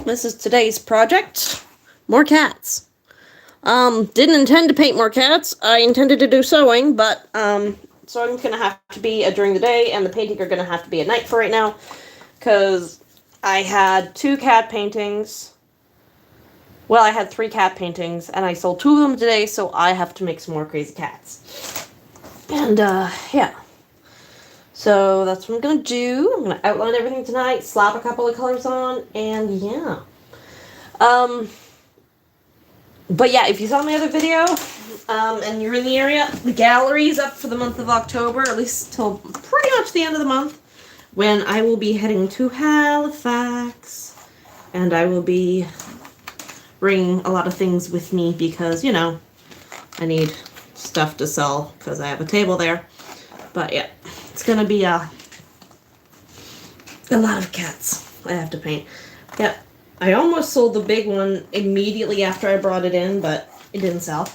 This is today's project. More cats. Didn't intend to paint more cats. I intended to do sewing, but sewing's gonna have to be during the day, and the painting are gonna have to be at night for right now, because I had 2 cat paintings. Well, I had 3 cat paintings, and I sold 2 of them today, so I have to make some more crazy cats. And yeah. So that's what I'm gonna do. I'm gonna outline everything tonight, slap a couple of colors on, and yeah. But yeah, if you saw my other video, and you're in the area, the gallery is up for the month of October, at least till pretty much the end of the month, when I will be heading to Halifax, and I will be bringing a lot of things with me because, you know, I need stuff to sell because I have a table there. But yeah, it's gonna be a lot of cats I have to paint. Yeah. I almost sold the big one immediately after I brought it in, but it didn't sell.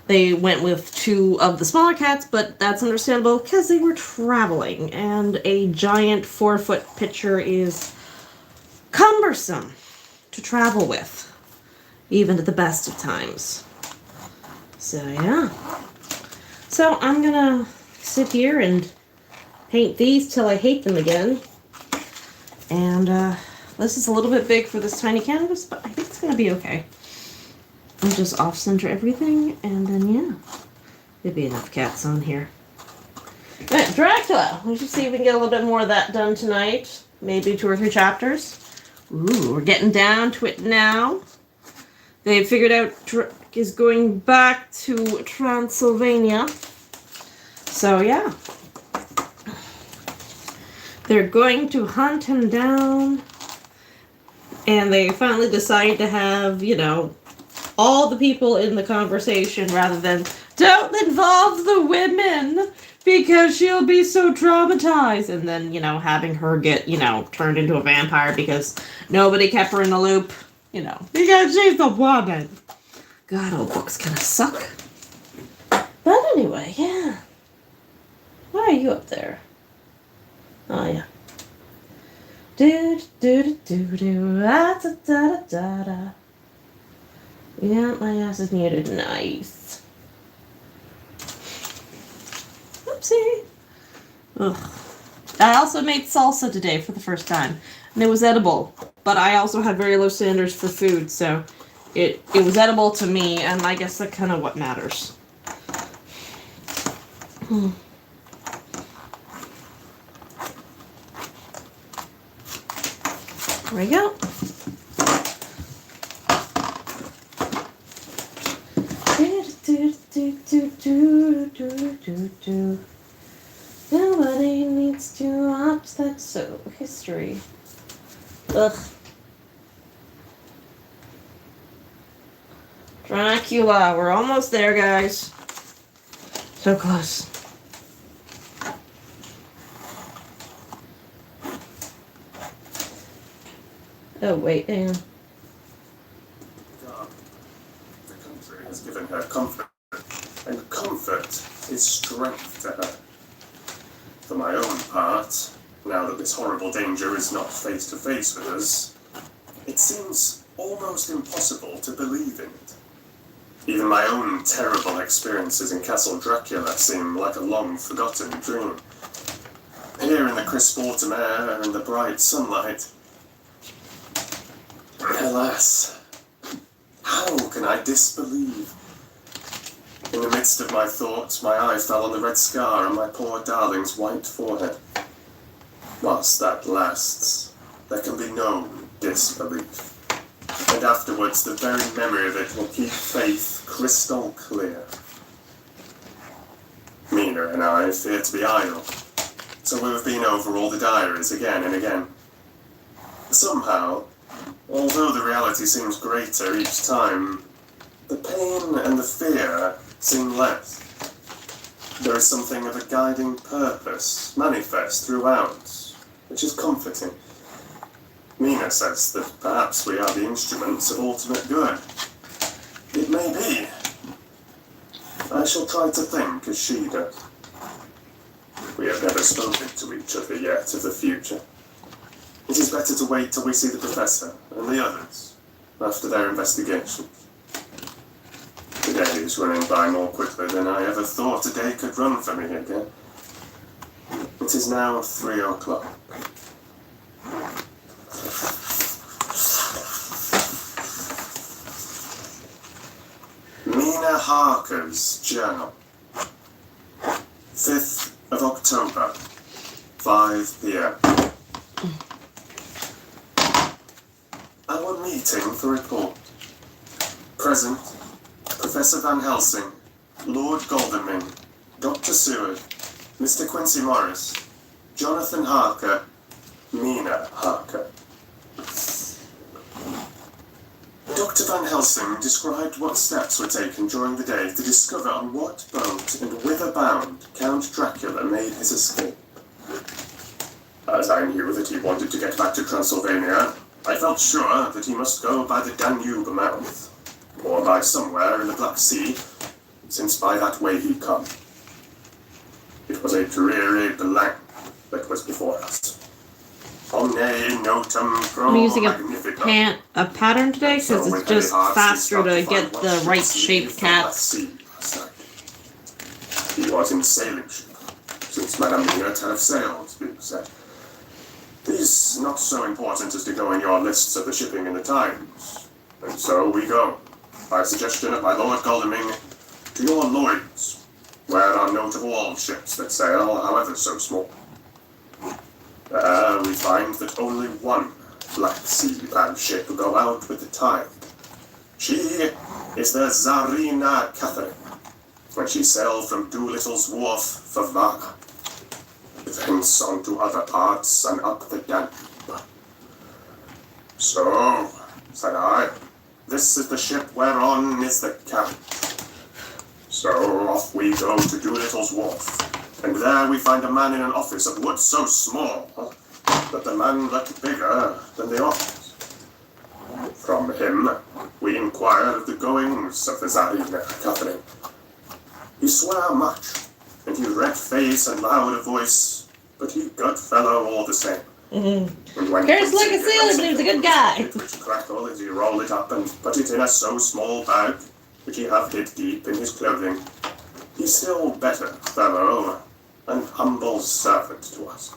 They went with 2 of the smaller cats, but that's understandable because they were traveling, and a giant 4-foot picture is cumbersome to travel with, even at the best of times. So yeah. So I'm gonna sit here and paint these till I hate them again. And this is a little bit big for this tiny canvas, but I think it's going to be okay. I'll just off-center everything, and then, yeah. There'll be enough cats on here. Alright, Dracula. We should see if we can get a little bit more of that done tonight. Maybe 2 or 3 chapters. Ooh, we're getting down to it now. They figured out Drac is going back to Transylvania. So, yeah. They're going to hunt him down. And they finally decided to have, you know, all the people in the conversation rather than, don't involve the women because she'll be so traumatized. And then, you know, having her get, you know, turned into a vampire because nobody kept her in the loop. You know, because she's the woman. God, old books kind of suck. But anyway, yeah. Why are you up there? Oh, yeah. Do do do do do da da da da da. Yeah, my ass is muted. Nice. Oopsie. Ugh. I also made salsa today for the first time, and it was edible. But I also had very low standards for food, so it was edible to me, and I guess that's kind of what matters. There we go. Nobody needs to watch that so history. Ugh. Dracula. We're almost there, guys. So close. Oh, wait, hang on. God, the country has given her comfort, and comfort is strength to her. For my own part, now that this horrible danger is not face to face with us, it seems almost impossible to believe in it. Even my own terrible experiences in Castle Dracula seem like a long-forgotten dream. Here in the crisp autumn air and the bright sunlight, alas, how can I disbelieve? In the midst of my thoughts, my eye fell on the red scar on my poor darling's white forehead. Whilst that lasts, there can be no disbelief. And afterwards, the very memory of it will keep faith crystal clear. Mina and I fear to be idle, so we've been over all the diaries again and again. Somehow, although the reality seems greater each time, the pain and the fear seem less. There is something of a guiding purpose manifest throughout, which is comforting. Mina says that perhaps we are the instruments of ultimate good. It may be. I shall try to think as she does. We have never spoken to each other yet of the future. It is better to wait till we see the professor and the others after their investigations. The day is running by more quickly than I ever thought a day could run for me again. It is now 3 o'clock. Mina Harker's journal. 5th of October, 5 p.m. Our meeting for report. Present, Professor Van Helsing, Lord Godalming, Dr. Seward, Mr. Quincy Morris, Jonathan Harker, Mina Harker. Dr. Van Helsing described what steps were taken during the day to discover on what boat and whither bound Count Dracula made his escape. As I knew that he wanted to get back to Transylvania, I felt sure that he must go by the Danube mouth, or by somewhere in the Black Sea, since by that way he'd come. It was a dreary blank that was before us. Omne notum pro I'm using magnificat. a pattern today because it's just faster to get the right shaped cats. He was in sailing ship, since Madame Mina to have sailed, being said. These not so important as to go in your lists of the shipping in the Times. And so we go, by suggestion of my Lord Godalming, to your Lloyds, where are note of all ships that sail, however so small. There we find that only one Black Sea-bound ship will go out with the tide. She is the Tsarina Catherine, when she sailed from Doolittle's Wharf for Varna, thence on to other parts and up the Danube. So, said I, this is the ship whereon is the captain. So off we go to Doolittle's Wharf, and there we find a man in an office of wood so small that the man looked bigger than the office. From him we inquired of the goings of the Tsarina Catherine. He swore much, and he red face and loud a voice, but he good fellow all the same. Mm-hmm. Cares like a sailor, but he was a good guy. Which crackle as he rolled it up and put it in a so small bag, which he have hid deep in his clothing. He's still better fellow, and humble servant to us.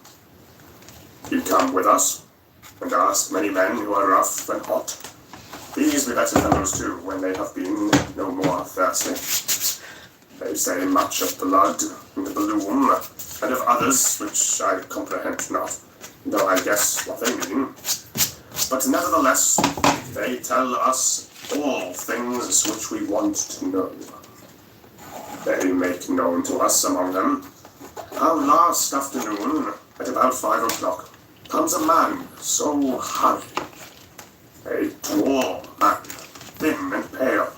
He come with us, and ask many men who are rough and hot. These be better fellows too, when they have been no more thirsty. They say much of blood in the bloom, and of others which I comprehend not, though I guess what they mean. But nevertheless, they tell us all things which we want to know. They make known to us among them how last afternoon, at about 5 o'clock, comes a man so hurried, a tall man, thin and pale,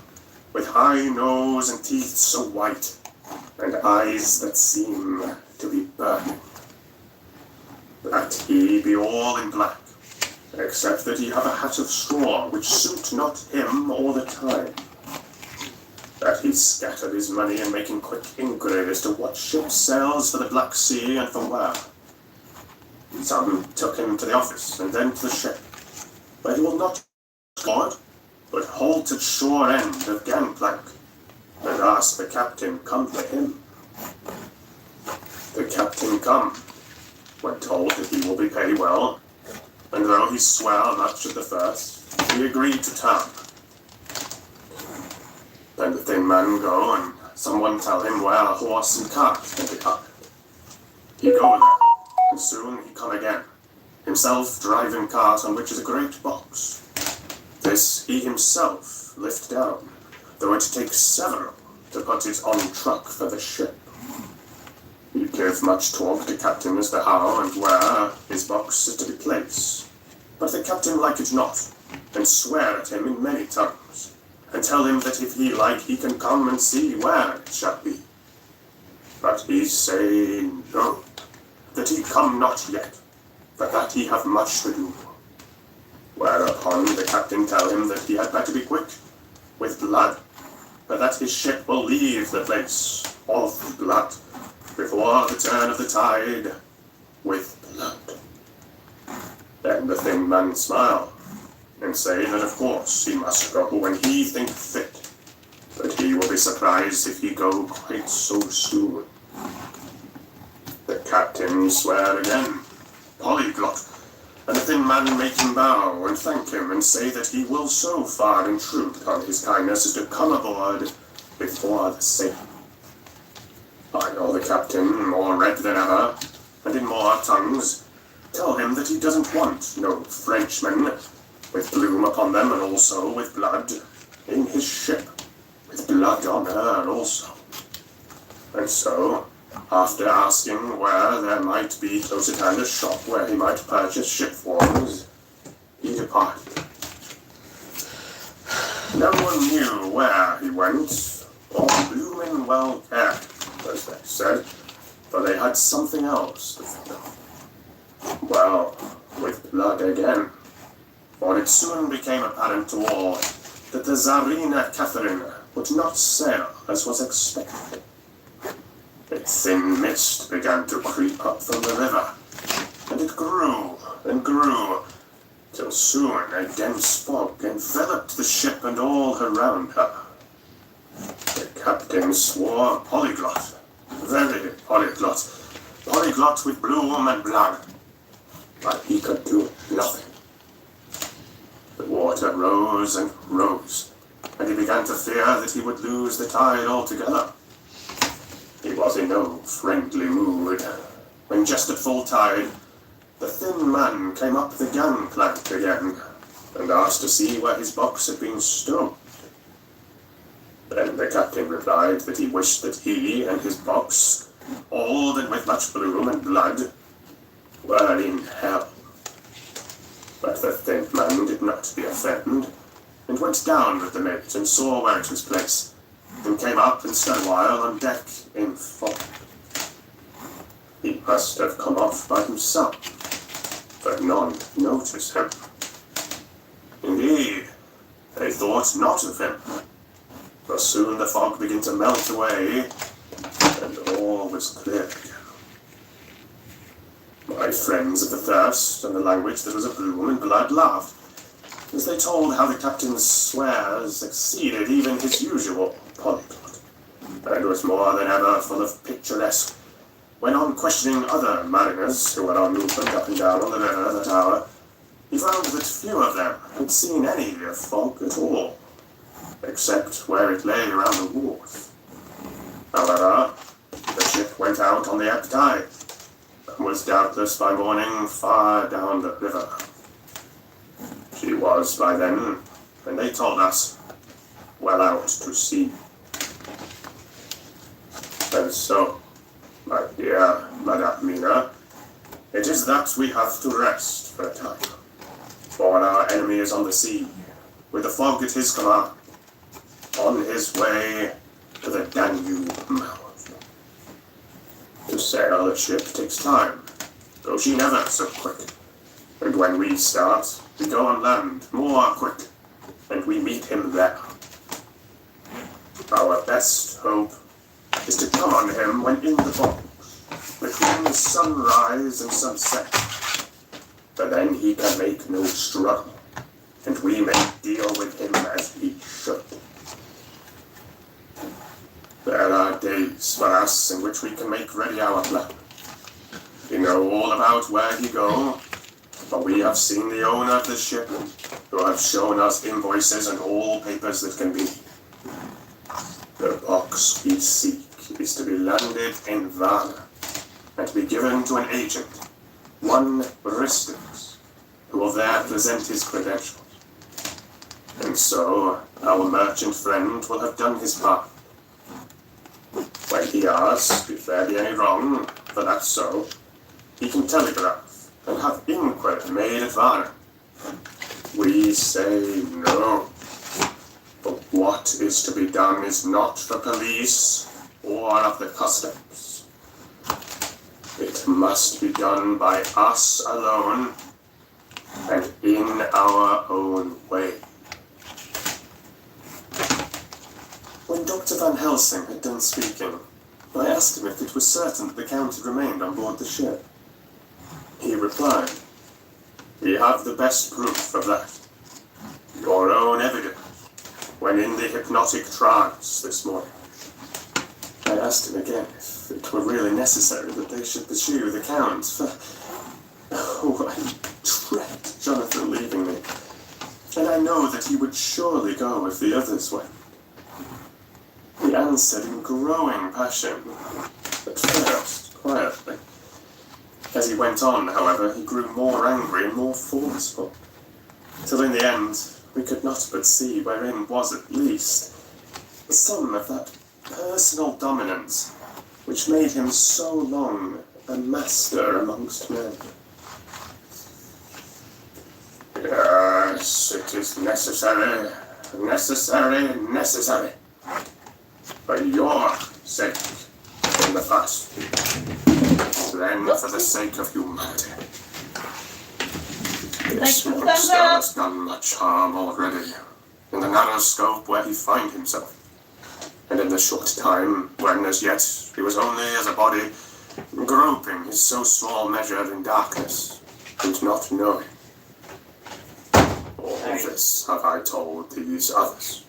with high nose and teeth so white, and eyes that seem to be burning. That he be all in black, except that he have a hat of straw which suit not him all the time. That he scattered his money in making quick inquiry as to what ship sails for the Black Sea and from where. Some took him to the office and then to the ship, where he will not board, but halt at shore end of gangplank, and ask the captain come to him. The captain come, when told that he will be paid well, and though he sware much at the first, he agreed to term. Then the thin man go, and someone tell him where a horse and cart can be hired. He go there, and soon he come again, himself driving cart on which is a great box. This he himself lift down, though it takes several to put it on truck for the ship. He give much talk to captain as to how and where his box is to be placed. But the captain like it not, and swear at him in many tongues, and tell him that if he like he can come and see where it shall be. But he say no, that he come not yet, but that he have much to do. Whereupon the captain tell him that he had better be quick, with blood, for that his ship will leave the place of blood, before the turn of the tide, with blood. Then the thin man smiled, and say that of course he must go when he think fit, but he will be surprised if he go quite so soon. The captain swear again, polyglot, and the thin man make him bow and thank him and say that he will so far intrude upon his kindness as to come aboard before the sail. I know the captain, more red than ever, and in more tongues, tell him that he doesn't want no Frenchmen, with bloom upon them and also with blood, in his ship, with blood on her also. And so, after asking where there might be close at hand a shop where he might purchase ship forms, he departed. No one knew where he went, or bloomin' well cared, as they said, for they had something else to think of. Well, with blood again, for it soon became apparent to all that the Tsarina Catherine would not sail as was expected. A thin mist began to creep up from the river, and it grew and grew, till soon a dense fog enveloped the ship and all around her. The captain swore polyglot, very polyglot, polyglot with bloom and blood, but he could do nothing. The water rose and rose, and he began to fear that he would lose the tide altogether. He was in no friendly mood, when just at full tide, the thin man came up the gangplank again, and asked to see where his box had been stowed. Then the captain replied that he wished that he and his box, old and with much bloom and blood, were in hell. But the thin man did not be offended, and went down with the mate and saw where it was placed, and came up and stood a while on deck in fog. He must have come off by himself, but none noticed him. Indeed, they thought not of him, for soon the fog began to melt away, and all was clear again. My friends of the thirst and the language that was of bloom and blood laughed, as they told how the captain's swears exceeded even his usual polyglot, and was more than ever full of picturesque, when on questioning other mariners who were on movement up and down on the river that hour, he found that few of them had seen any of fog at all, except where it lay around the wharf. However, the ship went out on the ebb tide, and was doubtless by morning far down the river. She was by then, and they told us, well out to sea. And so, my dear Madame Mina, it is that we have to rest for a time, for our enemy is on the sea, with the fog at his command, on his way to the Danube mouth. To sail a ship takes time, though she never so quick, and when we start, we go on land more quick, and we meet him there. Our best hope is to come on him when in the box, between sunrise and sunset, for then he can make no struggle, and we may deal with him as he should. There are days for us in which we can make ready our plan. We know all about where he go, for we have seen the owner of the ship, who have shown us invoices and all papers that can be. The box we seek is to be landed in Varna, and to be given to an agent, one Ristos, who will there present his credentials. And so, our merchant friend will have done his part. When he asks if there be any wrong, for that's so, he can telegraph and have inquiry made at Varna. We say no. But what is to be done is not the police or of the customs. It must be done by us alone and in our own way. When Dr. Van Helsing had done speaking, I asked him if it was certain that the Count had remained on board the ship. He replied, We have the best proof of that. Your own evidence, when in the hypnotic trance this morning. I asked him again if it were really necessary that they should pursue the Count, for... Oh, I dread Jonathan leaving me. And I know that he would surely go if the others went. He answered in growing passion, at first quietly. As he went on, however, he grew more angry and more forceful, till in the end we could not but see wherein was at least some of that personal dominance which made him so long a master amongst men. Yes, it is necessary, necessary. For your sake, in the first. Then for the sake of humanity. This monster has done much harm already, in the narrow scope where he finds himself, and in the short time when as yet he was only as a body, groping his so small measure in darkness, and not knowing. All this have I told these others.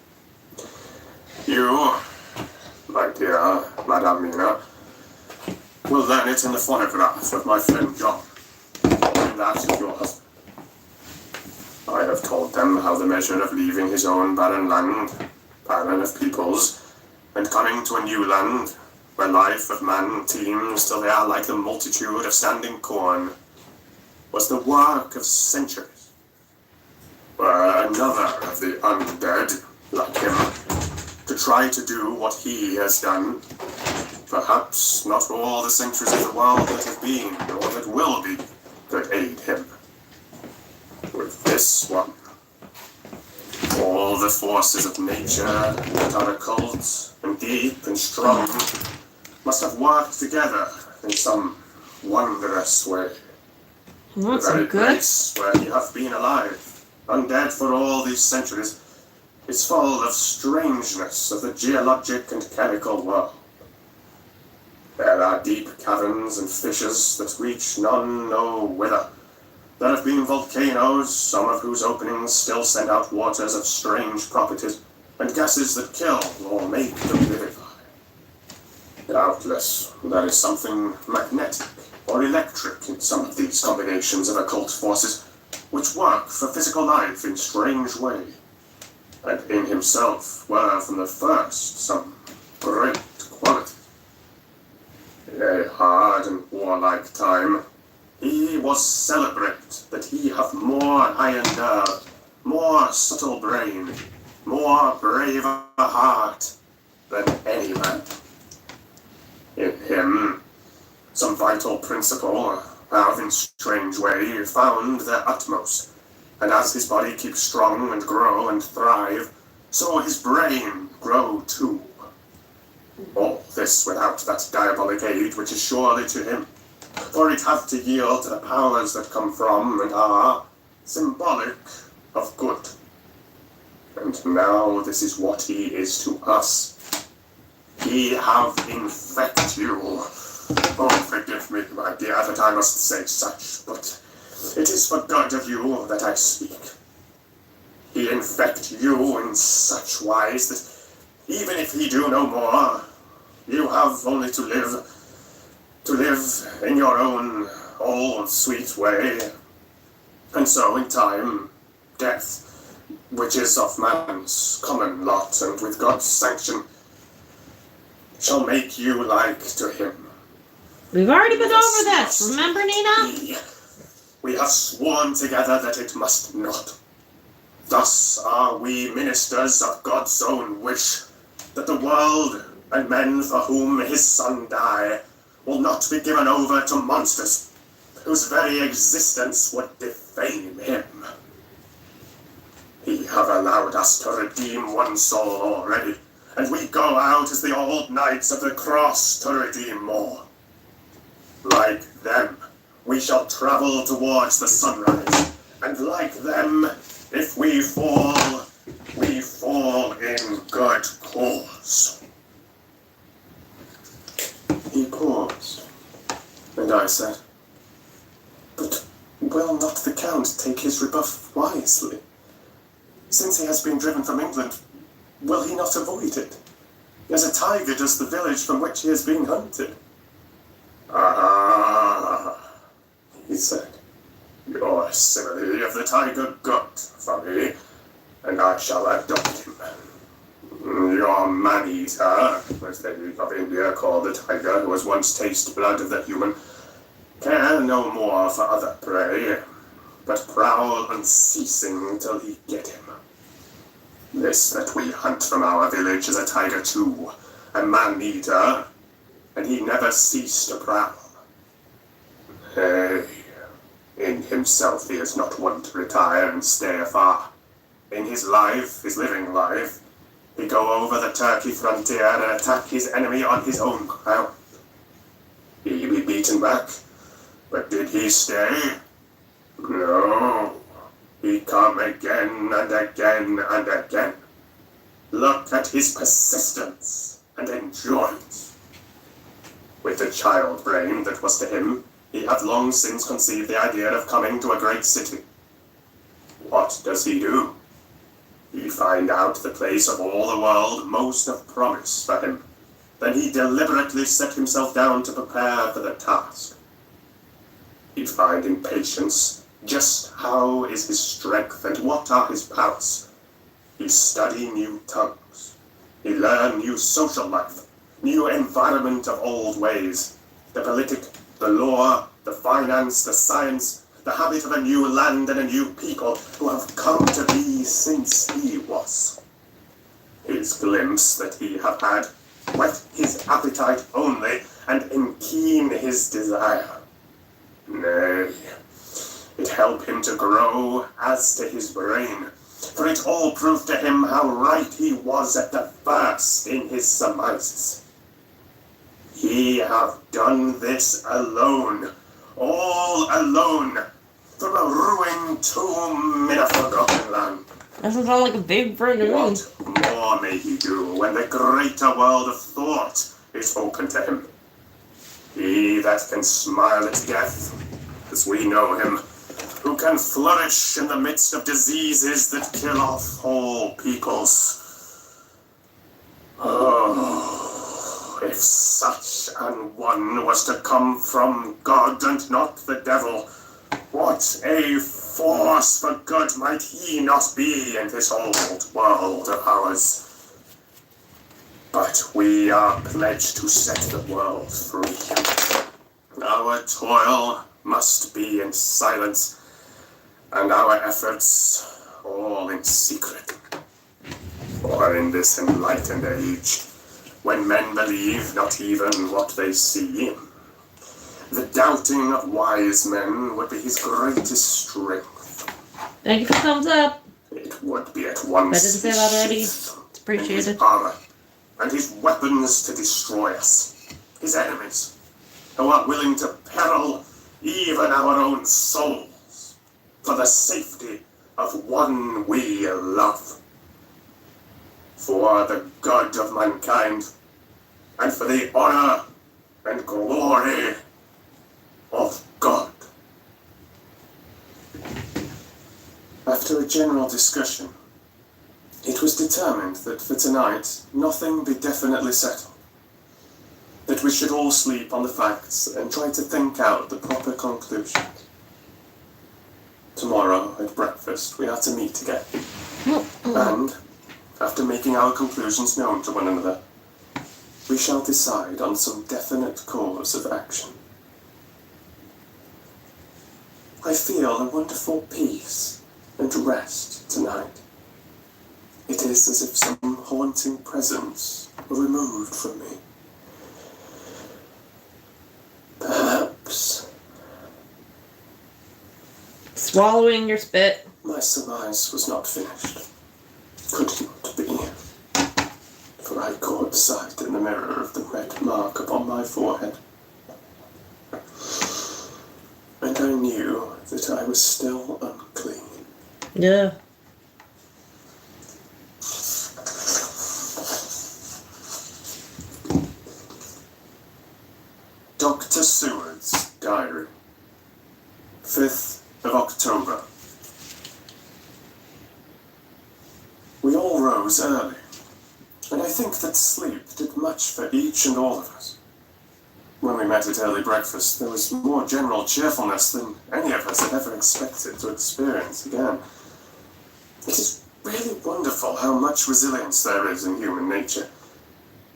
You, my dear Madame Mina, will learn it in the phonograph of my friend John, and that of your husband. I have told them how the measure of leaving his own barren land, barren of peoples, and coming to a new land, where life of man teems till they are like the multitude of standing corn, was the work of centuries, where another of the undead, like him, to try to do what he has done, perhaps not all the centuries of the world that have been, or that will be, could aid him. With this one, all the forces of nature that are occult and deep and strong must have worked together in some wondrous way. That's the very good. place where he hath been alive, undead for all these centuries, is full of strangeness of the geologic and chemical world. There are deep caverns and fissures that reach none know whither. There have been volcanoes, some of whose openings still send out waters of strange properties, and gases that kill or make them vivify. Doubtless, there is something magnetic or electric in some of these combinations of occult forces, which work for physical life in strange ways, and in himself were from the first some great quality. In a hard and warlike time, he was celebrate that he hath more iron nerve, more subtle brain, more brave a heart than any man. In him, some vital principle have in strange way found their utmost, and as his body keeps strong and grow and thrive, so his brain grow too. All this without that diabolic aid which is surely to him, for it hath to yield to the powers that come from and are symbolic of good. And now this is what he is to us. He have infect you. Oh, forgive me, my dear, that I must say such, but it is for good of you that I speak. He infect you in such wise that even if he do no more, you have only to live in your own old sweet way. And so in time, death, which is of man's common lot, and with God's sanction, shall make you like to him. We've already been over this, remember, Nina? We have sworn together that it must not. Thus are we ministers of God's own wish, that the world and men for whom his son died will not be given over to monsters whose very existence would defame him. He have allowed us to redeem one soul already, and we go out as the old knights of the cross to redeem more. Like them, we shall travel towards the sunrise, and like them, if we fall in good cause. He paused, and I said, but Will not the Count take his rebuff wisely? Since he has been driven from England, will he not avoid it? As a tiger does the village from which he has been hunted. Ah, he said, your simile of the tiger got for me, and I shall adopt him. Your man-eater, as the youth of India call the tiger who has once tasted blood of the human, care no more for other prey, but prowl unceasing till he get him. This that we hunt from our village is a tiger too, a man-eater, and he never ceased to prowl. Nay, in himself he is not one to retire and stay afar. In his life, his living life, he go over the Turkey frontier and attack his enemy on his own ground. He be beaten back, but did he stay? No. He come again and again and again. Look at his persistence and endurance. With the child brain that was to him, he hath long since conceived the idea of coming to a great city. What does he do? He find out the place of all the world most of promise for him. Then he deliberately set himself down to prepare for the task. He find in patience just how is his strength and what are his powers. He study new tongues. He learn new social life, new environment of old ways, the politic, the law, the finance, the science, the habit of a new land and a new people who have come to be since he was. His glimpse that he have had whet his appetite only and enkeen his desire. Nay, it help him to grow as to his brain, for it all proved to him how right he was at the first in his surmises. He have done this alone, all alone, from a ruined tomb in a forgotten land. Doesn't sound like a big brain to me. What more may he do when the greater world of thought is open to him? He that can smile at death, as we know him, who can flourish in the midst of diseases that kill off whole peoples. Oh, if such an one was to come from God and not the devil, what a force for good might he not be in this old world of ours. But we are pledged to set the world free. Our toil must be in silence, and our efforts all in secret. For in this enlightened age, when men believe not even what they see, the doubting of wise men would be his greatest strength. Thank you for the thumbs up. It would be at once I didn't say that already. his It's appreciated. his armor, and his weapons to destroy us, his enemies, who are willing to peril even our own souls for the safety of one we love. For the good of mankind, and for the honor and glory of God. After a general discussion, it was determined that for tonight nothing be definitely settled. That we should all sleep on the facts and try to think out the proper conclusion. Tomorrow at breakfast we are to meet again. And, after making our conclusions known to one another, we shall decide on some definite course of action. I feel a wonderful peace and rest tonight. It is as if some haunting presence were removed from me. Perhaps Swallowing your spit. my surmise was not finished. Could not be. For I caught sight in the mirror of the red mark upon my forehead. And I knew that I was still unclean. Yeah. Dr. Seward's diary. 5th sober. We all rose early, and I think that sleep did much for each and all of us. When we met at early breakfast, there was more general cheerfulness than any of us had ever expected to experience again. It is really wonderful how much resilience there is in human nature.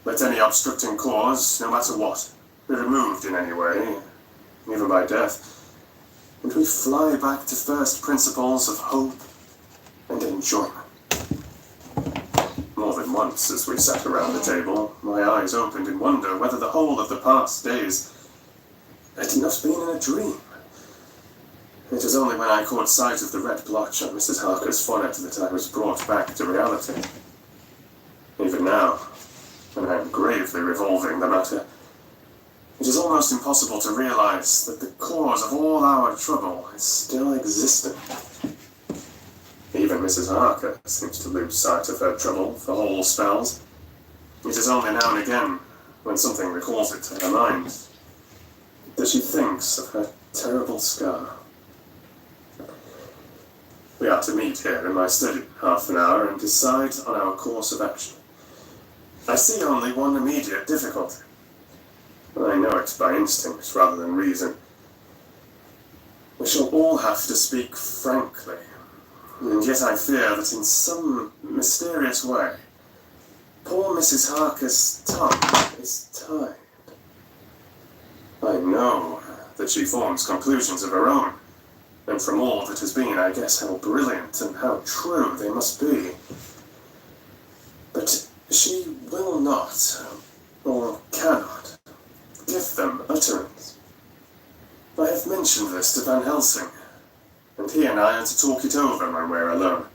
Let any obstructing cause, no matter what, be removed in any way, even by death, and we fly back to first principles of hope and enjoyment. More than once, as we sat around the table, my eyes opened in wonder whether the whole of the past days had not been in a dream. It was only when I caught sight of the red blotch on Mrs. Harker's forehead that I was brought back to reality. Even now, when I am gravely revolving the matter, it is almost impossible to realize that the cause of all our trouble is still existent. Even Mrs. Harker seems to lose sight of her trouble for whole spells. It is only now and again, when something recalls it to her mind, that she thinks of her terrible scar. We are to meet here in my study half an hour and decide on our course of action. I see only one immediate difficulty. I know it by instinct rather than reason. We shall all have to speak frankly, and yet I fear that in some mysterious way, poor Mrs. Harker's tongue is tied. I know that she forms conclusions of her own, and from all that has been, I guess how brilliant and how true they must be. But she will not, or cannot, give them utterance. I have mentioned this to Van Helsing, and he and I are to talk it over when we're alone.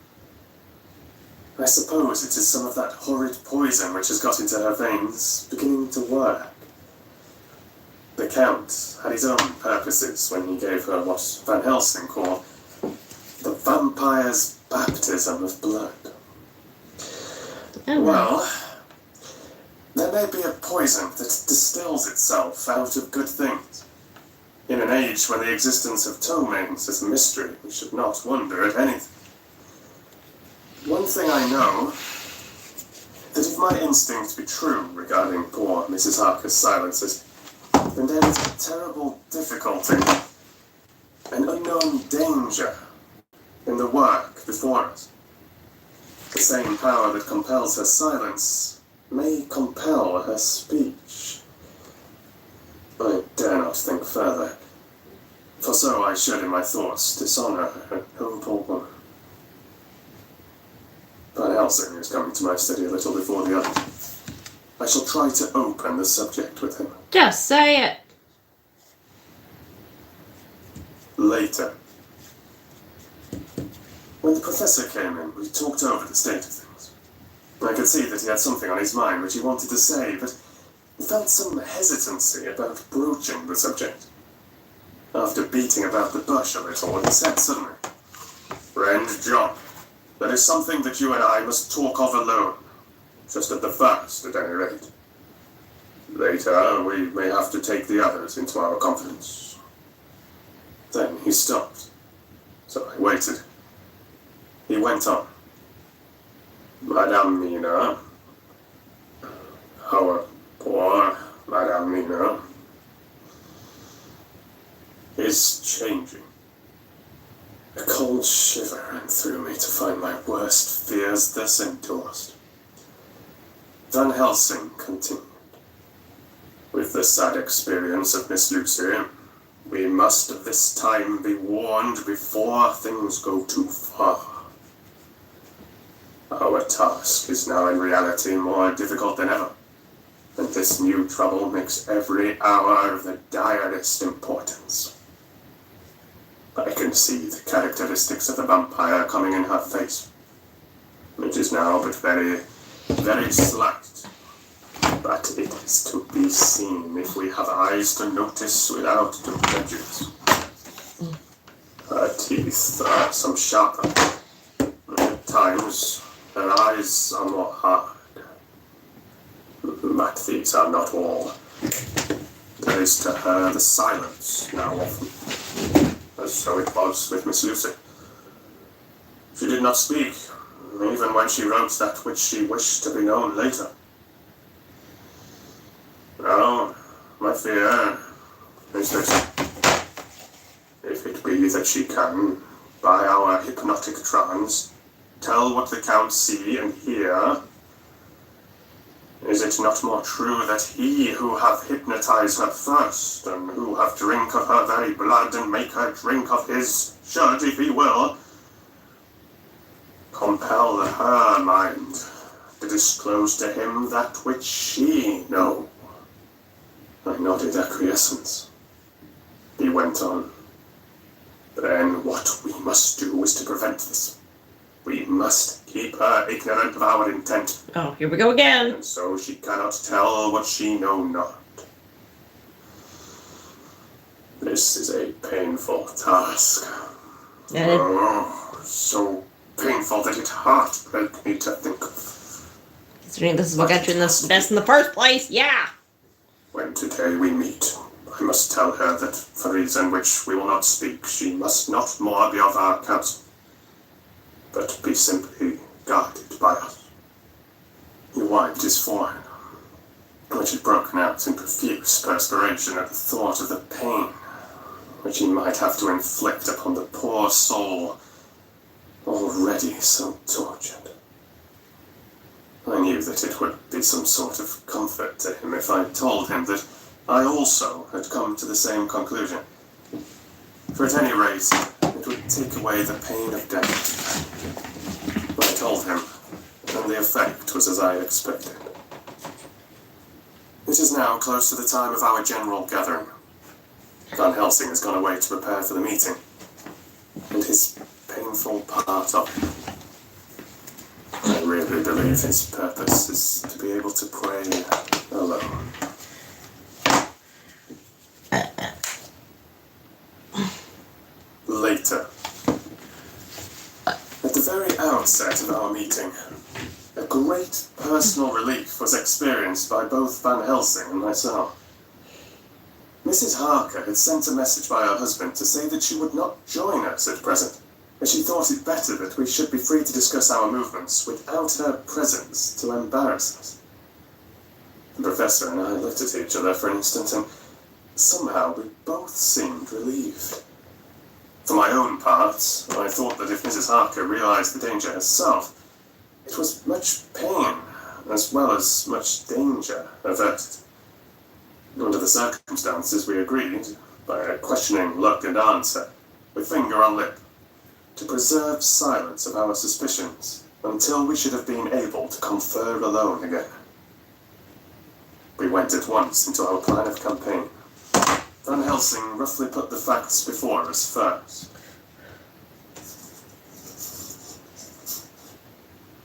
I suppose it is some of that horrid poison which has got into her veins beginning to work. The Count had his own purposes when he gave her what Van Helsing called the vampire's baptism of blood. Oh, well, there may be a poison that distills itself out of good things. In an age when the existence of ptomaines is a mystery, we should not wonder at anything. One thing I know, that if my instinct be true regarding poor Mrs. Harker's silences, then there is a terrible difficulty, an unknown danger in the work before us. The same power that compels her silence may compel her speech. I dare not think further, for so I should in my thoughts dishonor a noble woman. Van Helsing is coming to my study a little before the others. I shall try to open the subject with him. just say it. Later. When the professor came in, we talked over the state of things. I could see that he had something on his mind which he wanted to say, but felt some hesitancy about broaching the subject. After beating about the bush a little, he said suddenly, "Friend John, there is something that you and I must talk of alone, just at the first, at any rate. Later, we may have to take the others into our confidence." Then he stopped, so I waited. He went on. "Madame Mina, our poor Madame Mina, is changing." A cold shiver ran through me to find my worst fears thus endorsed. Van Helsing continued. "With the sad experience of Miss Lucy, we must this time be warned before things go too far. Our task is now in reality more difficult than ever, and this new trouble makes every hour of the direst importance. I can see the characteristics of the vampire coming in her face. It is now but very, very slight, but it is to be seen if we have eyes to notice without due prejudice. Her teeth are some sharper, and at times her eyes are more hard. But these are not all. There is to her the silence now often, as so it was with Miss Lucy. She did not speak, even when she wrote that which she wished to be known later. Now, my fear is that if it be that she can, by our hypnotic trance, tell what the Count see and hear, is it not more true that he who have hypnotized her first, and who have drink of her very blood and make her drink of his, should, if he will, compel her mind to disclose to him that which she know? I nodded acquiescence. He went on. Then what we must do is to prevent this. We must keep her ignorant of our intent. Oh, here we go again. And so she cannot tell what she know not. This is a painful task. Oh, so painful that it heartbreaks me to think of. Considering this is what got you in this mess in the first place, yeah! When today we meet, I must tell her that, for reason which we will not speak, she must not more be of our counsel, but be simply guarded by us. He wiped his forehead, which had broken out in profuse perspiration at the thought of the pain which he might have to inflict upon the poor soul already so tortured. I knew that it would be some sort of comfort to him if I told him that I also had come to the same conclusion. For at any rate, it would take away the pain of death. I told him, and the effect was as I had expected. It is now close to the time of our general gathering. Van Helsing has gone away to prepare for the meeting, and his painful part of it. I really believe his purpose is to be able to pray alone. Later. At the very outset of our meeting, a great personal relief was experienced by both Van Helsing and myself. Mrs. Harker had sent a message by her husband to say that she would not join us at present, as she thought it better that we should be free to discuss our movements without her presence to embarrass us. The Professor and I looked at each other for an instant, and somehow we both seemed relieved. For my own part, I thought that if Mrs. Harker realized the danger herself, it was much pain, as well as much danger, averted. Under the circumstances, we agreed, by a questioning look and answer, with finger on lip, to preserve silence of our suspicions until we should have been able to confer alone again. We went at once into our plan of campaign. Van Helsing roughly put the facts before us first.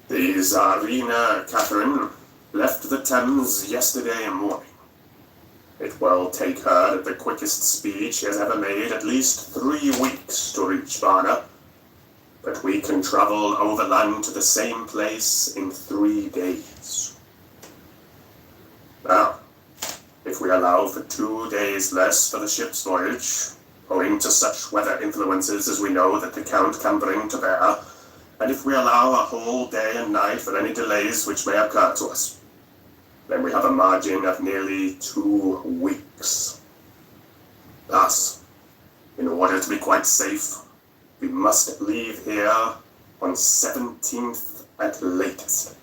The Tsarina Catherine left the Thames yesterday morning. It will take her at the quickest speed she has ever made at least 3 weeks to reach Varna, but we can travel overland to the same place in 3 days. Now, if we allow for 2 days less for the ship's voyage, owing to such weather influences as we know that the Count can bring to bear, and if we allow a whole day and night for any delays which may occur to us, then we have a margin of nearly 2 weeks. Thus, in order to be quite safe, we must leave here on 17th at latest.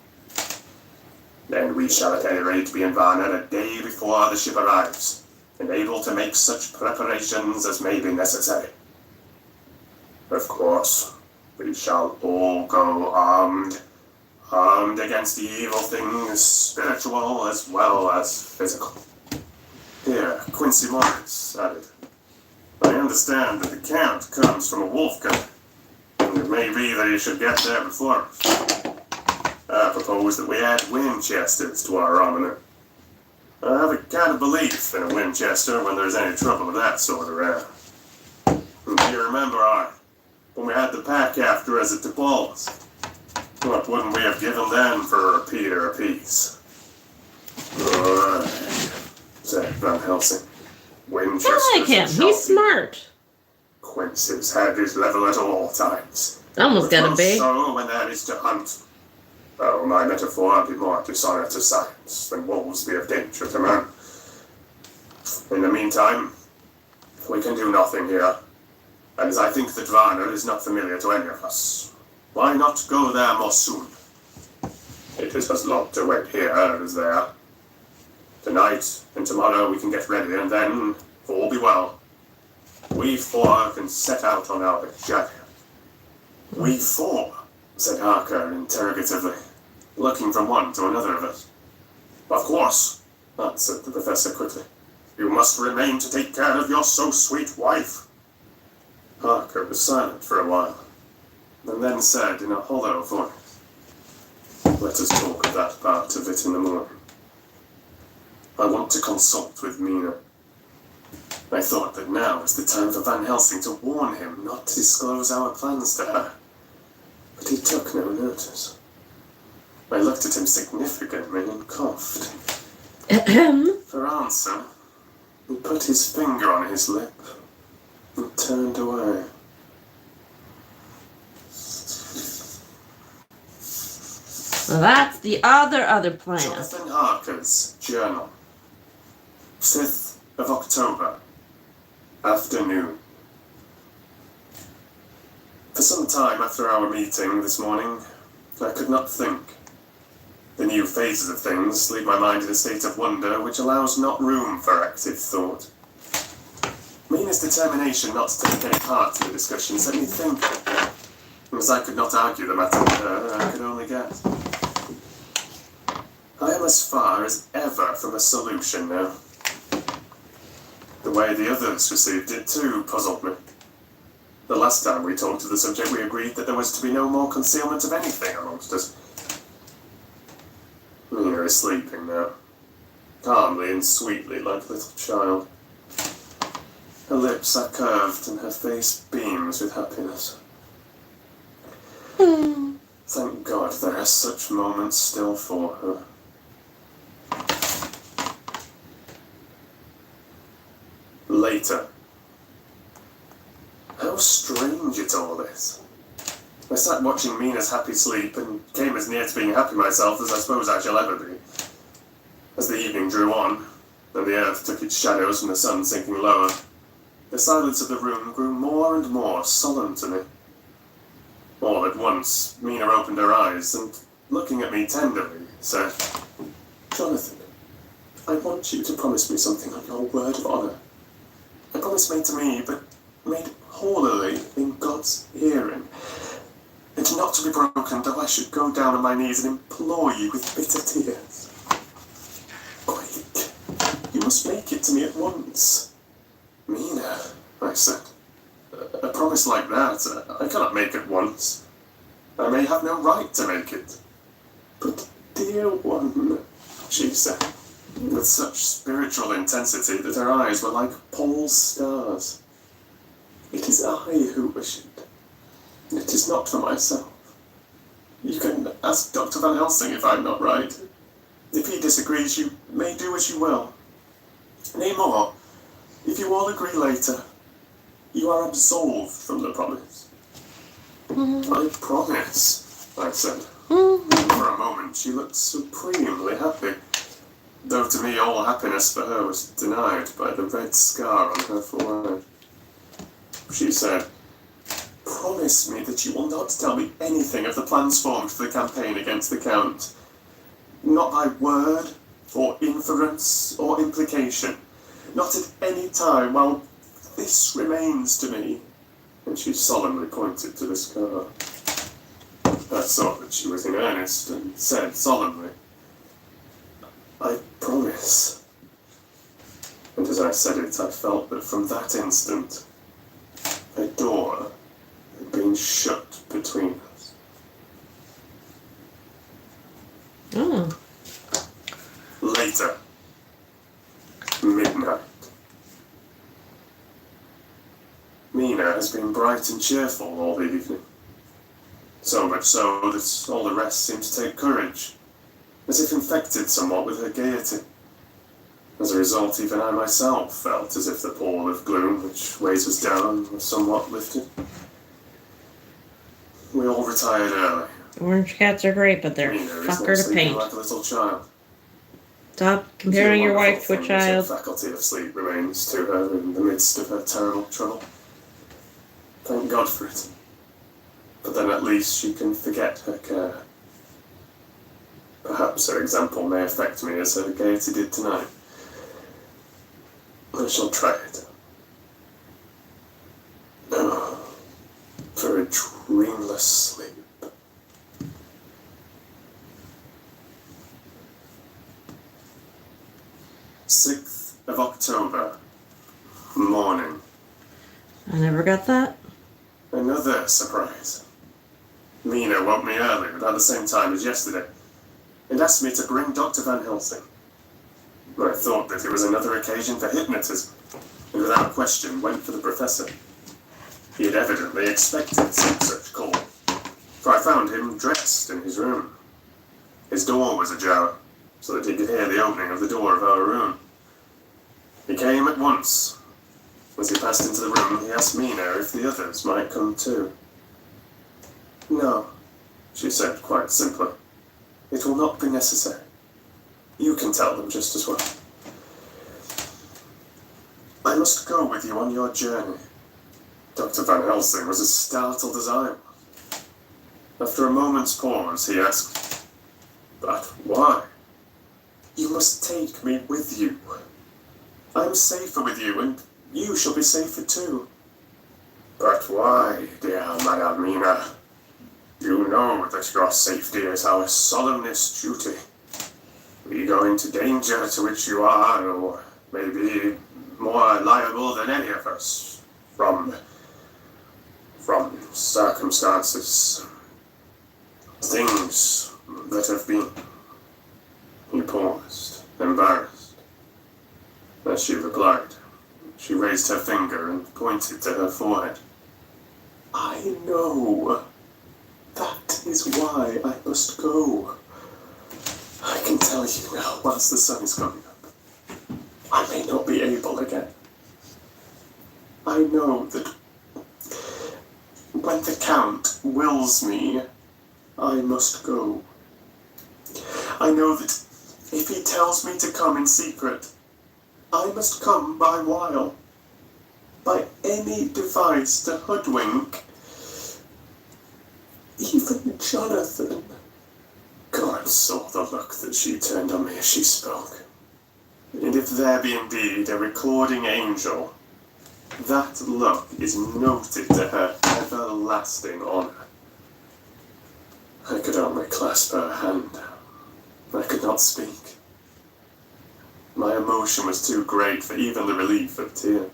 Then we shall at any rate be in Varna a day before the ship arrives, and able to make such preparations as may be necessary. Of course, we shall all go armed against the evil things, spiritual as well as physical. Here, Quincy Morris added, I understand that the Count comes from a wolf country, and it may be that he should get there before us. I propose that we add Winchesters to our armament. I have a kind of belief in a Winchester when there's any trouble of that sort around. And do you remember, when we had the pack after us at the balls? What wouldn't we have given them for a repeater apiece? Good, said Van Helsing. Winchester. I like him. He's smart. Quincy's head is level at all times. Almost gotta be. So when there is to hunt. Oh, my metaphor be more dishonor to science than wolves be of danger to man. In the meantime, we can do nothing here. And as I think the Dracula is not familiar to any of us, why not go there more soon? It is as long to wait here as there. Tonight and tomorrow we can get ready, and then, if all be well, we four can set out on our journey. We four, said Harker interrogatively, looking from one to another of us. Of course, answered the professor quickly. You must remain to take care of your so-sweet wife. Harker was silent for a while, and then said in a hollow voice, let us talk of that part of it in the morning. I want to consult with Mina. I thought that now was the time for Van Helsing to warn him not to disclose our plans to her, but he took no notice. I looked at him significantly and coughed. For answer, he put his finger on his lip and turned away. Well, that's the other plan. Jonathan Harker's journal. 5th of October. Afternoon. For some time after our meeting this morning, I could not think. The new phases of things leave my mind in a state of wonder which allows not room for active thought. Mina's determination not to take any part in the discussion set me thinking. As I could not argue the matter with her, I could only guess. I am as far as ever from a solution now. The way the others received it too puzzled me. The last time we talked of the subject, we agreed that there was to be no more concealment of anything amongst us. Mina is sleeping now, calmly and sweetly like a little child. Her lips are curved and her face beams with happiness. Thank God there are such moments still for her. Later. How strange it all is. I sat watching Mina's happy sleep and came as near to being happy myself as I suppose I shall ever be. As the evening drew on, and the earth took its shadows from the sun sinking lower, the silence of the room grew more and more solemn to me. All at once, Mina opened her eyes and, looking at me tenderly, said, Jonathan, I want you to promise me something on your word of honour. A promise made to me, but made holily in God's hearing, and not to be broken though I should go down on my knees and implore you with bitter tears. Quick, you must make it to me at once. Mina, I said, a promise like that, I cannot make at once. I may have no right to make it. But dear one, she said, with such spiritual intensity that her eyes were like pole stars. It is I who wish it. It is not for myself. You can ask Dr. Van Helsing if I'm not right. If he disagrees, you may do as you will. Nay more, if you all agree later, you are absolved from the promise. I promise, I said. For a moment, she looked supremely happy, though to me all happiness for her was denied by the red scar on her forehead. She said, promise me that you will not tell me anything of the plans formed for the campaign against the Count. Not by word, or inference, or implication. Not at any time while this remains to me. And she solemnly pointed to the scar. I saw that she was in earnest, and said solemnly, I promise. And as I said it, I felt that from that instant, a door had been shut between us. Later. Midnight. Mina has been bright and cheerful all the evening. So much so that all the rest seem to take courage, as if infected somewhat with her gaiety. As a result, even I myself felt as if the pall of gloom which weighs us down was somewhat lifted. We all retired early. Orange cats are great, but they're Mina is fucker now to sleeping paint. like a little child. Stop comparing your wife to a child. The faculty of sleep remains to her in the midst of her terrible trouble. Thank God for it. But then at least she can forget her care. Perhaps her example may affect me as her gaiety did tonight. I shall try it. For a dreamless sleep. 6th of October, morning. I never got that. Another surprise. Mina woke me early, about the same time as yesterday, and asked me to bring Dr. Van Helsing. I thought that it was another occasion for hypnotism, and without question went for the professor. He had evidently expected some such call, for I found him dressed in his room. His door was ajar, so that he could hear the opening of the door of our room. He came at once. As he passed into the room, he asked Mina if the others might come too. No, she said quite simply. It will not be necessary. You can tell them just as well. I must go with you on your journey. Dr. Van Helsing was as startled as I was. After a moment's pause, he asked, "But why?" "You must take me with you. I am safer with you, and you shall be safer too." "But why, dear Madame Mina? You know that your safety is our solemnest duty. We go into danger to which you are, or maybe more liable than any of us, from circumstances, things that have been." He paused, embarrassed. As she replied, she raised her finger and pointed to her forehead. "I know. That is why I must go. I can tell you now, whilst the sun is coming up, I may not be able again. I know that when the Count wills me, I must go. I know that if he tells me to come in secret, I must come by wile, by any device to hoodwink even Jonathan." God saw the look that she turned on me as she spoke. And if there be indeed a recording angel, that look is noted to her everlasting honor. I could only clasp her hand. I could not speak. My emotion was too great for even the relief of tears.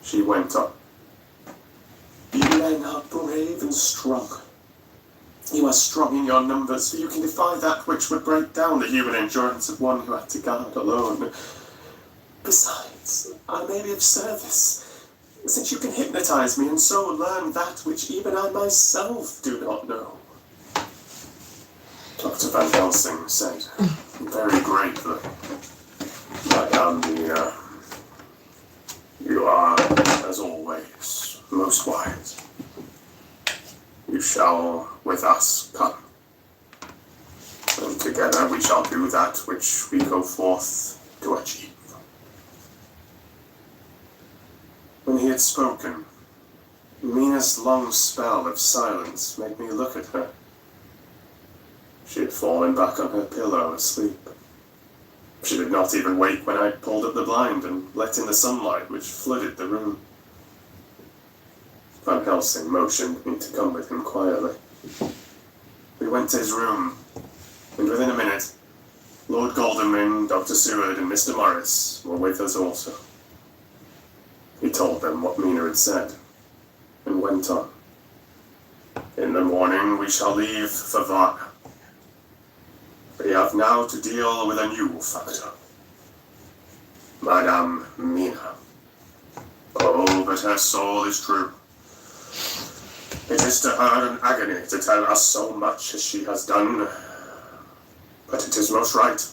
She went on. "You men are brave and strong. You are strong in your numbers, for you can defy that which would break down the human endurance of one who had to guard alone. Besides, I may be of service, since you can hypnotize me and so learn that which even I myself do not know." Dr. Van Helsing said, very gravely, "Madame Mina, you are, as always, most wise. You shall with us come, and together we shall do that which we go forth to achieve." When he had spoken, Mina's long spell of silence made me look at her. She had fallen back on her pillow asleep. She did not even wake when I pulled up the blind and let in the sunlight which flooded the room. Van Helsing motioned me to come with him quietly. We went to his room, and within a minute, Lord Goldenman, Dr. Seward, and Mr. Morris were with us also. He told them what Mina had said, and went on. "In the morning we shall leave for Varna. We have now to deal with a new factor. Madame Mina. Oh, but her soul is true. It is to her an agony to tell us so much as she has done, but it is most right,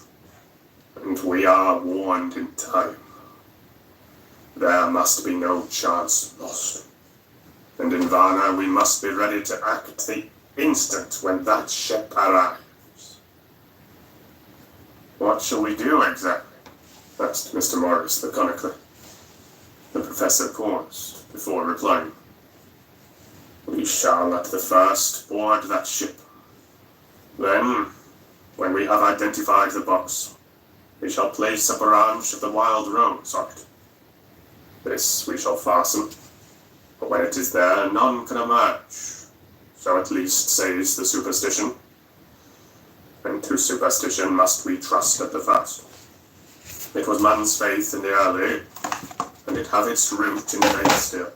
and we are warned in time. There must be no chance lost. And in Varna, we must be ready to act the instant when that ship arrives. What shall we do exactly? Asked Mr. Morris laconically. The professor paused before replying. We shall at the first board that ship. Then, when we have identified the box, we shall place a branch of the wild rose on it. This we shall fasten, but when it is there, none can emerge. So at least says the superstition. And to superstition must we trust at the first. It was man's faith in the early, and it have its root in faith still.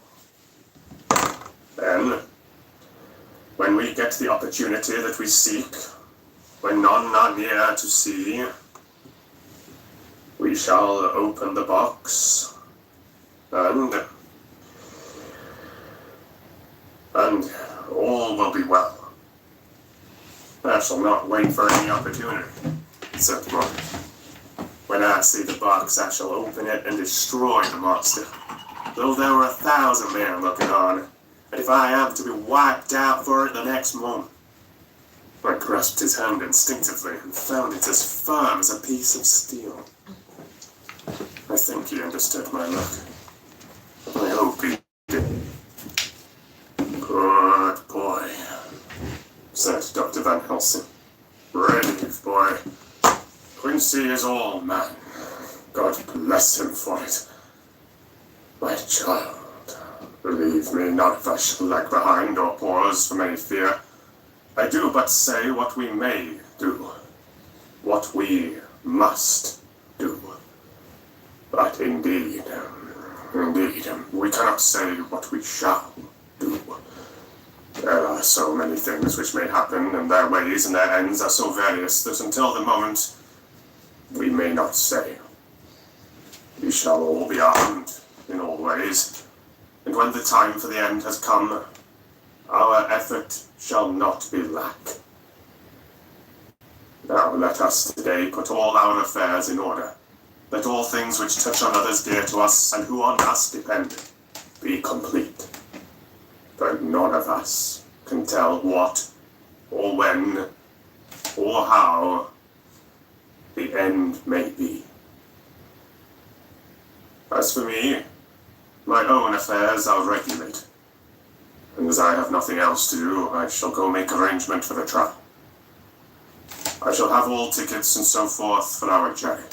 Then, when we get the opportunity that we seek, when none are near to see, we shall open the box, and all will be well. I shall not wait for any opportunity, said Mark. When I see the box, I shall open it and destroy the monster, though there were 1,000 men looking on, and if I am to be wiped out for it the next moment. I grasped his hand instinctively and found it as firm as a piece of steel. I think he understood my look. I hope he did. Good boy, said Dr. Van Helsing. Brave boy. Quincy is all man. God bless him for it. My child, believe me not if I shall lag behind or pause from any fear. I do but say what we may do, what we must do. But indeed, we cannot say what we shall do. There are so many things which may happen, and their ways and their ends are so various that until the moment, we may not say. We shall all be armed in all ways, and when the time for the end has come, our effort shall not be lack. Now let us today put all our affairs in order. Let all things which touch on others dear to us, and who on us depend, be complete. For none of us can tell what, or when, or how the end may be. As for me, my own affairs I'll regulate. And as I have nothing else to do, I shall go make arrangement for the trial. I shall have all tickets and so forth for our journey.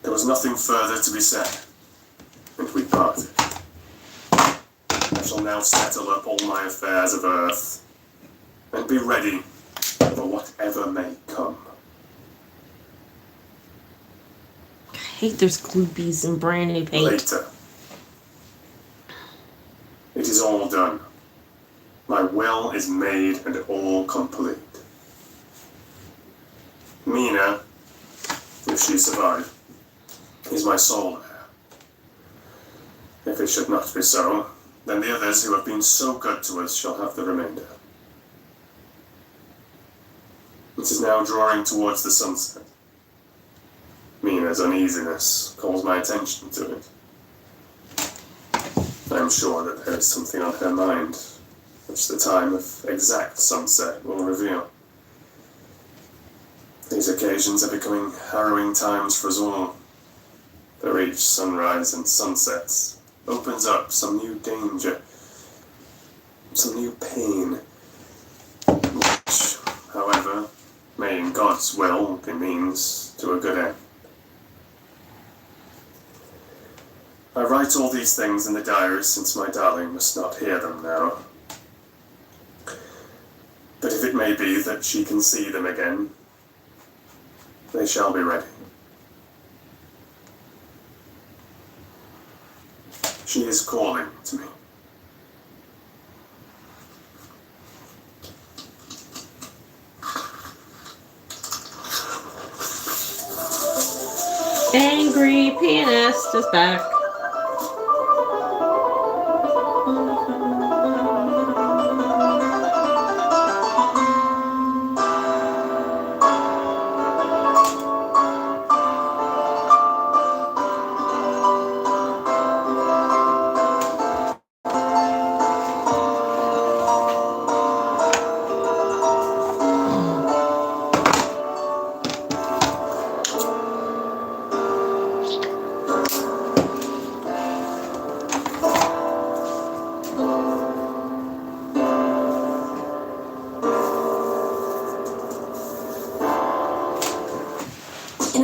There was nothing further to be said, and we parted. I shall now settle up all my affairs of earth, and be ready for whatever may come. I hate there's gloopies and brand new paint. Later. It is all done. My will is made and all complete. Mina, if she survive, is my sole heir. If it should not be so, then the others who have been so good to us shall have the remainder. It is now drawing towards the sunset. Mina's uneasiness calls my attention to it. I am sure that there is something on her mind, which the time of exact sunset will reveal. These occasions are becoming harrowing times for us all. For each sunrise and sunsets opens up some new danger, some new pain, which, however, may in God's will be means to a good end. I write all these things in the diary since my darling must not hear them now. But if it may be that she can see them again, they shall be ready. She is calling to me. Angry pianist is back.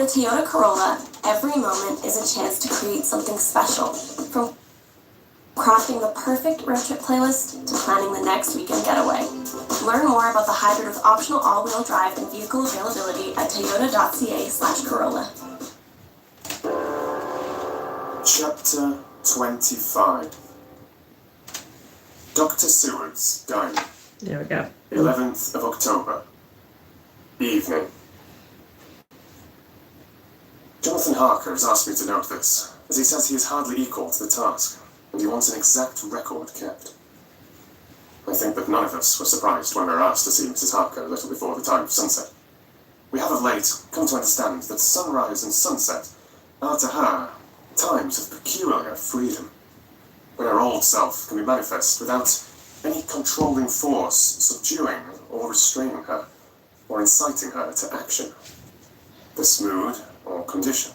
the Toyota Corolla, every moment is a chance to create something special. From crafting the perfect road trip playlist to planning the next weekend getaway. Learn more about the hybrid with optional all-wheel drive and vehicle availability at toyota.ca/Corolla. Chapter 25. Dr. Seward's Diary. There we go. 11th of October. Evening. Jonathan Harker has asked me to note this, as he says he is hardly equal to the task, and he wants an exact record kept. I think that none of us were surprised when we were asked to see Mrs. Harker a little before the time of sunset. We have of late come to understand that sunrise and sunset are to her times of peculiar freedom, when her old self can be manifest without any controlling force subduing or restraining her, or inciting her to action. This mood, or condition,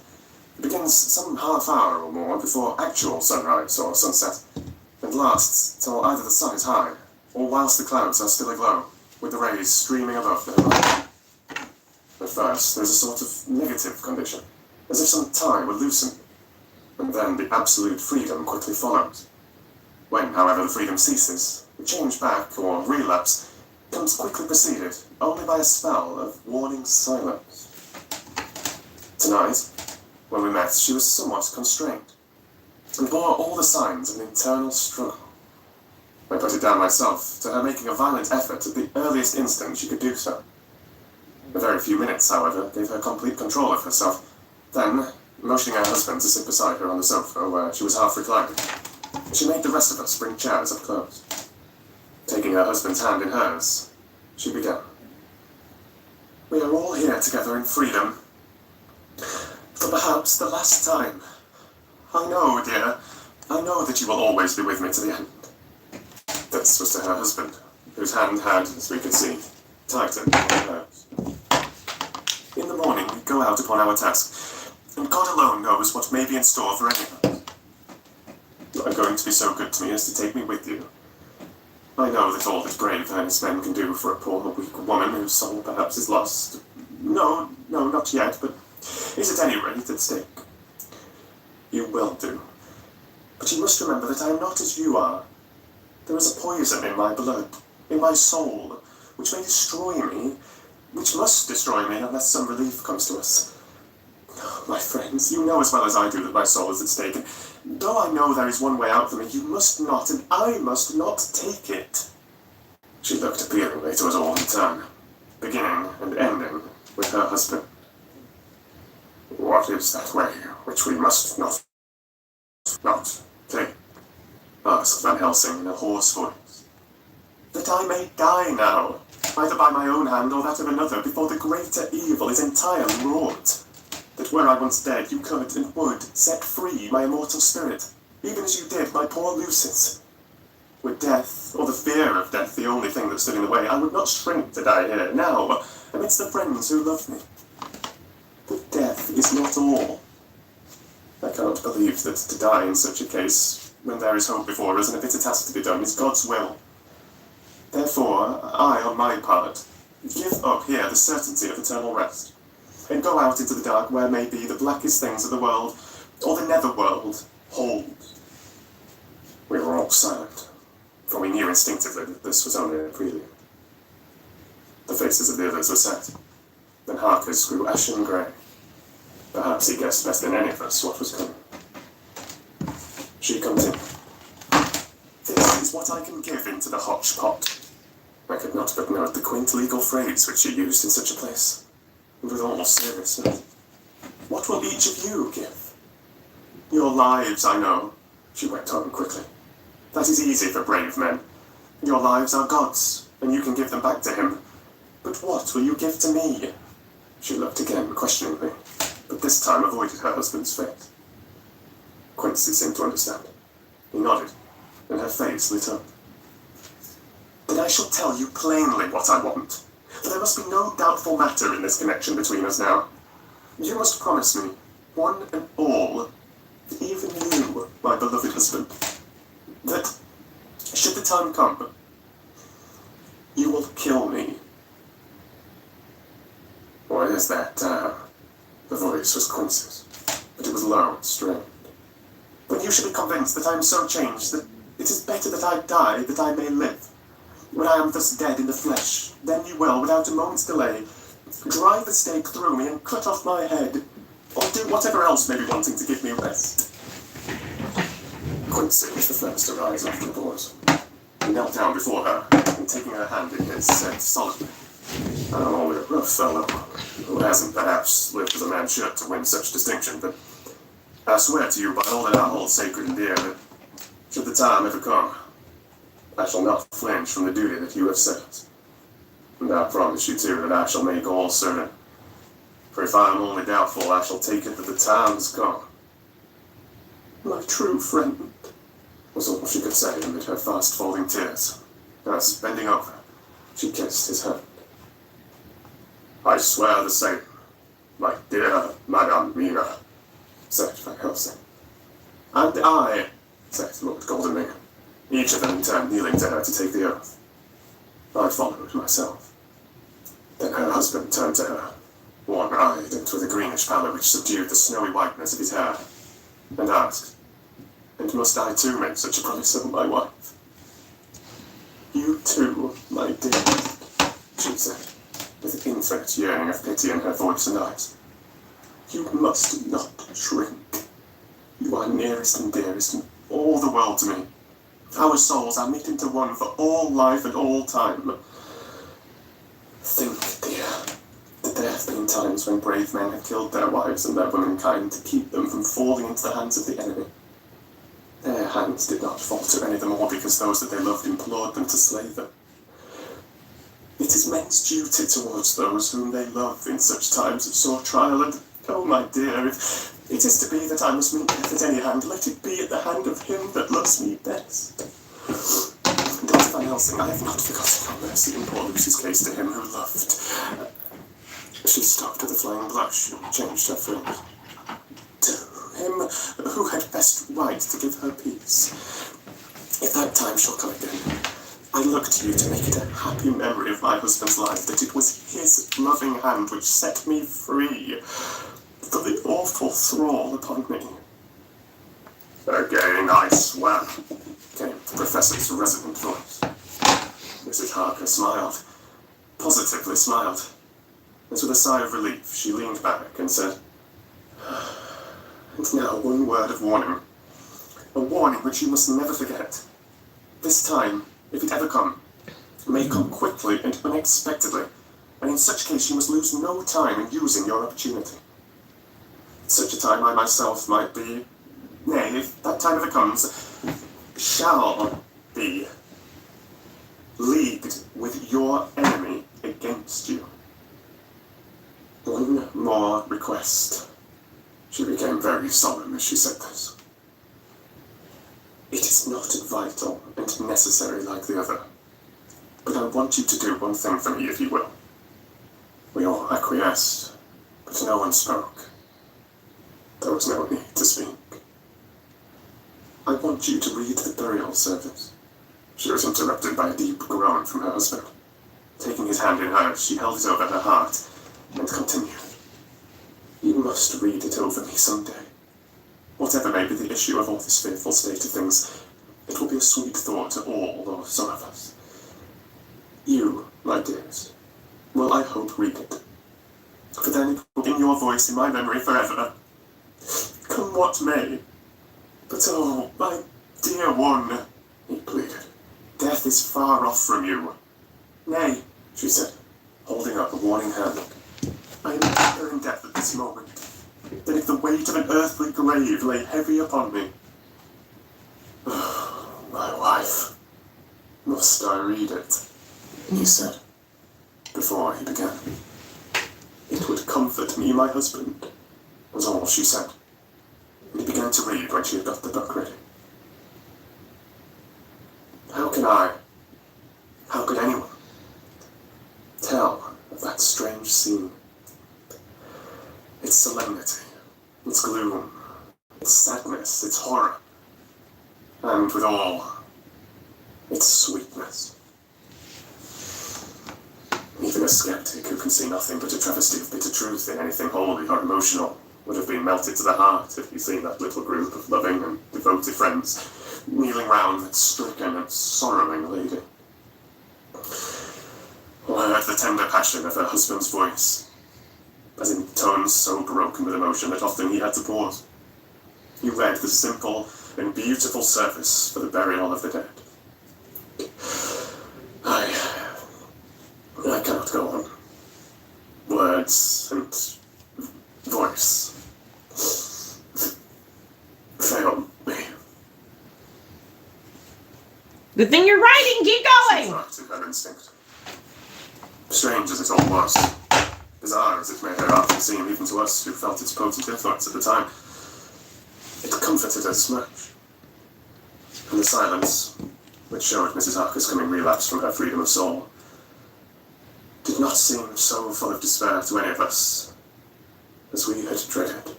begins some half hour or more before actual sunrise or sunset, and lasts till either the sun is high, or whilst the clouds are still aglow, with the rays streaming above the horizon. At first, there is a sort of negative condition, as if some tie were loosened, and then the absolute freedom quickly follows. When, however, the freedom ceases, the change back, or relapse, comes quickly preceded only by a spell of warning silence. Tonight, when we met, she was somewhat constrained, and bore all the signs of an internal struggle. I put it down myself to her making a violent effort at the earliest instant she could do so. A very few minutes, however, gave her complete control of herself. Then, motioning her husband to sit beside her on the sofa where she was half reclining, she made the rest of us bring chairs up close. Taking her husband's hand in hers, she began. We are all here together in freedom. For perhaps the last time. I know, dear, I know that you will always be with me to the end. This was to her husband, whose hand had, as we could see, tightened on hers. In the morning we go out upon our task, and God alone knows what may be in store for any of us. You are going to be so good to me as to take me with you. I know that all that brave, earnest men can do for a poor, weak woman whose soul perhaps is lost. No, not yet, but is at any rate at stake. You will do. But you must remember that I am not as you are. There is a poison in my blood, in my soul, which may destroy me, which must destroy me unless some relief comes to us. My friends, you know as well as I do that my soul is at stake, and though I know there is one way out for me, you must not, and I must not take it. She looked appealingly to us all in turn, beginning and ending with her husband. What is that way which we must not take? Asked Van Helsing in a hoarse voice. That I may die now, either by my own hand or that of another, before the greater evil is entirely wrought. That were I once dead, you could and would set free my immortal spirit, even as you did my poor Lucy's. Were death, or the fear of death, the only thing that stood in the way, I would not shrink to die here, now, amidst the friends who love me. But death is not all. I cannot believe that to die in such a case, when there is hope before us and a bitter task to be done, is God's will. Therefore, I, on my part, give up here the certainty of eternal rest, and go out into the dark where may be the blackest things of the world, or the netherworld, hold. We were all silent, for we knew instinctively that this was only a prelude. The faces of the others were set, then Harker's grew ashen grey. Perhaps he guessed better than any of us what was coming. She continued. This is what I can give into the hotch-pot. I could not but note the quaint legal phrase which she used in such a place. And with all seriousness, what will each of you give? Your lives, I know, she went on quickly. That is easy for brave men. Your lives are God's, and you can give them back to him. But what will you give to me? She looked again questioningly, but this time avoided her husband's face. Quincy seemed to understand. He nodded, and her face lit up. Then I shall tell you plainly what I want. For there must be no doubtful matter in this connection between us now. You must promise me, one and all, even you, my beloved husband, that, should the time come, you will kill me. What is that, The voice was Quincy's, but it was low and strained. When you should be convinced that I am so changed that it is better that I die that I may live. When I am thus dead in the flesh, then you will, without a moment's delay, drive a stake through me and cut off my head, or do whatever else may be wanting to give me rest. Quincy was the first to rise after a pause. He knelt down before her, and taking her hand in his, said solemnly, "I'm only a rough fellow, who hasn't perhaps lived as a man should to win such distinction, but I swear to you by all that I hold sacred and dear that, should the time ever come, I shall not flinch from the duty that you have set. And I promise you, too, that I shall make all certain. For if I am only doubtful, I shall take it that the time has come." "My true friend," was all she could say amid her fast-falling tears, as, bending over, she kissed his hand. "I swear the same, my dear Madame Mina," said Van Helsing. "And I," said Lord Goldenring, each of them in turn kneeling to her to take the oath. I followed myself. Then her husband turned to her, one-eyed and with a greenish pallor which subdued the snowy whiteness of his hair, and asked, "And must I too make such a promise of my wife?" "You too, my dearest," she said, with infinite yearning of pity in her voice and eyes. "You must not shrink. You are nearest and dearest in all the world to me. Our souls are knit into one for all life and all time. Think, dear, that there have been times when brave men have killed their wives and their womenkind to keep them from falling into the hands of the enemy. Their hands did not falter any the more because those that they loved implored them to slay them. It is men's duty towards those whom they love in such times of sore trial, and, oh my dear, if it is to be that I must meet death at any hand, let it be at the hand of him that loves me best. Dr. Van Helsing, I have not forgotten your mercy in poor Lucy's case to him who loved." She stopped with a flying blush and changed her phrase. "To him who had best right to give her peace. If that time shall come again, I look to you to make it a happy memory of my husband's life, that it was his loving hand which set me free from the awful thrall upon me." "Again, I swear," came the professor's resonant voice. Mrs. Harker smiled, positively smiled, as with a sigh of relief she leaned back and said, "And now one word of warning. A warning which you must never forget. This time, if it ever come, may come quickly and unexpectedly, and in such case you must lose no time in using your opportunity. At such a time I myself might be, nay, if that time ever comes, shall be leagued with your enemy against you. One more request." She became very solemn as she said this. "It is not vital and necessary like the other, but I want you to do one thing for me if you will." We all acquiesced, but no one spoke. There was no need to speak. "I want you to read the burial service." She was interrupted by a deep groan from her husband. Taking his hand in hers, she held it over her heart and continued, "You must read it over me some day. Whatever may be the issue of all this fearful state of things, it will be a sweet thought to all or some of us. You, my dearest, will I hope read it, for then it will be in your voice in my memory forever. Come what may. But oh, my dear one," he pleaded, "death is far off from you." "Nay," she said, holding up a warning hand, "I am deeper in death at this moment than if the weight of an earthly grave lay heavy upon me. My wife, must I read it?" he said, before he began. "It would comfort me, my husband," was all she said, and he began to read when she had got the book ready. How could anyone tell of that strange scene? Its solemnity, its gloom, its sadness, its horror, and with all, its sweetness. Even a skeptic who can see nothing but a travesty of bitter truth in anything holy or emotional would have been melted to the heart if he'd seen that little group of loving and devoted friends kneeling round that stricken and sorrowing lady. I heard the tender passion of her husband's voice, as in tones so broken with emotion that often he had to pause. He read the simple and beautiful service for the burial of the dead. I cannot go on. Words and voice fail me. Good thing you're writing. Keep going. Not to her instinct. Strange as it all was, bizarre as it may thereafter seem even to us who felt its potent influence at the time, it comforted us much. And the silence, which showed Mrs. Harker's coming relapse from her freedom of soul, did not seem so full of despair to any of us as we had dreaded.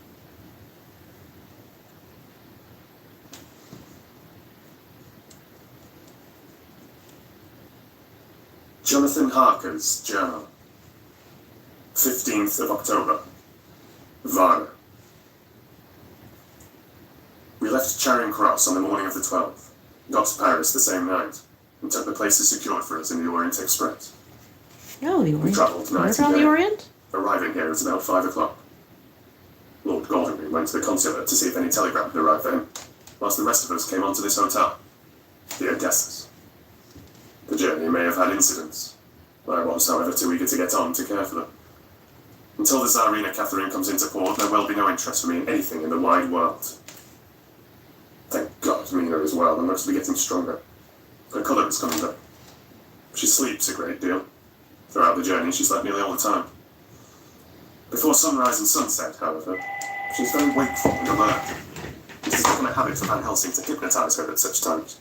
Jonathan Harker's journal. 15th of October. Varna. We left Charing Cross on the morning of the 12th, got to Paris the same night, and took the places secured for us in the Orient Express. Oh, the Orient. We travelled night on and the day, Orient? arriving here at about 5 o'clock. Lord Gordonby went to the consulate to see if any telegram had arrived for him, whilst the rest of us came on to this hotel, the Odessas. The journey may have had incidents. I was, however, too eager to get on to care for them. Until the Tsarina Catherine comes into port, there will be no interest for me in anything in the wide world. Thank God Mina is well and looks to be getting stronger. Her colour is coming back. She sleeps a great deal. Throughout the journey, she slept nearly all the time. Before sunrise and sunset, however, she is very wakeful and alert. It has become a habit for Van Helsing to hypnotise her at such times.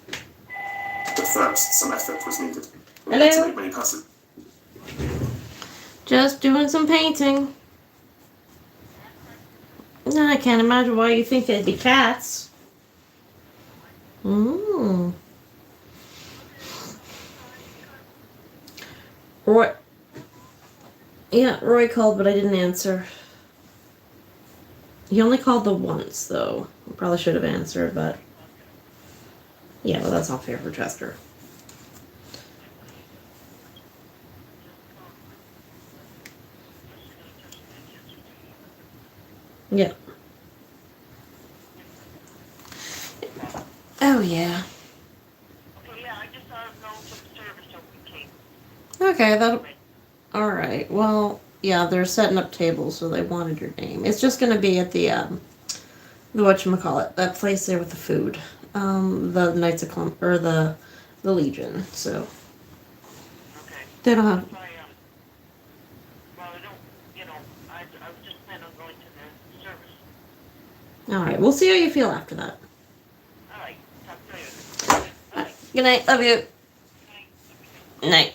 But first, some effort was needed. We had to make many passes. Just doing some painting. No, I can't imagine why you think they'd be cats. Roy, Roy called, but I didn't answer. He only called the once, though. I probably should have answered, but yeah, well, that's not fair for Chester. Yeah. Oh, yeah. Okay, yeah, I just go to the service over the cake. Okay, that'll... Alright, well, yeah, they're setting up tables, so they wanted your name. It's just gonna be at the whatchamacallit, that place there with the food. The Knights of or the Legion, so. Okay. They don't have... Well, I don't, I was just planning on going to the service. Alright, we'll see how you feel after that. Alright, talk to you later. Bye. Good night, love you. Night.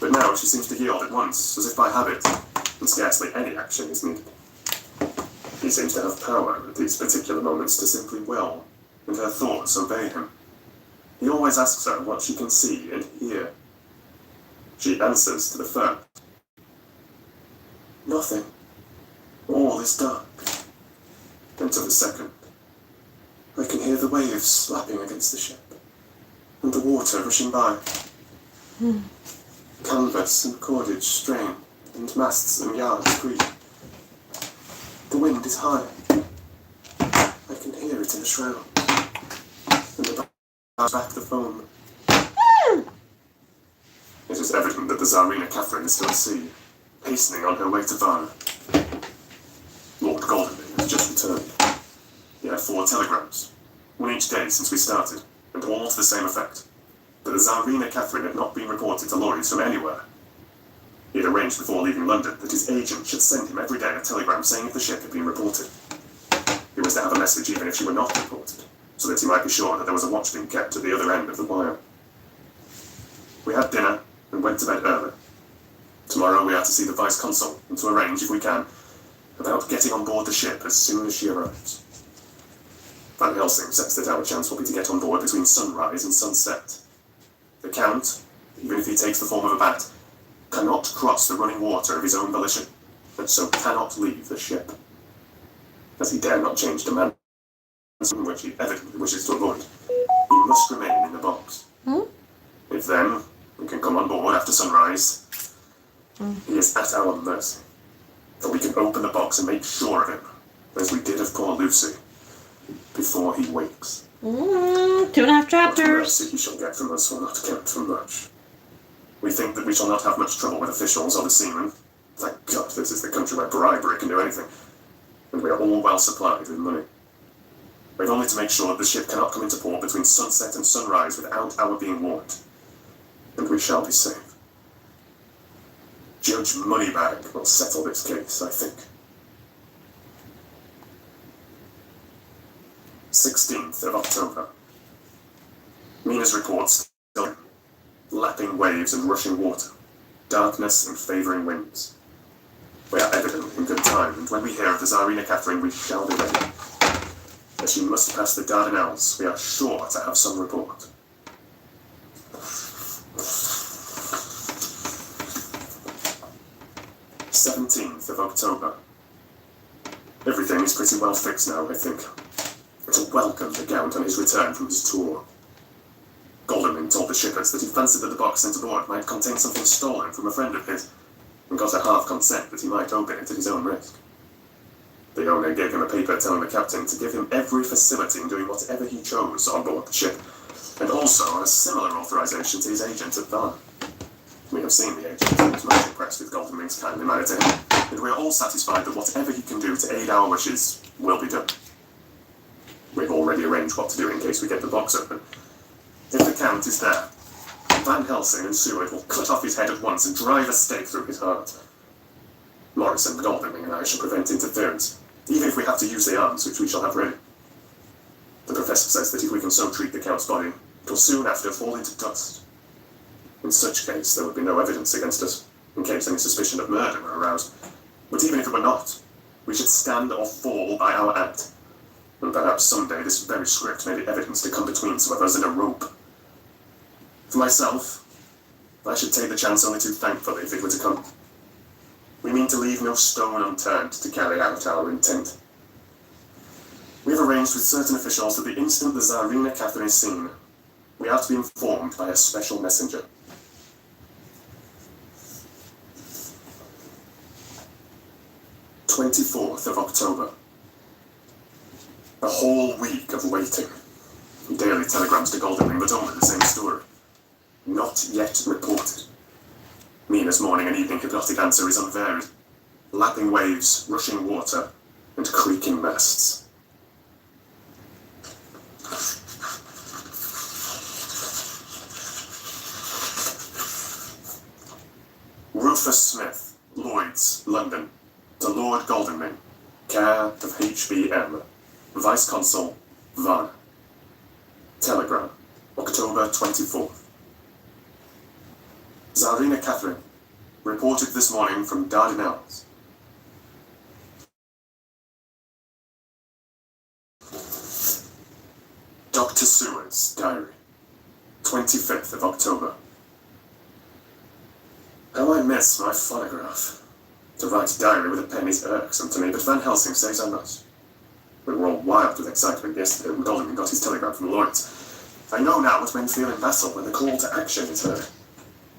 But now she seems to yield at once, as if by habit, and scarcely any action is needed. He seems to have power at these particular moments to simply will, and her thoughts obey him. He always asks her what she can see and hear. She answers to the first. Nothing. All is dark. And to the second. I can hear the waves slapping against the ship, and the water rushing by. Canvas and cordage strain, and masts and yards creak. The wind is high. I can hear it in the shroud, and the back the foam. It is evident that the Tsarina Catherine is still at sea, hastening on her way to Varna. Lord Goldenby has just returned. He had 4 telegrams, one each day since we started, and all to the same effect. That the Tsarina Catherine had not been reported to Lloyd's from anywhere. He had arranged before leaving London that his agent should send him every day a telegram saying if the ship had been reported. He was to have a message even if she were not reported, so that he might be sure that there was a watch being kept at the other end of the wire. We had dinner and went to bed early. Tomorrow we are to see the Vice-Consul and to arrange, if we can, about getting on board the ship as soon as she arrives. Van Helsing says that our chance will be to get on board between sunrise and sunset. Count, even if he takes the form of a bat, cannot cross the running water of his own volition, and so cannot leave the ship. As he dare not change demand, which he evidently wishes to avoid, he must remain in the box. If then we can come on board after sunrise, he is at our mercy. For we can open the box and make sure of him, as we did of poor Lucy, before he wakes. 2.5 What chapters. mercy he shall get from us will not count for much. We think that we shall not have much trouble with officials or the seamen. Thank God this is the country where bribery can do anything. And we are all well supplied with money. We've only to make sure that the ship cannot come into port between sunset and sunrise without our being warned. And we shall be safe. Judge Moneybag will settle this case, I think. 16th of October. Mina's reports still in. Lapping waves and rushing water. Darkness and favouring winds. We are evidently in good time, and when we hear of the Tsarina Catherine, we shall be ready. As she must pass the Dardanelles, we are sure to have some report. 17th of October. Everything is pretty well fixed now, I think. To welcome the Count on his return from his tour. Goldenman told the shippers that he fancied that the box sent aboard might contain something stolen from a friend of his, and got a half consent that he might open it at his own risk. The owner gave him a paper telling the captain to give him every facility in doing whatever he chose on board the ship, and also a similar authorization to his agent at Van. We have seen the agent, and was much impressed with Goldenman's kindly manner to him, and we are all satisfied that whatever he can do to aid our wishes will be done. We've already arranged what to do in case we get the box open. If the Count is there, Van Helsing and Seward will cut off his head at once and drive a stake through his heart. Morrison, Goldwing, and I shall prevent interference, even if we have to use the arms which we shall have ready. The professor says that if we can so treat the Count's body, it will soon after fall into dust. In such case, there would be no evidence against us, in case any suspicion of murder were aroused. But even if it were not, we should stand or fall by our act. And perhaps someday this very script may be evidence to come between some of us and a rope. For myself, I should take the chance only too thankfully if it were to come. We mean to leave no stone unturned to carry out our intent. We have arranged with certain officials that the instant the Tsarina Catherine is seen, we are to be informed by a special messenger. 24th of October. A whole week of waiting. Daily telegrams to Goldwing, but only the same story. Not yet reported. Mina's morning and evening hypnotic answer is unvaried. Lapping waves, rushing water, and creaking masts. Rufus Smith, Lloyd's, London. To Lord Goldwing, care of HBM. Vice Consul, Van. Telegram, October 24th. Tsarina Catherine, reported this morning from Dardanelles. Dr. Seward's diary, 25th of October. How I miss my phonograph. To write a diary with a pen is irksome to me, but Van Helsing says I must. We were all wild with excitement yesterday when Goldwing got his telegram from Lloyd's. I know now what men feel in battle when the call to action is heard.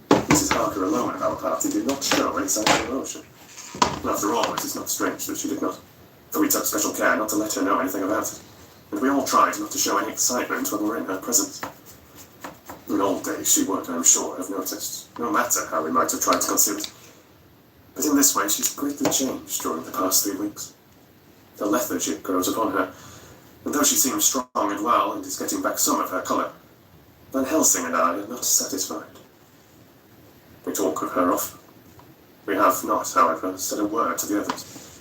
Mrs. Harker alone of our party did not show any sign of emotion. And after all, it is not strange that she did not, for we took special care not to let her know anything about it, and we all tried not to show any excitement when we were in her presence. In old days she would, I'm sure, have noticed, no matter how we might have tried to conceal it. But in this way she's greatly changed during the past 3 weeks. The lethargy grows upon her, and though she seems strong and well and is getting back some of her colour, Van Helsing and I are not satisfied. We talk of her often. We have not, however, said a word to the others.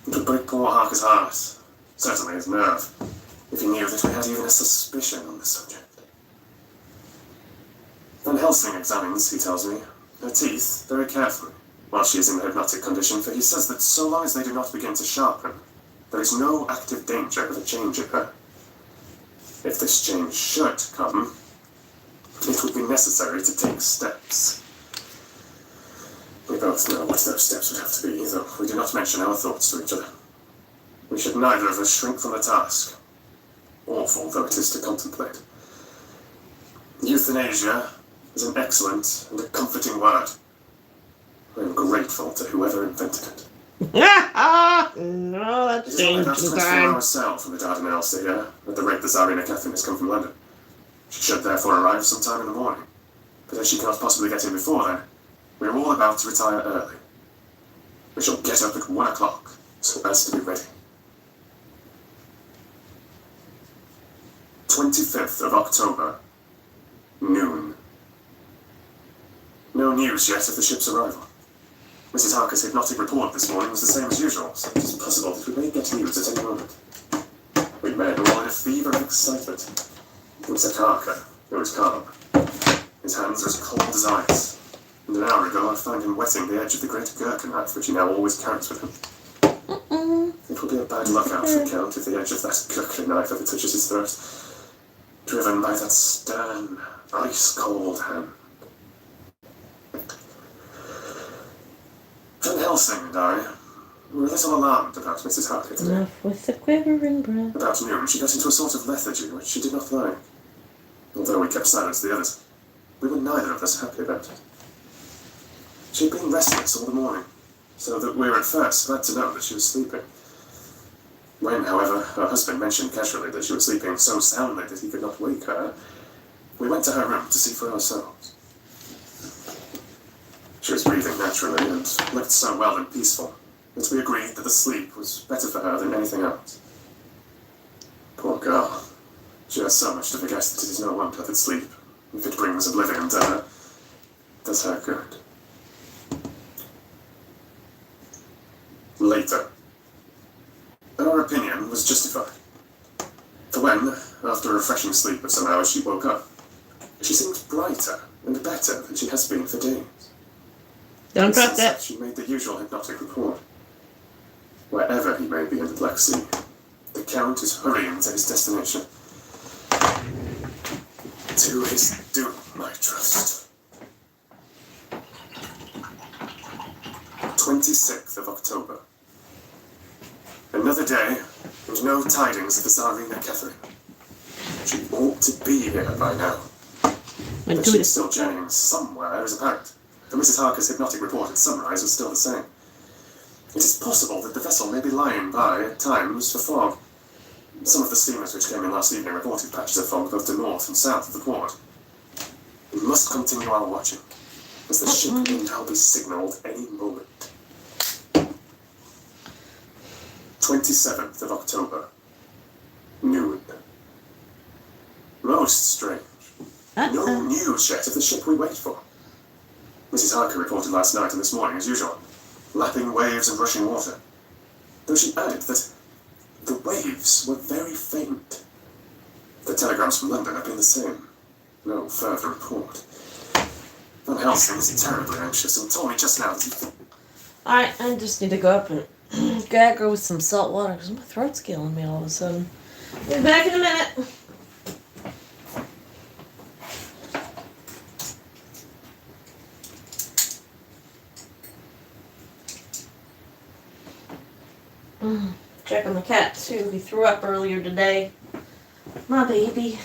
It would break poor Harker's heart, certainly his nerve, if he knew that we had even a suspicion on the subject. Van Helsing examines, he tells me, her teeth very carefully while she is in the hypnotic condition, for he says that so long as they do not begin to sharpen, there is no active danger of a change in her. If this change should come, it would be necessary to take steps. We both know what those steps would have to be, though we do not mention our thoughts to each other. We should neither of us shrink from the task, awful though it is to contemplate. Euthanasia is an excellent and a comforting word. I am grateful to whoever invented it. No, that's It is only about changing 24 time. hours sail from the Dardanelles to here, at the rate the Tsarina Catherine has come from London. She should therefore arrive sometime in the morning. But as she cannot possibly get in before then, we are all about to retire early. We shall get up at 1 o'clock, so as to be ready. 25th of October, noon. No news yet of the ship's arrival. Mrs. Harker's hypnotic report this morning was the same as usual, so it is possible that we may get news at any moment. We men are all in a fever of excitement. Except Harker, who is calm. His hands are as cold as ice, and an hour ago I found him wetting the edge of the great Gherkin knife which he now always carries with him. It will be a bad lookout for the Count if the edge of that Gherkin knife ever touches his throat, driven by that stern, ice-cold hand. Van Helsing and I were a little alarmed about Mrs. Harker today. Enough with the quivering breath. About noon, she got into a sort of lethargy which she did not like. Although we kept silence to the others, we were neither of us happy about it. She had been restless all the morning, so that we were at first glad to know that she was sleeping. When, however, her husband mentioned casually that she was sleeping so soundly that he could not wake her, we went to her room to see for ourselves. She was breathing naturally and looked so well and peaceful that we agreed that the sleep was better for her than anything else. Poor girl. She has so much to forget that it is no wonder that sleep, if it brings oblivion to her, does her good. Later. Her opinion was justified. For when, after a refreshing sleep of some hours, she woke up, she seemed brighter and better than she has been for days. Don't Since trust it. she made the usual hypnotic report. Wherever he may be in the Black Sea, the Count is hurrying to his destination. To his doom, I trust. 26th of October. Another day, and no tidings of the Tsarina Catherine. She ought to be here by now. Went But to she it. is still journeying somewhere is apparent. For Mrs. Harker's hypnotic report at sunrise was still the same. It is possible that the vessel may be lying by, at times, for fog. Some of the steamers which came in last evening reported patches of fog both to north and south of the port. We must continue our watching, as the ship may now be signalled any moment. 27th of October, noon. Most strange. No news yet of the ship we wait for. Mrs. Harker reported last night and this morning as usual, lapping waves and rushing water, though she added that the waves were very faint. The telegrams from London have been the same. No further report. Van Helsing is terribly anxious and told me just now that he... I just need to go up and go with some salt water because my throat's killing me all of a sudden. Be back in a minute. Check on the cat too. He threw up earlier today. My baby.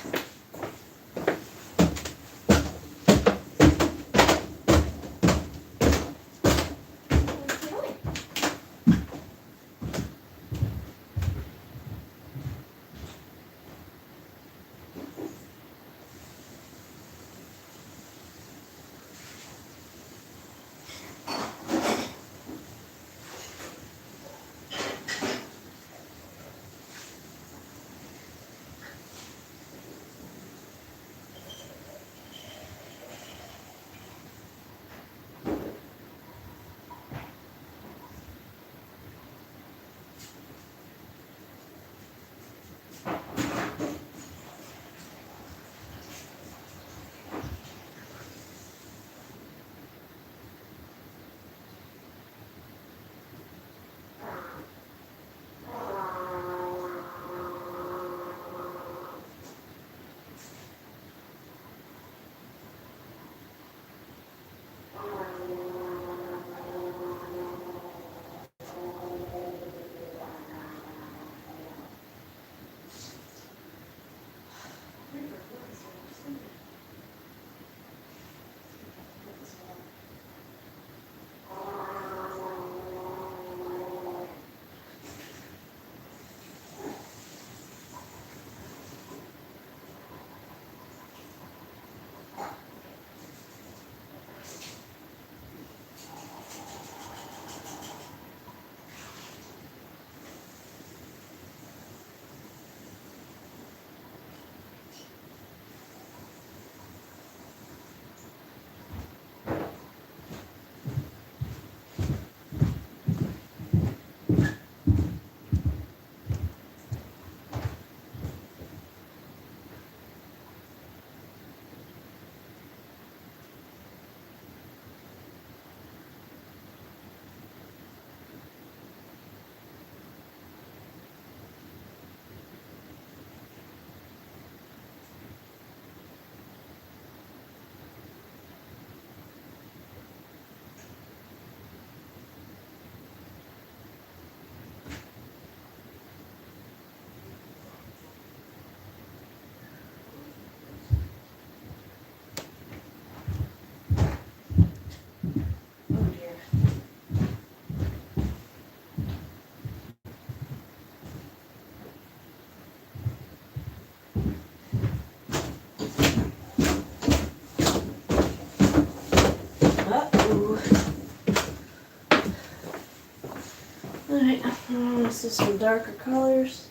Alright, this is some darker colors.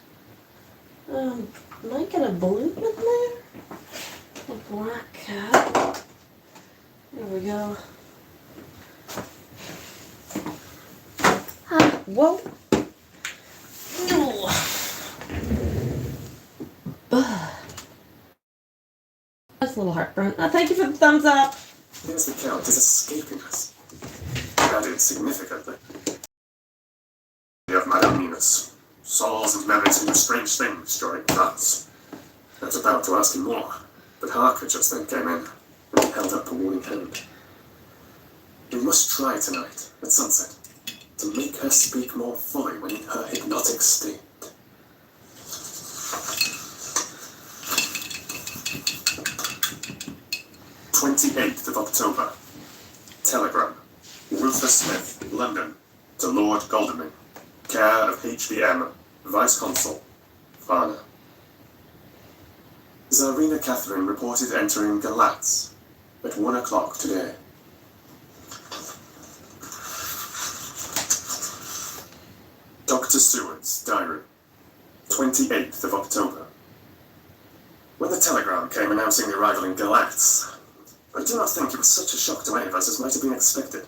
Might get a blue in there. A black cat. There we go. Whoa. No. That's a little heartburn. Thank you for the thumbs up. Here's the Count is escaping us. Added significantly. We have Madame Minas. Souls and memories into strange things during class. I was about to ask him more, but Harker just then came in and he held up a warning hand. We must try tonight, at sunset, to make her speak more fully when in her hypnotic state. "28th of October. Telegram. Rufus Smith, London, to Lord Godalming. Care of HBM, Vice Consul, Varna. Tsarina Catherine reported entering Galatz at 1 o'clock today. Dr. Seward's diary. 28th of October. When the telegram came announcing the arrival in Galatz, I do not think it was such a shock to any of us as might have been expected.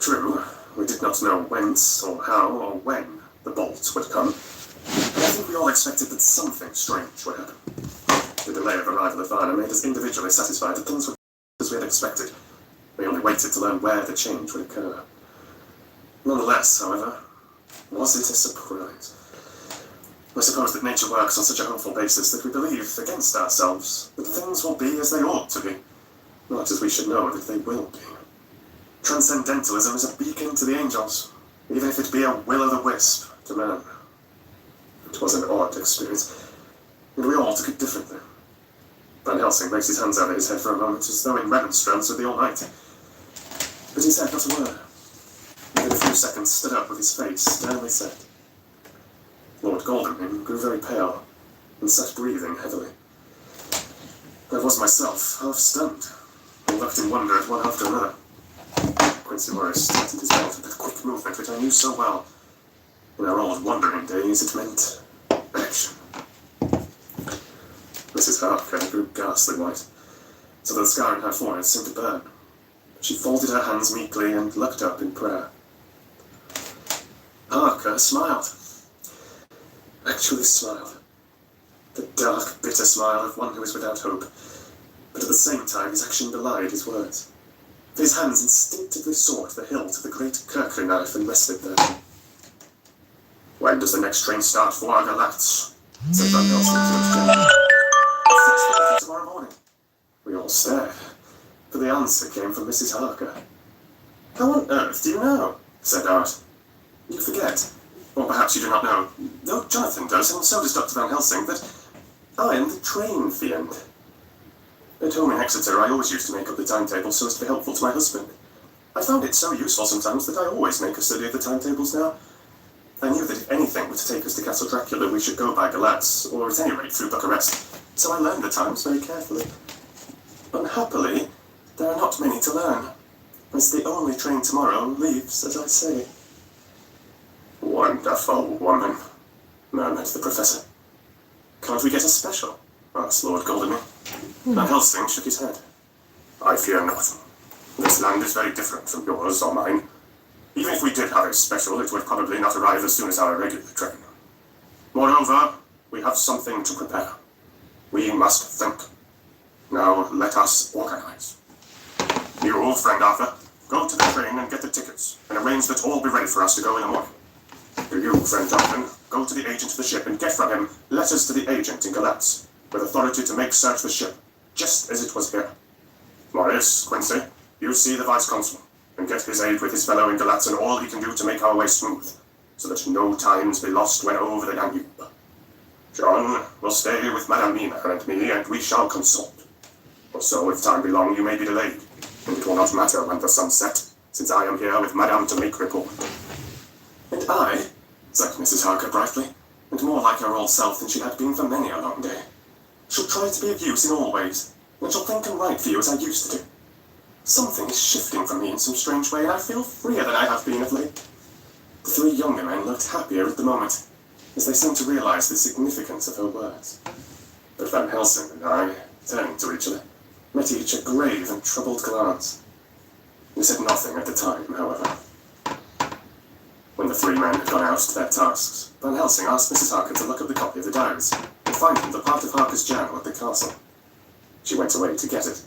True, we did not know whence, or how, or when the bolt would come, but I think we all expected that something strange would happen. The delay of arrival at Varna made us individually satisfied that things were as we had expected. We only waited to learn where the change would occur. Nonetheless, however, was it a surprise? I suppose that nature works on such a hopeful basis that we believe, against ourselves, that things will be as they ought to be, not as we should know that they will be. Transcendentalism is a beacon to the angels, even if it be a will-o'-the-wisp to man. It was an odd experience, and we all took it differently. Van Helsing raised his hands over his head for a moment, as though in remonstrance with the Almighty. But he said not a word. Within a few seconds stood up with his face sternly set. Lord Godalming grew very pale, and sat breathing heavily. I was myself half stunned, and looked in wonder at one after another. Quincy Morris tightened his belt with that quick movement which I knew so well. In our old wandering days, it meant action. Mrs. Harker grew ghastly white, so that the scar in her forehead seemed to burn. She folded her hands meekly and looked up in prayer. Harker smiled. Actually smiled. The dark, bitter smile of one who is without hope. But at the same time, his action belied his words. His hands instinctively sought the hilt of the great Kirkry knife and rested there. "When does the next train start for Galatz?" said Van Helsing to his general. "At 6:30 tomorrow morning." We all stared, for the answer came from Mrs. Harker. "How on earth do you know?" said Art. "You forget, or perhaps you do not know, though Jonathan does, and so does Dr. Van Helsing, that I am the train fiend. At home in Exeter, I always used to make up the timetable so as to be helpful to my husband. I found it so useful sometimes that I always make a study of the timetables now. I knew that if anything were to take us to Castle Dracula, we should go by Galatz, or at any rate through Bucharest, so I learned the times very carefully. Unhappily, there are not many to learn, as the only train tomorrow leaves, as I say." "Wonderful woman," murmured the professor. "Can't we get a special?" asked Lord Godalming. Van Helsing shook his head. "I fear not. This land is very different from yours or mine. Even if we did have a special, it would probably not arrive as soon as our regular train. Moreover, we have something to prepare. We must think. Now let us organize. You, friend Arthur, go to the train and get the tickets, and arrange that all be ready for us to go in the morning. Do you, friend Jonathan, go to the agent of the ship and get from him letters to the agent in Galatz, with authority to make search the ship, just as it was here. Morris, Quincy, you see the Vice-Consul, and get his aid with his fellow in Galatz and all he can do to make our way smooth, so that no times be lost when over the Danube. John will stay with Madame Mina and me, and we shall consult. For so, if time be long, you may be delayed, and it will not matter when the sun set, since I am here with Madame to make report." "And I," said Mrs. Harker brightly, and more like her old self than she had been for many a long day, "shall try to be of use in all ways, and shall think and write for you as I used to do. Something is shifting from me in some strange way, and I feel freer than I have been of late. The three younger men looked happier at the moment, as they seemed to realize the significance of her words. But Van Helsing and I, turning to each other, met each a grave and troubled glance. We said nothing at the time, however. When the three men had gone out to their tasks, Van Helsing asked Mrs. Harker to look at the copy of the diaries and find him the part of Harker's journal at the castle. She went away to get it.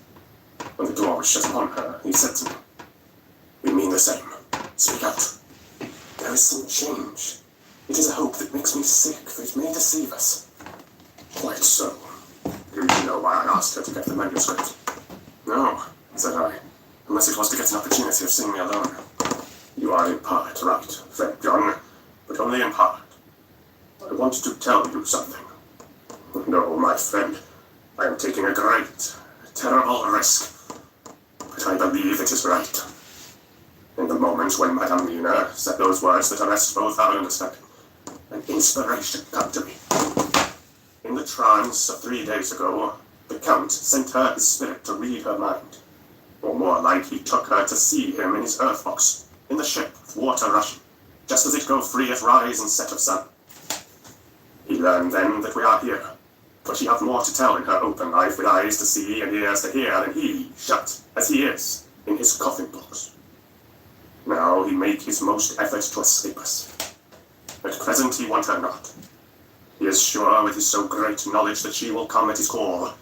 When the door was shut upon her, he said to me, "We mean the same. Speak out. There is some change. It is a hope that makes me sick, for it may deceive us." "Quite so. Do you know why I asked her to get the manuscript?" "No," said I, "unless it was to get an opportunity of seeing me alone." "You are in part right, friend John, but only in part. I want to tell you something. No, my friend, I am taking a great, terrible risk, but I believe it is right. In the moment when Madame Mina said those words that arrest both our understanding, an inspiration came to me. In the trance of 3 days ago, the Count sent her his spirit to read her mind. Or more like, he took her to see him in his earth box, in the ship with water rushing, just as it go free at rise and set of sun. He learned then that we are here, for she hath more to tell in her open life, with eyes to see and ears to hear, than he, shut as he is, in his coffin box. Now he make his most effort to escape us. At present he want her not. He is sure with his so great knowledge that she will come at his call.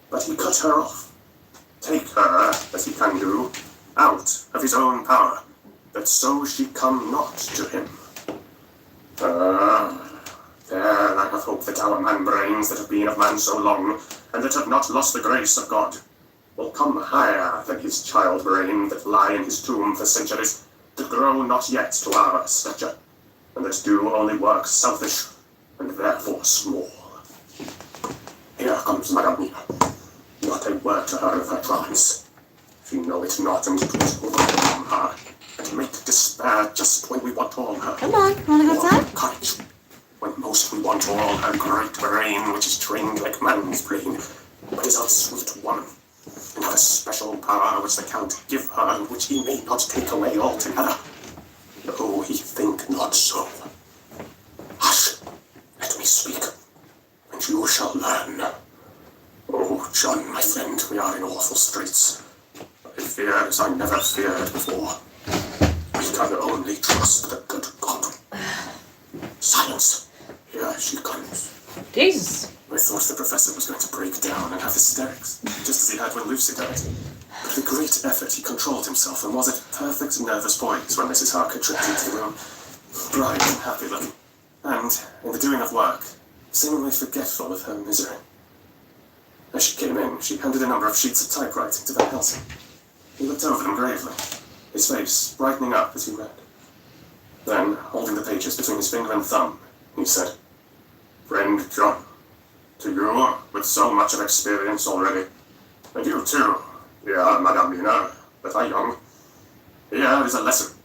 But he cut her off. Take her, as he can do, out of his own power, that so she come not to him. There I have hope that our man-brains that have been of man so long, and that have not lost the grace of God, will come higher than his child-brain that lie in his tomb for centuries, that grow not yet to our stature, and that do only work selfish, and therefore small. Here comes Madame Mina. Not a word to her of her crimes. She know it not, and it will overcome her, and make despair just when we want all her. Come on, wanna go outside? Courage. When most we want all her great brain, which is trained like man's brain, but is our sweet woman, and have a special power which the Count give her, which he may not take away altogether. No, he think not so. Hush, let me speak, and you shall learn. Oh, John, my friend, we are in awful straits. I fear as I never feared before. We can only trust the good God. Silence. Here she comes. Jesus. I thought the professor was going to break down and have hysterics, just as he had when Lucy died. But with a great effort he controlled himself and was at perfect nervous poise when Mrs. Harker tripped into the room, bright and happy looking, and, in the doing of work, seemingly forgetful of her misery. As she came in, she handed a number of sheets of typewriting to Van Helsing. He looked over them gravely, his face brightening up as he read. Then, holding the pages between his finger and thumb, he said, "Friend John, to you, with so much of experience already, and you too, dear Madame Mina, that are young, here is a lesson.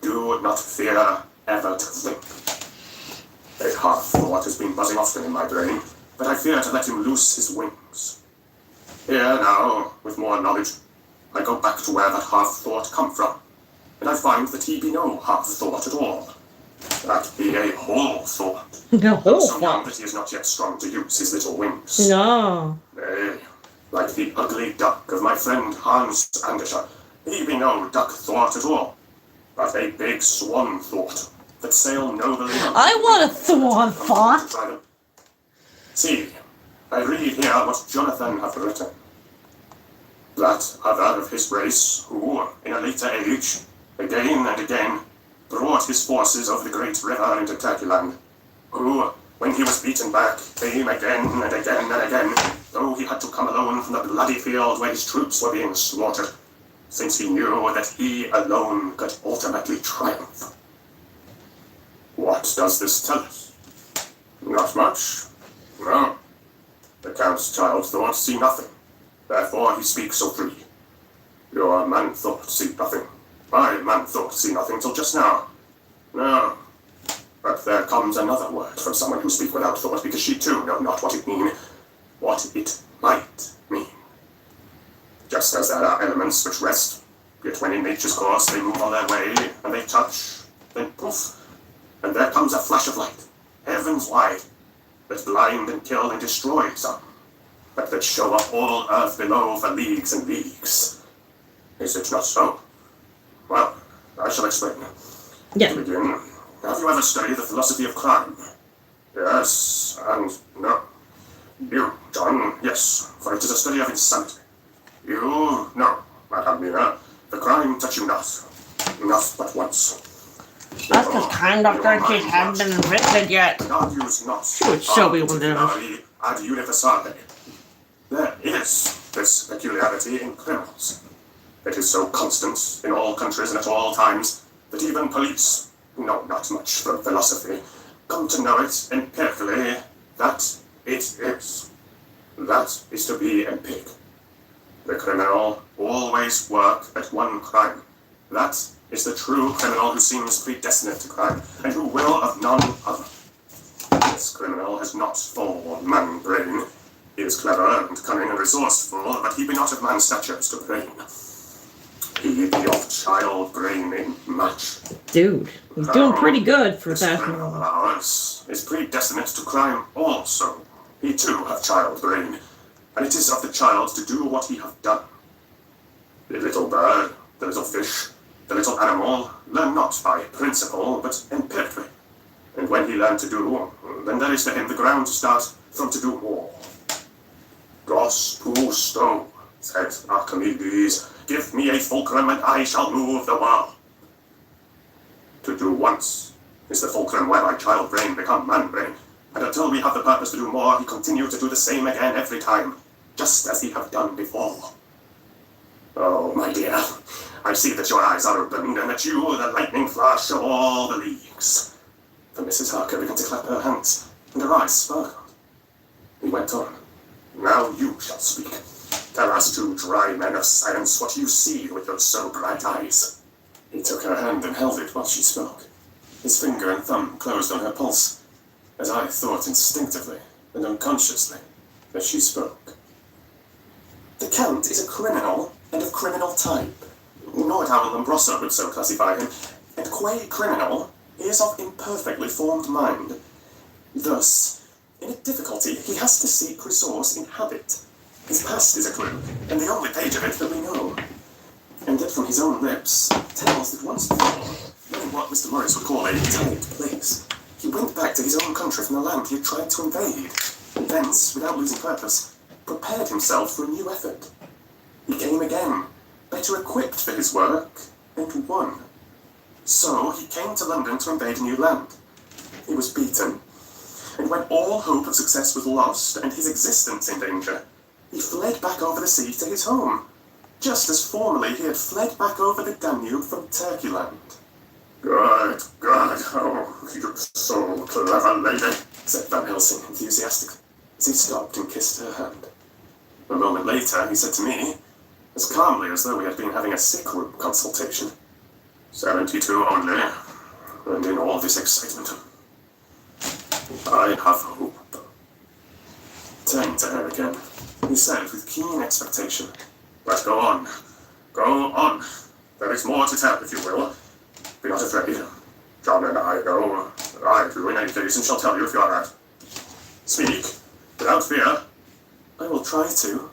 Do not fear ever to think. A half thought has been buzzing often in my brain, but I fear to let him loose his wings. Here now, with more knowledge, I go back to where that half thought come from, and I find that he be no half thought at all. That be a whole thought. The whole So young thought. that he is not yet strong to use his little wings. No. Nay, like the ugly duck of my friend Hans Anderscher, he be no duck thought at all, but a big swan thought that sail nobly. I want a swan thought. See, I read here what Jonathan hath written. That other of his race, who, in a later age, again and again, brought his forces over the great river into Turkeyland, who, when he was beaten back, came again and again and again, though he had to come alone from the bloody field where his troops were being slaughtered, since he knew that he alone could ultimately triumph. What does this tell us? Not much. No. The Count's child thought see nothing. Therefore he speaks so free. Your man thought see nothing. My man thought see nothing till just now. No. But there comes another word from someone who speak without thought, because she too know not what it mean, what it might mean. Just as there are elements which rest, yet when in nature's course they move on their way, and they touch, then poof, and there comes a flash of light, heavens wide, that blind and kill and destroy some, but that show up all earth below for leagues and leagues. Is it not so? Well, I shall explain. Yeah. To begin, have you ever studied the philosophy of crime? Yes, and no. You, John, yes, for it is a study of insanity. You, no, Madame Mina, the crime touch you not but once. That's because time doctor haven't been invented yet. God use not She would show me one day. ad universale. There is this peculiarity in criminals. It is so constant in all countries and at all times that even police, who know not much from philosophy, come to know it empirically that it is. That is to be empiric. The criminal always work at one crime. That is the true criminal who seems predestinate to crime, and who will of none other. This criminal has not full man brain. He is clever and cunning and resourceful, but he be not of man's stature as to brain. He be of child brain in much. Dude, he's doing pretty good for this that. criminal of ours is predestinate to crime also. He too have child brain, and it is of the child to do what he have done. The little bird, the little fish, the little animal learn not by principle, but empirically. And when he learn to do, then there is for him the ground to start from to do more. Dos pusto, said Archimedes, give me a fulcrum and I shall move the world. To do once is the fulcrum whereby child brain become man brain, and until we have the purpose to do more, he continue to do the same again every time, just as he have done before. Oh, my dear, I see that your eyes are opened, and that you, the lightning flash of all the leagues. For Mrs. Harker began to clap her hands, and her eyes sparkled. He went on. Now you shall speak. Tell us two dry men of science what you see with those so bright eyes. He took her hand and held it while she spoke. His finger and thumb closed on her pulse, as I thought instinctively and unconsciously as she spoke. The Count is a criminal and of criminal type. Lord Howell Lombroso would so classify him, and qua criminal, he is of imperfectly formed mind. Thus, in a difficulty, he has to seek resource in habit. His past is a clue, and the only page of it that we know. And that from his own lips tells that once before, when in what Mr. Morris would call a tight place, he went back to his own country from the land he had tried to invade, and thence, without losing purpose, prepared himself for a new effort. He came again, better equipped for his work, and won. So he came to London to invade a new land. He was beaten, and when all hope of success was lost and his existence in danger, he fled back over the sea to his home, just as formerly he had fled back over the Danube from Turkeyland. Good, oh, you so clever lady, said Van Helsing enthusiastically, as he stopped and kissed her hand. A moment later, he said to me, as calmly as though we had been having a sick room consultation, 72 only, and in all this excitement, I have hope. Turning to her again, he said with keen expectation, but go on, there is more to tell if you will. Be not afraid. John and I know, I do in any case, and shall tell you if you are right. Speak, without fear. I will try to,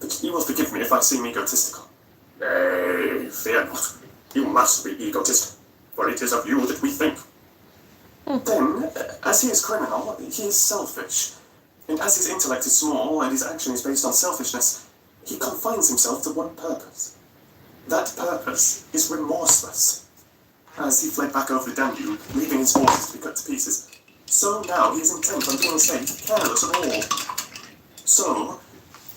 but you will forgive me if I seem egotistical. Nay, fear not. You must be egotist, for it is of you that we think. Then, as he is criminal, he is selfish. And as his intellect is small and his action is based on selfishness, he confines himself to one purpose. That purpose is remorseless. As he fled back over the Danube, leaving his forces to be cut to pieces, so now he is intent on being safe, careless of all. So,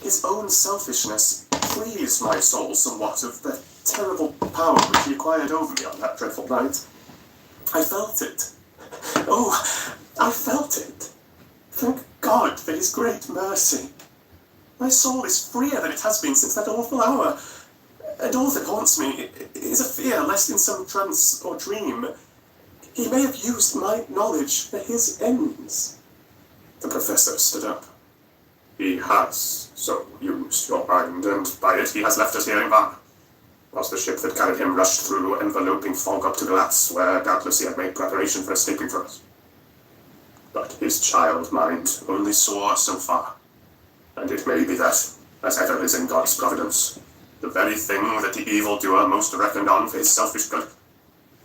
his own selfishness frees my soul somewhat of the terrible power which he acquired over me on that dreadful night. I felt it. Oh, I felt it. Thank God for his great mercy. My soul is freer than it has been since that awful hour. And all that haunts me is a fear lest in some trance or dream he may have used my knowledge for his ends. The professor stood up. He has so used your mind, and by it he has left us here in vain. whilst the ship that carried him rushed through enveloping fog up to Glatz, where doubtless he had made preparation for escaping from us. But his child mind only saw so far, and it may be that, as ever is in God's providence, the very thing that the evildoer most reckoned on for his selfish good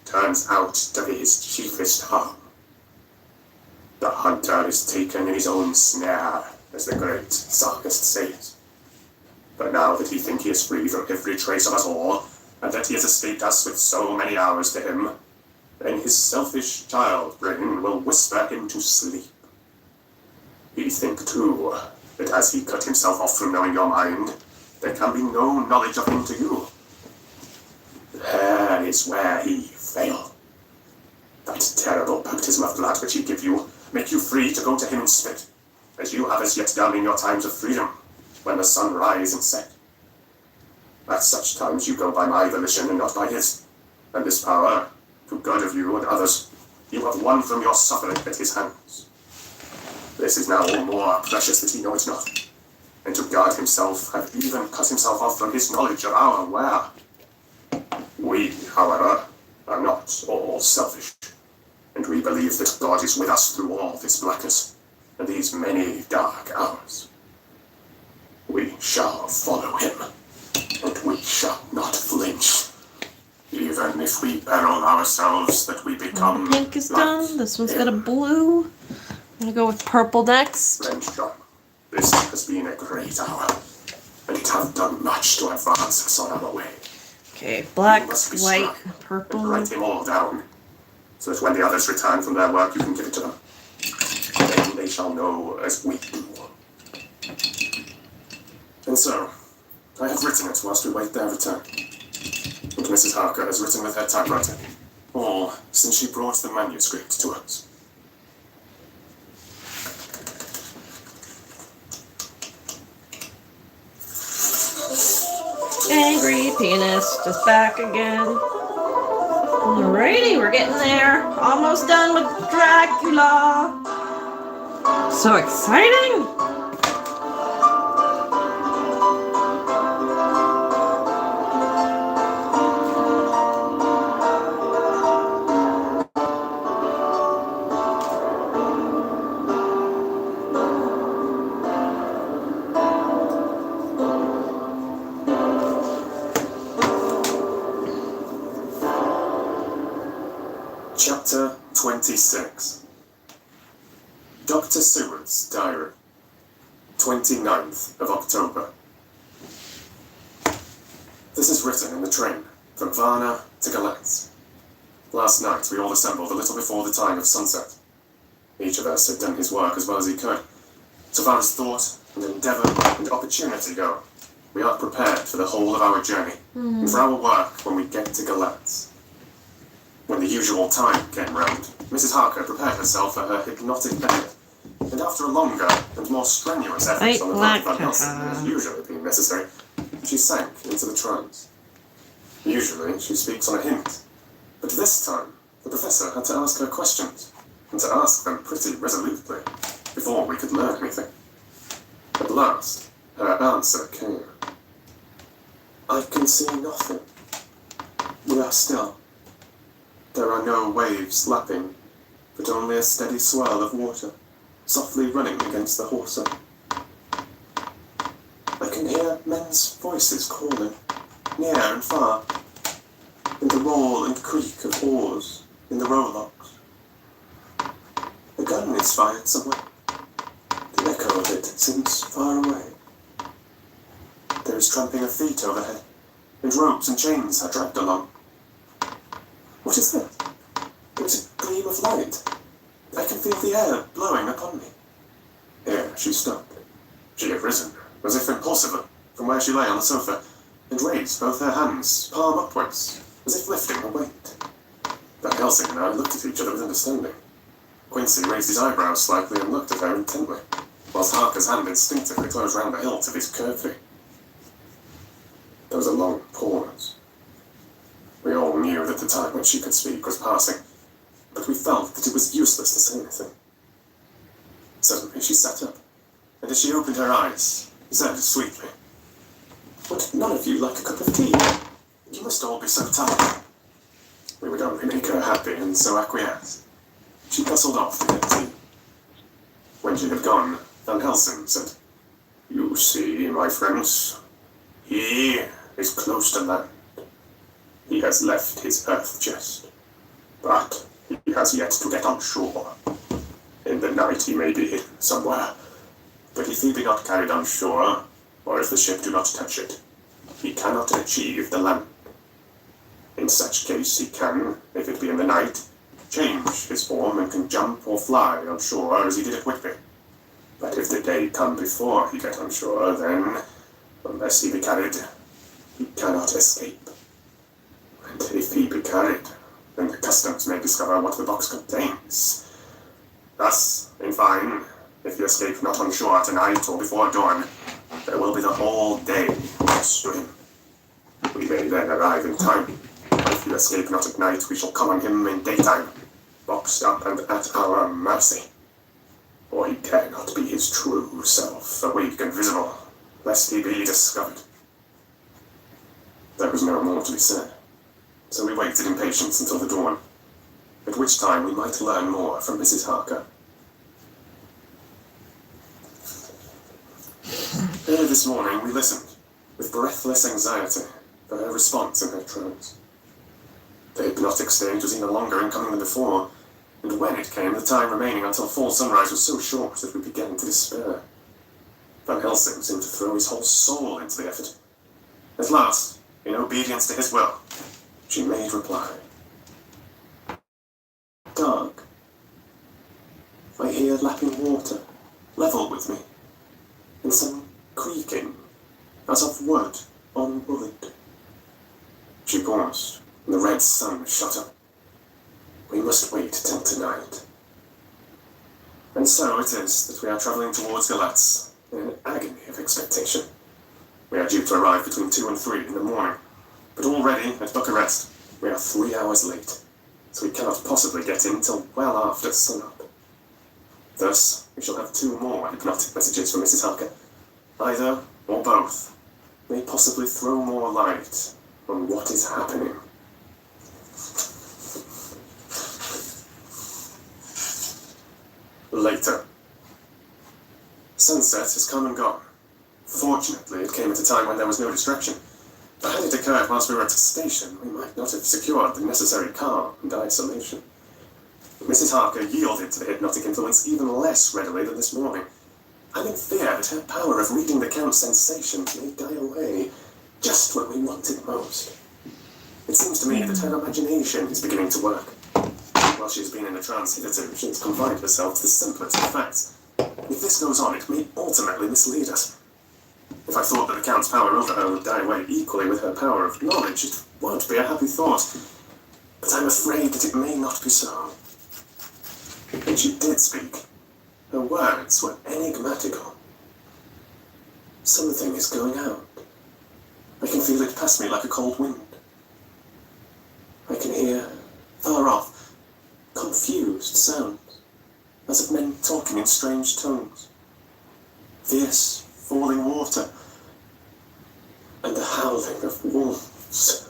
turns out to be his chiefest harm. The hunter is taken in his own snare, as the great sarcist says. But now that he thinks he is free from every trace of us all, and that he has escaped us with so many hours to him, then his selfish child brain will whisper him to sleep. He think too, that as he cut himself off from knowing your mind, there can be no knowledge of him to you. There is where he failed. That terrible baptism of blood which he give you, make you free to go to him in spirit, as you have as yet done in your times of freedom, when the sun rise and set. At such times you go by my volition and not by his, and this power, to good of you and others, you have won from your suffering at his hands. This is now all more precious that he know it not, and to guard himself have even cut himself off from his knowledge of our where. We, however, are not all selfish, and we believe that God is with us through all this blackness, and these many dark hours. We shall follow him, and we shall not flinch, even if we peril ourselves that we become The pink is done. This one's got a blue. I'm gonna go with purple next. Friend John, this has been a great hour, and it hath done much to advance us on our way. Okay, black, You must be white, strong, and purple. write him all down, so that when the others return from their work, you can give it to them. Then they shall know as we do. And so, I have written it whilst we wait their return. And Mrs. Harker has written with her typewriter, all since she brought the manuscript to us. Angry penis, just back again. Alrighty, we're getting there. Almost done with Dracula. So exciting! Chapter 26. Dr. Seward's Diary. 29th of October. This is written in the train from Varna to Galatz. Last night we all assembled a little before the time of sunset. Each of us had done his work as well as he could. So far as thought and endeavour and opportunity go, we are prepared for the whole of our journey and for our work when we get to Galatz. When the usual time came round, Mrs. Harker prepared herself for her hypnotic bed, and after a longer and more strenuous effort on the part of Van Helsing than has usually been necessary, she sank into the trance. Usually she speaks on a hint, but this time the professor had to ask her questions, and to ask them pretty resolutely, before we could learn anything. At last, her answer came. I can see nothing. We are still. There are no waves lapping, but only a steady swirl of water, softly running against the hawser. I can hear men's voices calling, near and far, and the roll and creak of oars in the rowlocks. A gun is fired somewhere. The echo of it seems far away. There is tramping of feet overhead, and ropes and chains are dragged along. What is that? There is a gleam of light. I can feel the air blowing upon me. Here she stopped. She had risen, as if impulsively, from where she lay on the sofa, and raised both her hands, palm upwards, as if lifting a weight. Van Helsing and I looked at each other with understanding. Quincy raised his eyebrows slightly and looked at her intently, whilst Harker's hand instinctively closed round the hilt of his curfew. There was a long pause. We all knew that the time when she could speak was passing, but we felt that it was useless to say anything. Suddenly she sat up, and as she opened her eyes, said sweetly, "Would none of you like a cup of tea? You must all be so tired. We would only make her happy, and so acquiesce. She bustled off to get tea. When she had gone, Van Helsing said, "You see, my friends, he is close to land. He has left his earth chest, but he has yet to get on shore. In the night he may be hidden somewhere, but if he be not carried on shore, or if the ship do not touch it, he cannot achieve the land. In such case he can, if it be in the night, change his form and can jump or fly on shore as he did at Whitby. But if the day come before he get on shore, then, unless he be carried, he cannot escape. And if he be carried, then the customs may discover what the box contains. Thus, in fine, if he escape not on shore tonight or before dawn, there will be the whole day lost to him. We may then arrive in time. If he escape not at night, we shall come on him in daytime, boxed up and at our mercy. For he dare not be his true self, awake and visible, lest he be discovered." There was no more to be said, so we waited in patience until the dawn, at which time we might learn more from Mrs. Harker. Early this morning we listened, with breathless anxiety, for her response in her trance. The hypnotic stage was even longer in coming than before, and when it came, the time remaining until full sunrise was so short that we began to despair. Van Helsing seemed to throw his whole soul into the effort. At last, in obedience to his will, she made reply. "Dark. I hear lapping water, level with me, and some creaking, as of wood on wood." She paused, and the red sun shot up. We must wait till tonight. And so it is that we are travelling towards Galatz in an agony of expectation. We are due to arrive between 2 and 3 in the morning, but already at Bucharest we are 3 hours late, so we cannot possibly get in till well after sunup. Thus, we shall have 2 more hypnotic messages from Mrs. Harker. Either, or both, may possibly throw more light on what is happening. Later. Sunset has come and gone. Fortunately, it came at a time when there was no distraction. But had it occurred whilst we were at the station, we might not have secured the necessary calm and isolation. Mrs. Harker yielded to the hypnotic influence even less readily than this morning. I'm in fear that her power of reading the Count's sensations may die away just when we want it most. It seems to me that her imagination is beginning to work. While she has been in a trance hitherto, she has confined herself to the simplest of facts. If this goes on, it may ultimately mislead us. If I thought that the Count's power over her would die away equally with her power of knowledge, it won't be a happy thought. But I'm afraid that it may not be so. When she did speak, her words were enigmatical. Something is going out. I can feel it pass me like a cold wind. I can hear, far off, confused sounds, as of men talking in strange tongues. Fierce, falling water, and the howling of wolves.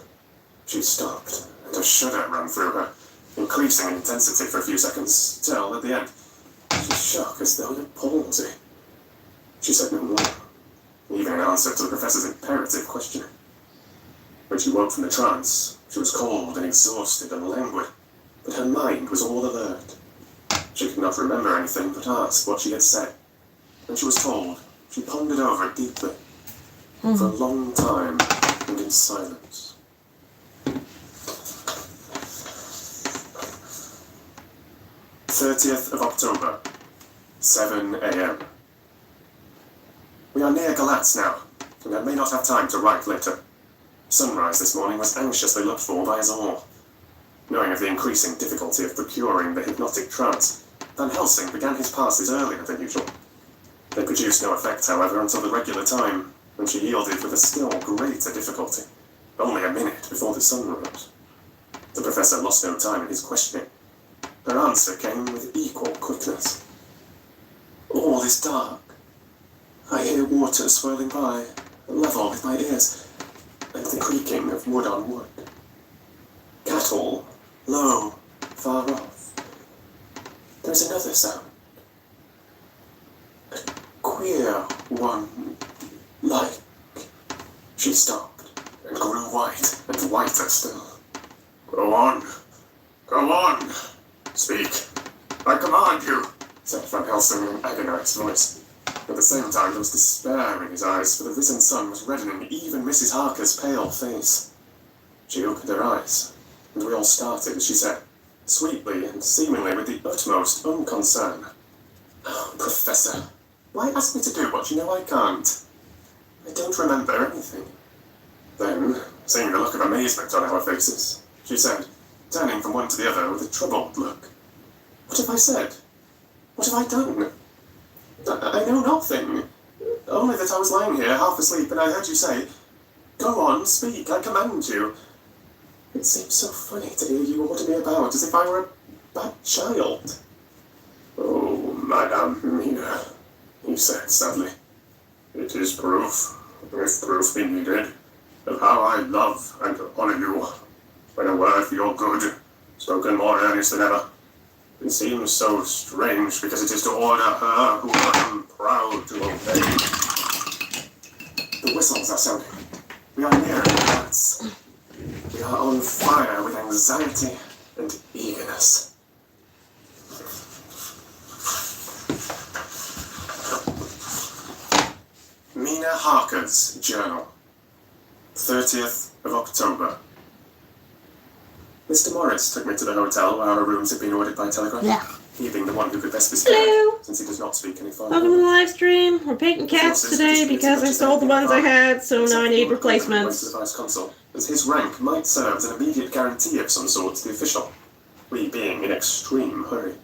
She stopped, and a shudder ran through her, increasing in intensity for a few seconds, till, at the end, she shook as though in a palsy. She said no more, even in answer to the professor's imperative questioning. When she woke from the trance, she was cold and exhausted and languid, but her mind was all alert. She could not remember anything but asked what she had said. When she was told, she pondered over it deeply, for a long time and in silence. 30th of October, 7 a.m. We are near Galatz now, and I may not have time to write later. Sunrise this morning was anxiously looked for by us all. Knowing of the increasing difficulty of procuring the hypnotic trance, Van Helsing began his passes earlier than usual. They produced no effect, however, until the regular time, when she yielded with a still greater difficulty, only a minute before the sun rose. The professor lost no time in his questioning. Her answer came with equal quickness. All is dark. I hear water swirling by, level with my ears. like the creaking of wood on wood. Cattle, low, far off. There's another sound. A queer one, like... She stopped and grew white and whiter still. Go on. Go on. Speak. I command you, said Van Helsing in an agonized voice. At the same time, there was despair in his eyes, for the risen sun was reddening even Mrs. Harker's pale face. She opened her eyes, and we all started as she said, sweetly and seemingly with the utmost unconcern, "Oh, Professor, why ask me to do what you know I can't? I don't remember anything." Then, seeing the look of amazement on our faces, she said, turning from one to the other with a troubled look, "What have I said? What have I done? I know nothing. Only that I was lying here, half asleep, and I heard you say, 'Go on, speak, I command you.' It seems so funny to hear you order me about as if I were a bad child." "Oh, Madame Mina," he said sadly. "It is proof, if proof be needed, of how I love and honor you. When a word for your good, spoken more earnest than ever, it seems so strange because it is to order her who I am proud to obey." The whistles are sounding. We are near the bats. We are on fire with anxiety and eagerness. Mina Harker's journal. 30th of October. Mr. Morris took me to the hotel where our rooms had been ordered by telegraph. Yeah. He being the one who could best be spared, Hello. since he does not speak any farther. Welcome to the live stream. We're painting cats today because I sold the ones I had, so now I need Went to replacements. the vice consul, as his rank might serve as an immediate guarantee of some sort to the official, we being in extreme hurry.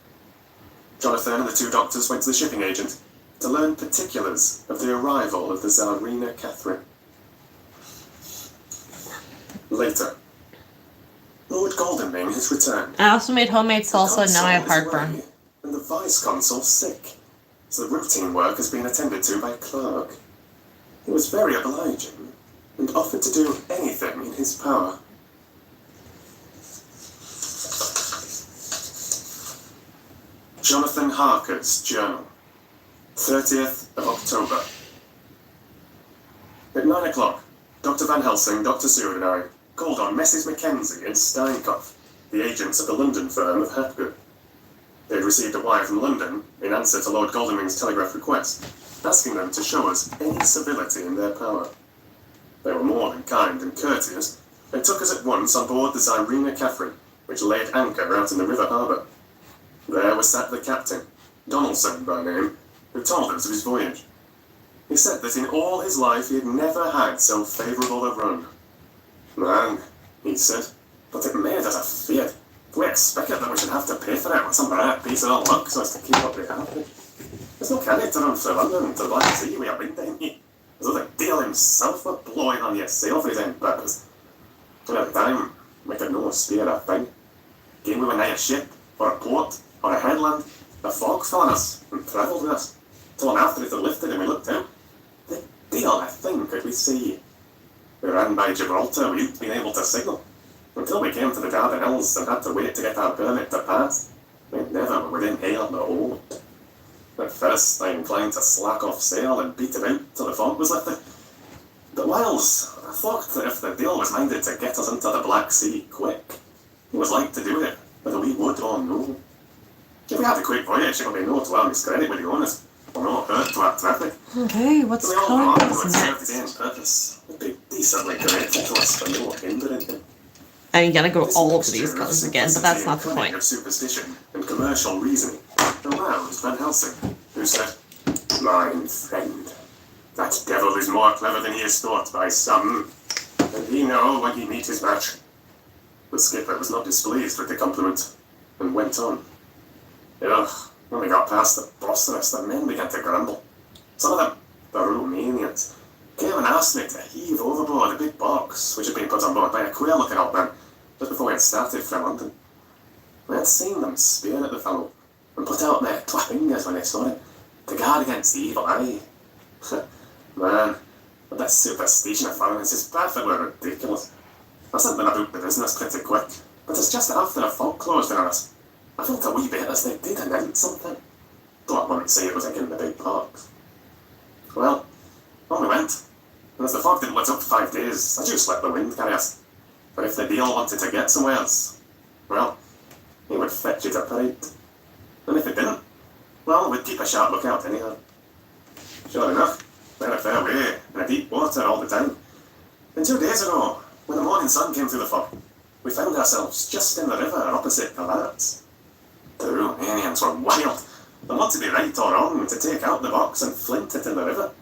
Jonathan and the two doctors went to the shipping agent to learn particulars of the arrival of the Tsarina Catherine. Later. Lord Goldenwing has returned. I also made homemade salsa, and now I have The consul is heartburn. away, and the vice-consul sick, so the routine work has been attended to by a clerk. He was very obliging, and offered to do anything in his power. Jonathan Harker's journal. 30th of October. At 9 o'clock, Dr. Van Helsing, Dr. Seward and I called on Messrs. Mackenzie and Steinkopf, the agents of the London firm of Hapgood. They had received a wire from London in answer to Lord Godalming's telegraph request, asking them to show us any civility in their power. They were more than kind and courteous, and took us at once on board the Tsarina Catherine, which lay at anchor out in the river harbour. There was sat the captain, Donaldson by name, who told us of his voyage. He said that in all his life he had never had so favourable a run. "Man," he said, "but it made us afeard. We expected that we should have to pay for it with some rare piece of luck so as to keep up the habit. There's no carry to run from London to the Black Sea with a wind in ye, as though the deal himself were blowing on your sail for his own purpose. And at the time, we could no spear a thing. Came we were nigh a ship, or a port, or a headland, the fog fell on us and travelled with us, till after it had lifted and we looked out, the deal a thing could we see. We ran by Gibraltar without being able to signal, until we came to the Dardanelles and had to wait to get our permit to pass. We never were within hail of the hold. At first, I inclined to slack off sail and beat about till the fog was lifted. But whiles, I thought that if the deal was minded to get us into the Black Sea quick, he was like to do it, whether we would or no. If we had a quick voyage, it would be no to our miscredit with the owners, or no hurt to our traffic. Okay, what's We all going know on it would serve next? his own purpose. It'd be decently corrected to us for no hindering him. I'm gonna go This all over mixture these of colors again, but that's not the simplicity and cunning point. of superstition and commercial reasoning aroused Van Helsing, who said, "Mine friend, that devil is more clever than he is thought by some, and he know when he meet his match." The skipper was not displeased with the compliment, and went on. Ugh, when we got past the Bosphorus, the men began to grumble. Some of them, the Romanians, came and asked me to heave overboard a big box which had been put on board by a queer-looking old man just before we had started from London. I had seen them spear at the fellow and put out their fingers when they saw him to guard against the evil eye. Man, But that superstition of foreigners is perfectly ridiculous. I sent them about the business pretty quick, but it's just after the fog closed in on us. I felt a wee bit as they did announce something. Though I wouldn't say it was like in the big parks. Well, on we went. And as the fog didn't let up for 5 days, I just let the wind carry us. But if the deal wanted to get somewhere else, well, he would fetch it up right. And if it didn't, well, we'd keep a sharp lookout anyhow. Sure enough, we had a fair way in a deep water all the time. And 2 days ago, when the morning sun came through the fog, we found ourselves just in the river opposite Galatz. The Romanians were wild. They wanted to be right or wrong to take out the box and flint it in the river.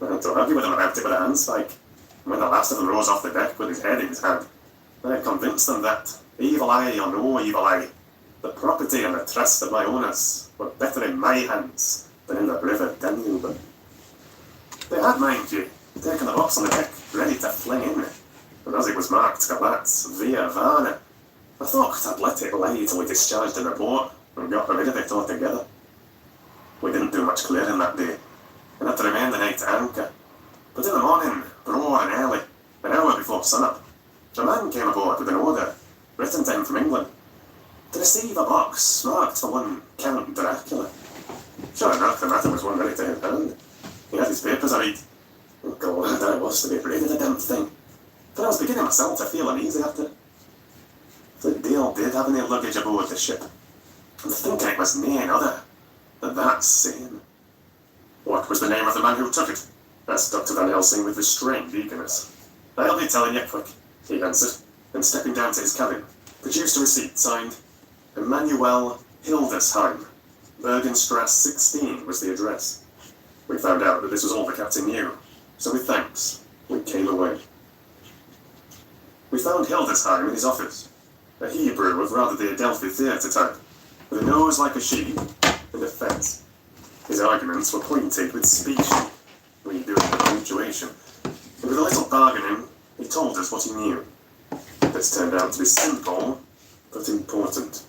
I had to argue with them about it with a handspike. And when the last of them rose off the deck with his head in his hand, I convinced them that, evil eye or no evil eye, the property and the trust of my owners were better in my hands than in the river Danube. They had, mind you, taken the box on the deck, ready to fling in, and as it was marked Galatz via Varna, I thought I'd let it lie till we discharged in the port and got rid of it altogether. We didn't do much clearing that day, and had to remain the night at anchor. But in the morning, broad and early, an hour before sunup, a man came aboard with an order, written to him from England, to receive a box marked for one Count Dracula. Sure enough, the matter was one ready to his hand. He had his papers, I read. Oh, glad I was to be rid of the damn thing. But I was beginning myself to feel uneasy after it. The deal did have any luggage aboard the ship, and thinking it was nae other than that same. What was the name of the man who took it? Asked Dr. Van Helsing with restrained eagerness. I'll be telling you quick, he answered, and stepping down to his cabin, produced a receipt signed Emmanuel Hildesheim. Bergenstrasse 16 was the address. We found out that this was all the captain knew, so with thanks, we came away. We found Hildesheim in his office, a Hebrew of rather the Adelphi theatre type, with a nose like a sheep and a fence. His arguments were pointed with species, we doing the punctuation, and with a little bargaining, he told us what he knew. This turned out to be simple, but important.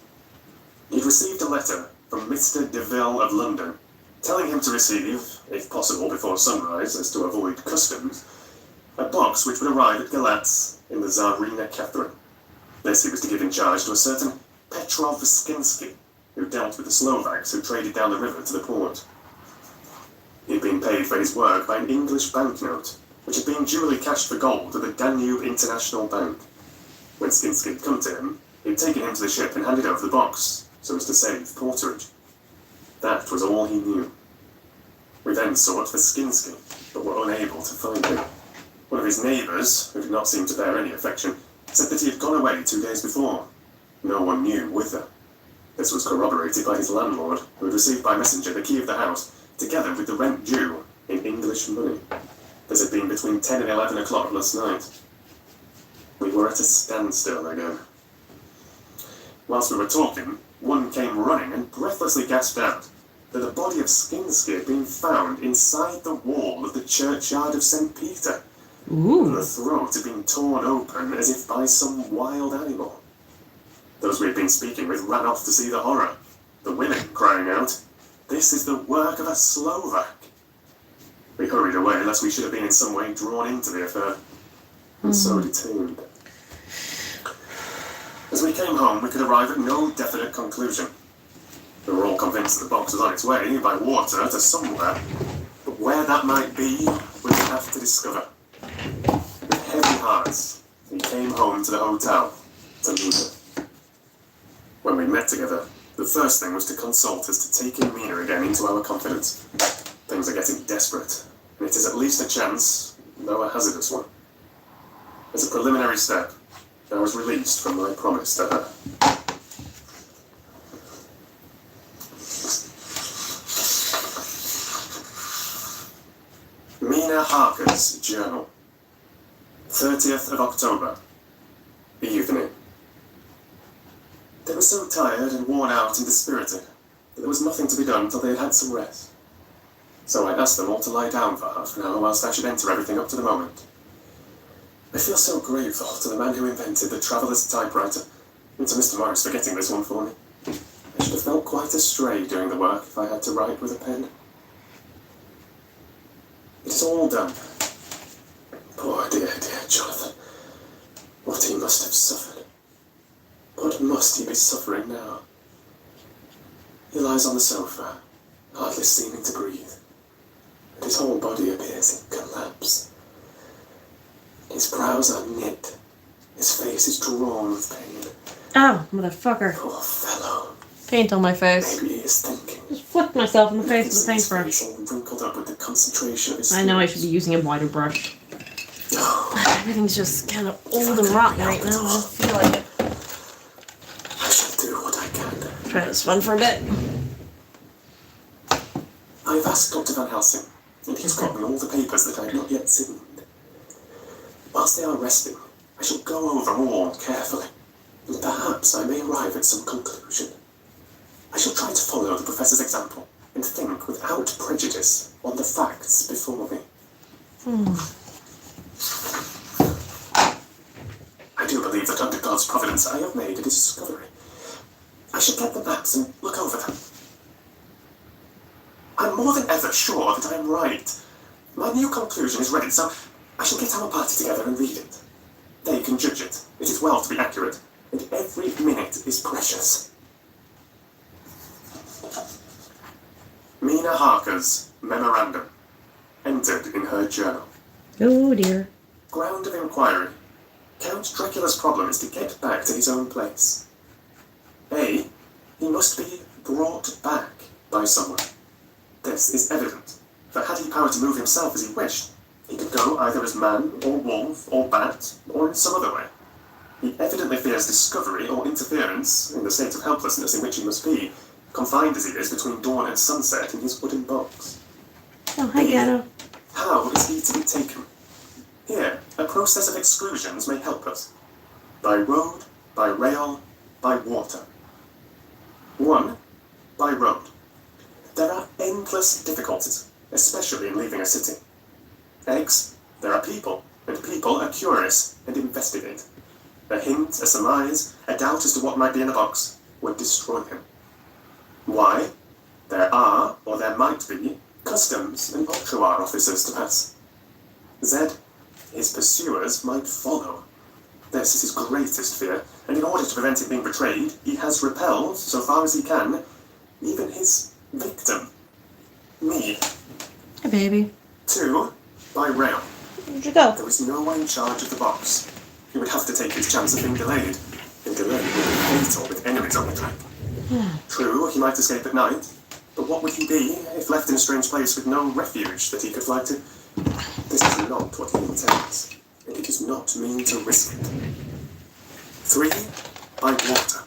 He'd received a letter from Mr. Deville of London, telling him to receive, if possible before sunrise, as to avoid customs, a box which would arrive at Galatz in the Tsarina Catherine. This he was to give in charge to a certain Petrov Skinsky, who dealt with the Slovaks who traded down the river to the port. He'd been paid for his work by an English banknote, which had been duly cashed for gold at the Danube International Bank. When Skinsky had come to him, he'd taken him to the ship and handed over the box, so as to save porterage. That was all he knew. We then sought for Skinsky, but were unable to find him. One of his neighbours, who did not seem to bear any affection, said that he had gone away 2 days before. No one knew whither. This was corroborated by his landlord, who had received by messenger the key of the house, together with the rent due in English money. This had been between 10 and 11 o'clock last night. We were at a standstill again. Whilst we were talking, one came running and breathlessly gasped out that the body of Skinsky had been found inside the wall of the churchyard of St. Peter. Ooh. The throat had been torn open as if by some wild animal. Those we had been speaking with ran off to see the horror, the women crying out, "This is the work of a Slovak." We hurried away lest we should have been in some way drawn into the affair, and so detained. As we came home, we could arrive at no definite conclusion. We were all convinced that the box was on its way by water to somewhere, but where that might be, we would have to discover. With heavy hearts, we came home to the hotel to meet her. When we met together, the first thing was to consult as to taking Mina again into our confidence. Things are getting desperate, and it is at least a chance, though a hazardous one. As a preliminary step, I was released from my promise to her. Mina Harker's journal. 30th of October. Evening. They were so tired and worn out and dispirited that there was nothing to be done until they had had some rest. So I asked them all to lie down for half an hour whilst I should enter everything up to the moment. I feel so grateful to the man who invented the traveller's typewriter, and to Mr. Morris for getting this one for me. I should have felt quite astray doing the work if I had to write with a pen. It is all done, Poor dear Jonathan. What he must have suffered. What must he be suffering now? He lies on the sofa, hardly seeming to breathe, and his whole body appears in collapse. His brows are knit, his face is drawn with pain. Ow, motherfucker. Poor fellow. Paint on my face. Maybe he is thinking. Just flicked myself in the face with His a paintbrush. face all wrinkled up with the concentration of his I know I thoughts. should be using a wider brush. Oh, Everything's just kind of old and rotten right now. I don't feel like it. I shall do what I can. Try this one for a bit. I've asked Dr. Van Helsing, and he's got me all the papers that I have not yet seen. Whilst they are resting, I shall go over all carefully, and perhaps I may arrive at some conclusion. I shall try to follow the professor's example, and think without prejudice on the facts before me. I do believe that under God's providence I have made a discovery. I shall get the maps and look over them. I'm more than ever sure that I am right. My new conclusion is ready, so I shall get our party together and read it. They can judge it. It is well to be accurate, and every minute is precious. Mina Harker's memorandum entered in her journal. Oh dear. Ground of inquiry. Count Dracula's problem is to get back to his own place. A. He must be brought back by someone. This is evident, for had he power to move himself as he wished, he could go either as man, or wolf, or bat, or in some other way. He evidently fears discovery or interference, in the state of helplessness in which he must be, confined as he is between dawn and sunset in his wooden box. Oh, hi, Gatto. How is he to be taken? Here, a process of exclusions may help us. By road, by rail, by water. 1. By road. There are endless difficulties, especially in leaving a city. Eggs, there are people, and people are curious and investigate. A hint, a surmise, a doubt as to what might be in the box would destroy him. Why? There are, or there might be, customs and octroi officers to pass. Z. His pursuers might follow. This is his greatest fear, and in order to prevent him being betrayed, he has repelled, so far as he can, even his victim. Me. Hi, baby. 2. By rail. Where'd you go? There is no one in charge of the box. He would have to take his chance of being delayed, and delay would be fatal with enemies on the track. True, he might escape at night, but what would he be if left in a strange place with no refuge that he could fly to? This is not what he intends, and he does not mean to risk it. 3. By water.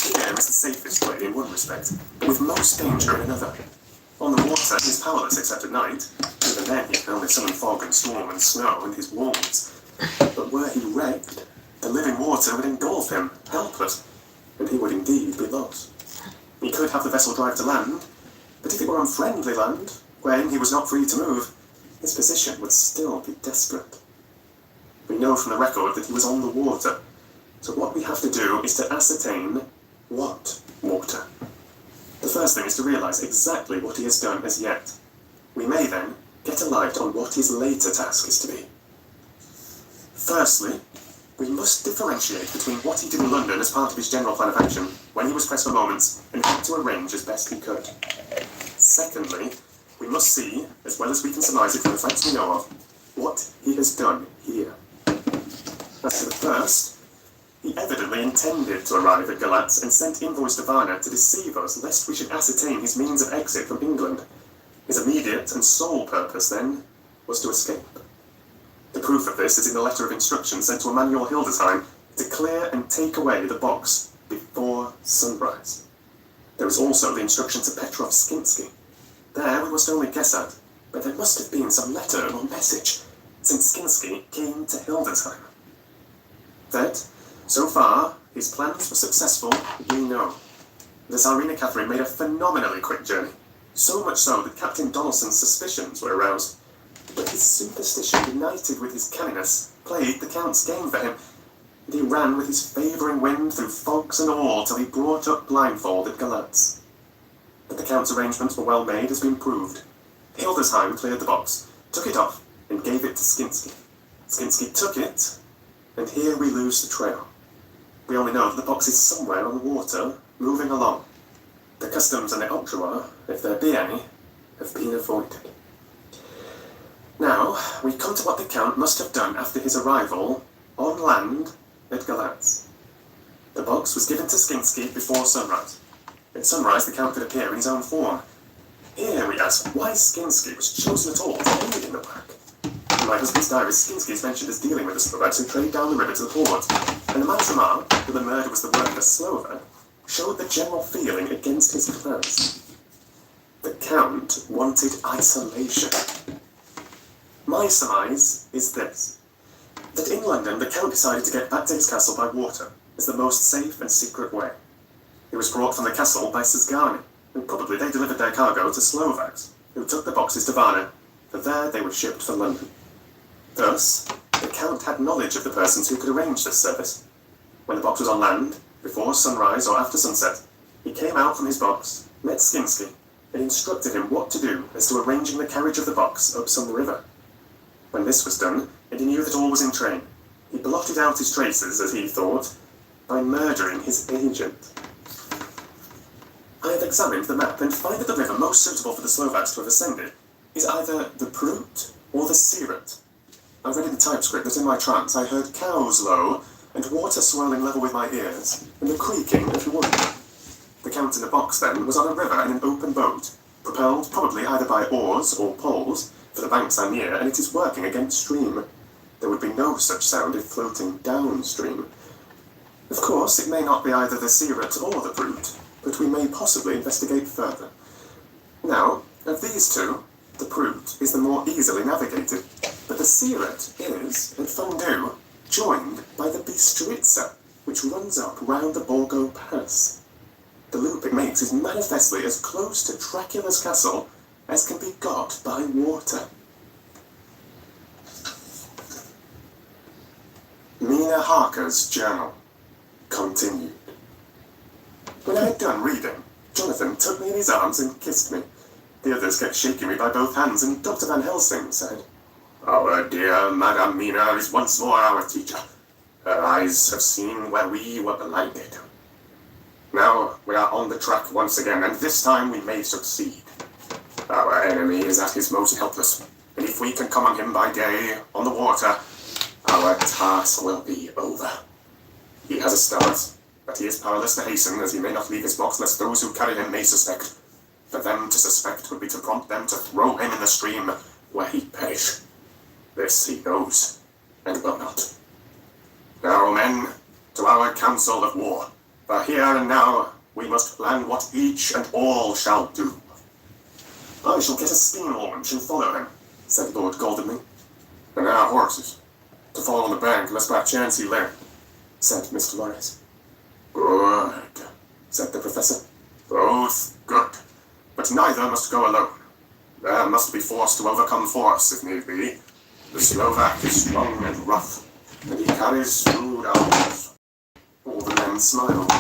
Here is the safest way in one respect, but with most danger in another. On the water, he is powerless except at night. Even then, he can only summon fog and storm and snow and his wolves. But were he wrecked, the living water would engulf him, helpless, and he would indeed be lost. He could have the vessel drive to land, but if it were unfriendly land, when he was not free to move, his position would still be desperate. We know from the record that he was on the water, so what we have to do is to ascertain what water. The first thing is to realise exactly what he has done as yet. We may then get a light on what his later task is to be. Firstly, we must differentiate between what he did in London as part of his general plan of action, when he was pressed for moments, and had to arrange as best he could. Secondly, we must see, as well as we can surmise it from the facts we know of, what he has done here. As to the first, he evidently intended to arrive at Galatz and sent envoys to Varna to deceive us, lest we should ascertain his means of exit from England. His immediate and sole purpose, then, was to escape. The proof of this is in the letter of instructions sent to Emanuel Hildesheim to clear and take away the box before sunrise. There is also the instruction to Petrov Skinsky. There we must only guess at, but there must have been some letter or message, since Skinsky came to Hildesheim. That, so far, his plans were successful, we know. The Tsarina Catherine made a phenomenally quick journey, so much so that Captain Donaldson's suspicions were aroused. But his superstition, united with his canniness, played the Count's game for him, and he ran with his favouring wind through fogs and all till he brought up blindfold at Galatz. That the Count's arrangements were well made has been proved. Hildesheim cleared the box, took it off, and gave it to Skinsky. Skinsky took it, and here we lose the trail. We only know that the box is somewhere on the water, moving along. The customs and the entourage, if there be any, have been avoided. Now, we come to what the Count must have done after his arrival on land at Galatz. The box was given to Skinsky before sunrise. At sunrise, the Count could appear in his own form. Here we ask why Skinsky was chosen at all to aid in the work. In my husband's diary, Skinsky is mentioned as dealing with the Slovaks who trade down the river to the port, and the man's remark that the murder was the work of a Slovak showed the general feeling against his class. The Count wanted isolation. My surmise is this: that in London, the Count decided to get back to his castle by water as the most safe and secret way. He was brought from the castle by Szgany, and probably they delivered their cargo to Slovaks, who took the boxes to Varna, for there they were shipped for London. Thus, the Count had knowledge of the persons who could arrange this service. When the box was on land, before sunrise or after sunset, he came out from his box, met Skinsky, and instructed him what to do as to arranging the carriage of the box up some river. When this was done, and he knew that all was in train, he blotted out his traces, as he thought, by murdering his agent. I have examined the map and find that the river most suitable for the Slovaks to have ascended is either the Prut or the Siret. I read in the typescript that in my trance I heard cows low, and water swirling level with my ears, and the creaking of wood. The Count in the box, then, was on a river in an open boat, propelled probably either by oars or poles, for the banks are near, and it is working against stream. There would be no such sound if floating downstream. Of course, it may not be either the Siret or the Prut, but we may possibly investigate further. Now, of these two, the Prut is the more easily navigated, but the Siret is, at Fundu, joined by the Bistritza, which runs up round the Borgo Pass. The loop it makes is manifestly as close to Dracula's castle as can be got by water. Mina Harker's journal continued. When I had done reading, Jonathan took me in his arms and kissed me. The others kept shaking me by both hands, and Dr. Van Helsing said, "Our dear Madame Mina is once more our teacher. Her eyes have seen where we were blinded. Now we are on the track once again, and this time we may succeed. Our enemy is at his most helpless, and if we can come on him by day, on the water, our task will be over. He has a start, but he is powerless to hasten, as he may not leave his box lest those who carry him may suspect. For them to suspect would be to prompt them to throw him in the stream, where he perish. This he knows, and will not. Now, men, to our council of war, for here and now we must plan what each and all shall do." "I shall get a steam launch and follow him," said Lord Godalming. "And our horses, to follow on the bank, lest by chance he learn," said Mr. Morris. "Good," said the professor. "Both good, but neither must go alone. There must be force to overcome force, if need be. The Slovak is strong and rough, and he carries shrewd arms." All the men smiled,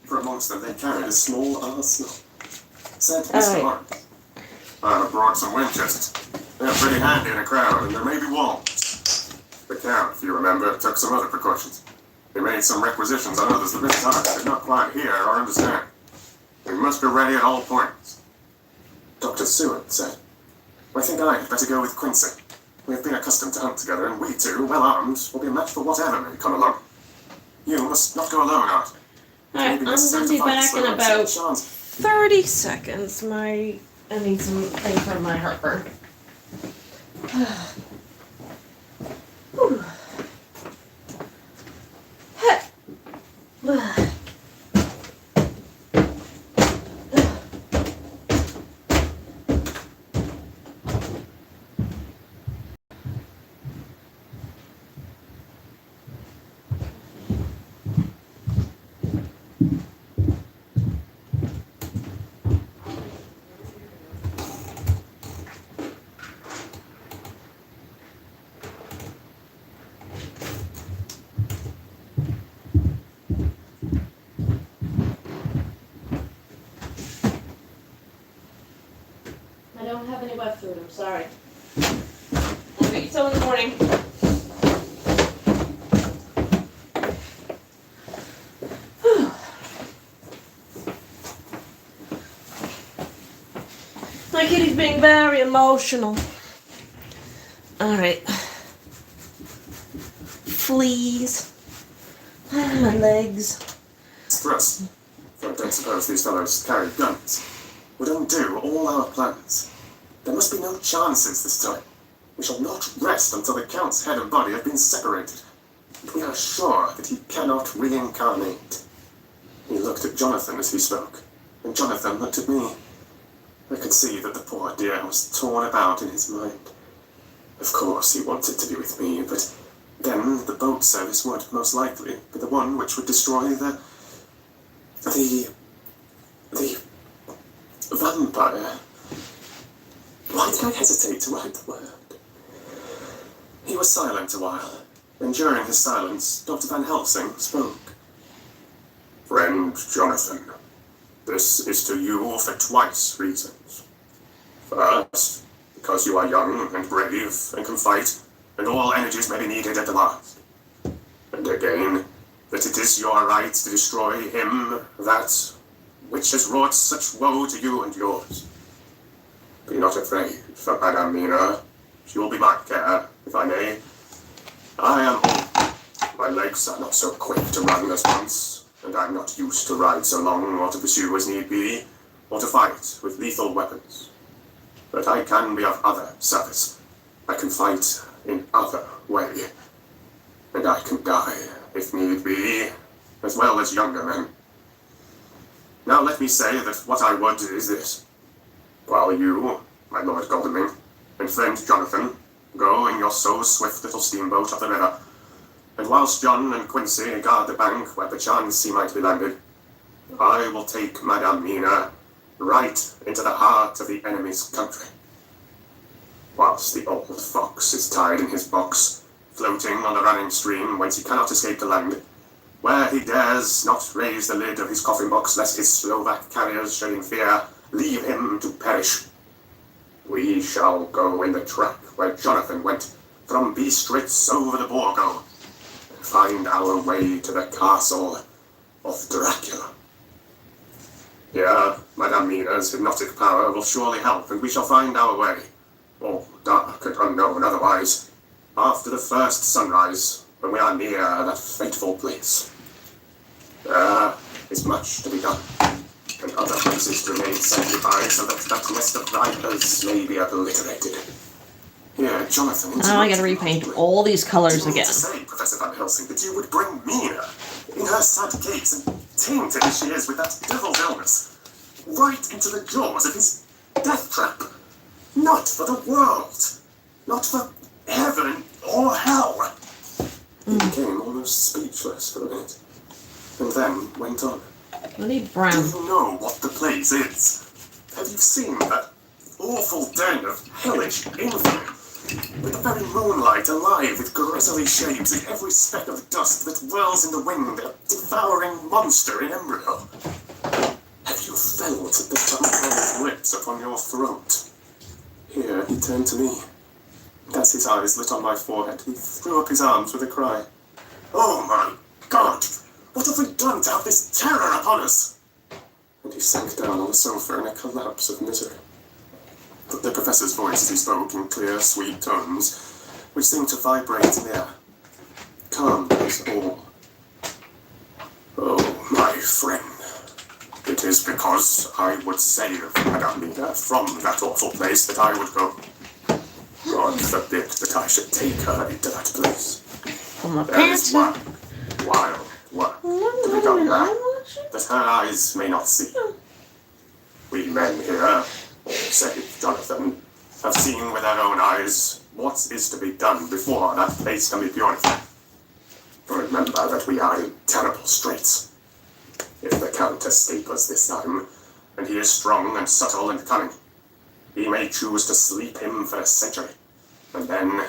for amongst them they carried a small arsenal. Said Mr. Morris, "I have brought some Winchesters. They're pretty handy in a crowd, and there may be wolves." The Count, if you remember, took some other precautions. He made some requisitions on others that this time I did not quite hear or understand. We must be ready at all points. Dr. Seward said, "I think I had better go with Quincy. We have been accustomed to hunt together, and we two, well armed, will be a match for whatever may come along. You must not go alone, Art." Alright, I'm gonna be back in about 30 seconds. I need some thing for my heartburn. Whew. I don't have any wet food, I'm sorry. I'll get you some in the morning. My kitty's being very emotional. Alright. Fleas. My legs. Thrust. I don't suppose these fellows carry guns. Would undo all our plans. There must be no chances this time. We shall not rest until the Count's head and body have been separated. And we are sure that he cannot reincarnate. He looked at Jonathan as he spoke, and Jonathan looked at me. I could see that the poor dear was torn about in his mind. Of course, he wanted to be with me, but then the boat service would most likely be the one which would destroy the vampire. Why did I hesitate to write the word? He was silent a while, and during his silence, Dr. Van Helsing spoke. Friend Jonathan, this is to you for twice reasons. First, because you are young and brave and can fight, and all energies may be needed at the last. And again, that it is your right to destroy him, that which has wrought such woe to you and yours. Be not afraid for Madame Mina. She will be my care, if I may. I am old. My legs are not so quick to run as once, and I am not used to ride so long or to pursue as need be, or to fight with lethal weapons. But I can be of other service. I can fight in other way. And I can die, if need be, as well as younger men. Now let me say that what I would is this. While you, my Lord Godalming, and friend Jonathan, go in your so swift little steamboat up the river, and whilst John and Quincy guard the bank where perchance he might be landed, I will take Madame Mina right into the heart of the enemy's country. Whilst the old fox is tied in his box, floating on the running stream whence he cannot escape to land, where he dares not raise the lid of his coffin box lest his Slovak carriers, showing fear, leave him to perish. We shall go in the track where Jonathan went, from Bistritz over the Borgo, and find our way to the castle of Dracula. Here, Madame Mina's hypnotic power will surely help, and we shall find our way, all dark and unknown otherwise, after the first sunrise, when we are near that fateful place. There is much to be done, and other places to remain sanctified, so that that nest of vipers may be obliterated. Here, Jonathan... Now I gotta repaint all these colors again. To say, Professor Van Helsing, that you would bring Mina, in her sad case, and tainted as she is with that devil's illness, right into the jaws of his death trap. Not for the world. Not for heaven or hell. He became almost speechless for a minute, and then went on. I need Do brown. you know what the place is? Have you seen that awful den of hellish infamy? With the very moonlight alive with grisly shapes and every speck of dust that whirls in the wind, a devouring monster in embryo. Have you felt the tongue-held lips upon your throat? Here he turned to me. As his eyes lit on my forehead, he threw up his arms with a cry. Oh my God! What have we done to have this terror upon us? And he sank down on the sofa in a collapse of misery. But the professor's voice as he spoke in clear, sweet tones, which seemed to vibrate in the air, calmed us all. Oh, my friend, it is because I would save Madame Mina from that awful place that I would go. God forbid that I should take her into that place. On my There is pants. work, wild work, to be done there, that her eyes may not see. We men here, save Jonathan, have seen with our own eyes what is to be done before that place can be purified. Remember that we are in terrible straits. If the Count escape us this time, and he is strong and subtle and cunning, he may choose to sleep him for a century, and then,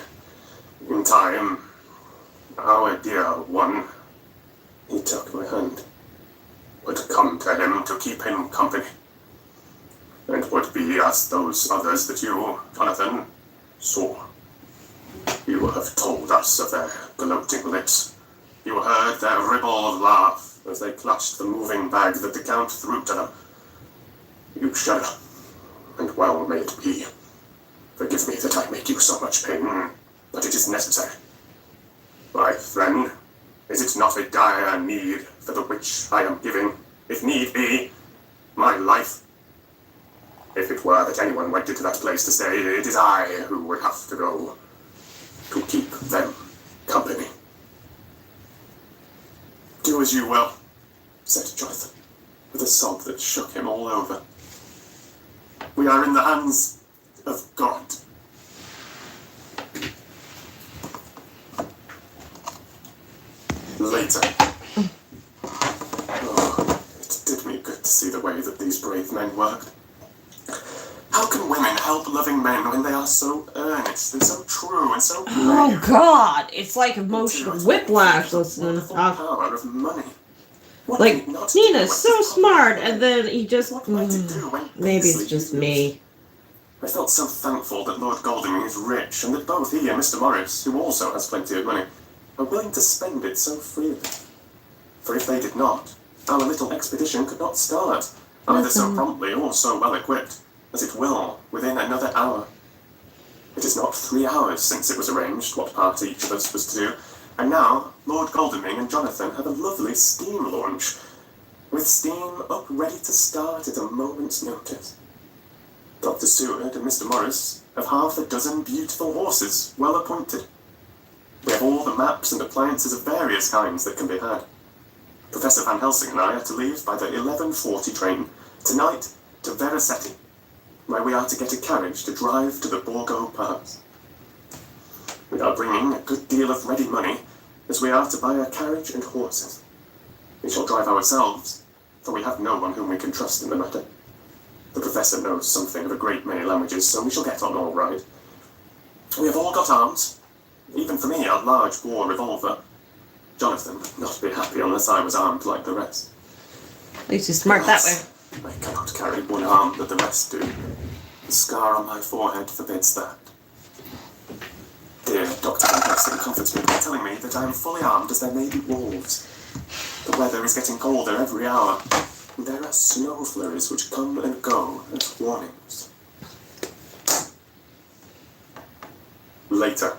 in time, our dear one, he took my hand, would come to him to keep him company, and would be as those others that you, Jonathan, saw. You have told us of their gloating lips. You heard their ribald laugh as they clutched the moving bag that the Count threw to them. You shudder, and well may it be. Forgive me that I make you so much pain, but it is necessary. My friend, is it not a dire need for the which I am giving, if need be, my life? If it were that anyone went into that place to stay, it is I who would have to go to keep them company. Do as you will, said Jonathan, with a sob that shook him all over. We are in the hands of God. Later. Oh, it did me good to see the way that these brave men worked. How can women help loving men when they are so earnest and so true and so brave? Oh God, it's like emotional whiplash listening to talk. Power of money. What Like, did it not do Nina's when so this smart, public- and then he just... What might it do when maybe it's basely just used? me. I felt so thankful that Lord Godalming is rich, and that both he and Mr. Morris, who also has plenty of money, are willing to spend it so freely. For if they did not, our little expedition could not start, either so promptly or so well equipped, as it will within another hour. It is not 3 hours since it was arranged what part each of us was to do, and now Lord Godalming and Jonathan have a lovely steam launch, with steam up ready to start at a moment's notice. Dr. Seward and Mr. Morris have half a dozen beautiful horses, well appointed. We have all the maps and appliances of various kinds that can be had. Professor Van Helsing and I are to leave by the 11:40 train tonight to Veraceti, where we are to get a carriage to drive to the Borgo Pass. We are bringing a good deal of ready money, as we are to buy a carriage and horses. We shall drive ourselves, for we have no one whom we can trust in the matter. The professor knows something of a great many languages, so we shall get on all right. We have all got arms, even for me a large war revolver. Jonathan would not be happy unless I was armed like the rest. At least he's smart that way. I cannot carry one arm that the rest do. The scar on my forehead forbids that. Dear Dr. Van Helsing comforts me by telling me that I am fully armed as there may be wolves. The weather is getting colder every hour, and there are snow flurries which come and go as warnings. Later.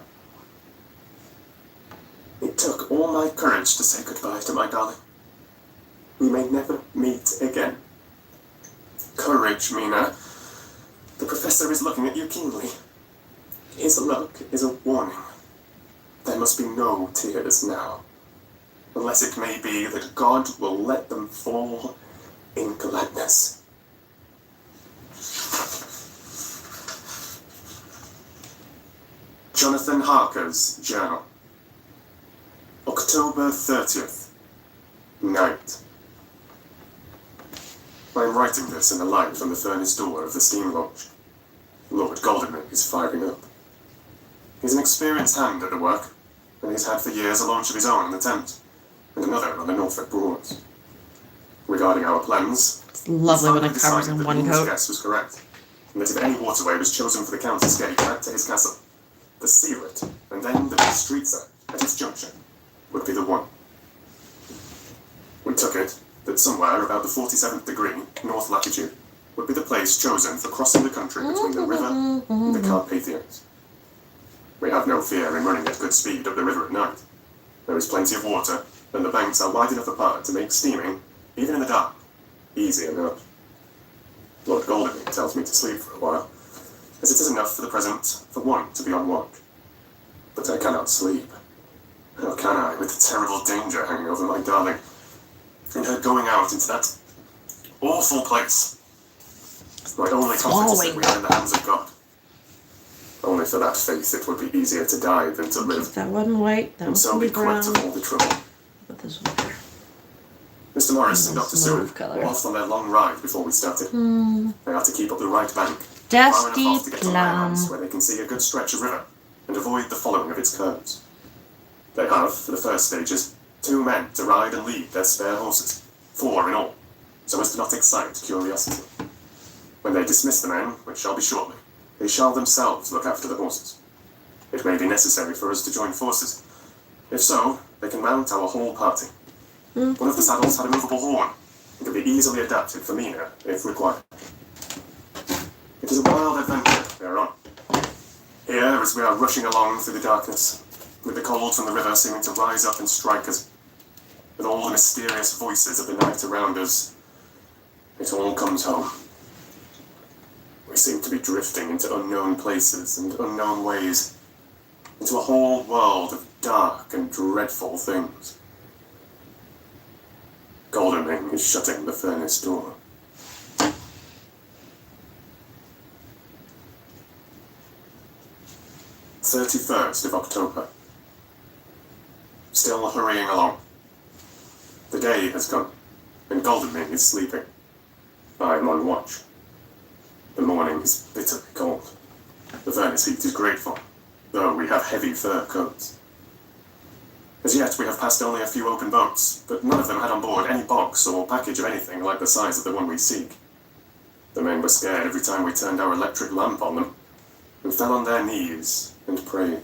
It took all my courage to say goodbye to my darling. We may never meet again. Courage, Mina. The professor is looking at you keenly. His look is a warning. There must be no tears now, unless it may be that God will let them fall in gladness. Jonathan Harker's Journal. October 30th. Night. I am writing this in the light from the furnace door of the steam launch. Lord Godalming is firing up. He's an experienced hand at the work, and he's had for years a launch of his own in the Thames, and another on the Norfolk Broads. Regarding our plans, It's lovely when we it covers decided in that one Dean's coat. guess was correct, and that if any waterway was chosen for the Count's escape back to his castle, the Sealet, and then the Bistritza at its junction, would be the one. We took it that somewhere about the 47th degree, north latitude, would be the place chosen for crossing the country between the river and the Carpathians. We have no fear in running at good speed up the river at night. There is plenty of water, and the banks are wide enough apart to make steaming, even in the dark, easy enough. Lord Godalming tells me to sleep for a while, as it is enough for the present for one to be on watch. But I cannot sleep. How can I, with the terrible danger hanging over my darling, and her going out into that awful place? My only comfort is that we are in the hands of God. Only for that faith it would be easier to die than to live, That wasn't white, that and was so gonna be be quit brown. of all the trouble. But this one here. Mr. Morris and Nice Dr. Seward mauve colour. were off on their long ride before we started. They are to keep up the right bank, far Dusty enough off to get to plum. lands where they can see a good stretch of river and avoid the following of its curves. They have, for the first stages, 2 men to ride and lead their spare horses, 4 in all, so as to not excite curiosity. When they dismiss the men, which shall be shortly, they shall themselves look after the horses. It may be necessary for us to join forces. If so, they can mount our whole party. One of the saddles had a movable horn, and can be easily adapted for Mina, if required. It It is a wild adventure we are on. Here, as we are rushing along through the darkness, with the cold from the river seeming to rise up and strike us, with all the mysterious voices of the night around us, it all comes home. We seem to be drifting into unknown places and unknown ways, into a whole world of dark and dreadful things. Goldenring is shutting the furnace door. 31st of October. Still hurrying along. The day has come, and Goldenring is sleeping. I am on watch. The morning is bitterly cold. The furnace heat is grateful, though we have heavy fur coats. As yet, we have passed only a few open boats, but none of them had on board any box or package of anything like the size of the one we seek. The men were scared every time we turned our electric lamp on them, and fell on their knees and prayed.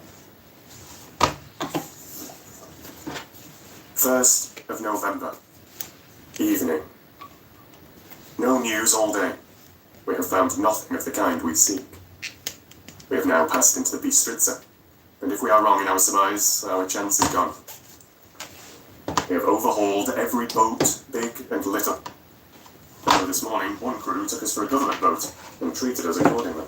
1st of November. Evening. No news all day. We have found nothing of the kind we seek. We have now passed into the Bistritza, and if we are wrong in our surmise, our chance is gone. We have overhauled every boat, big and little. Although this morning, one crew took us for a government boat and treated us accordingly.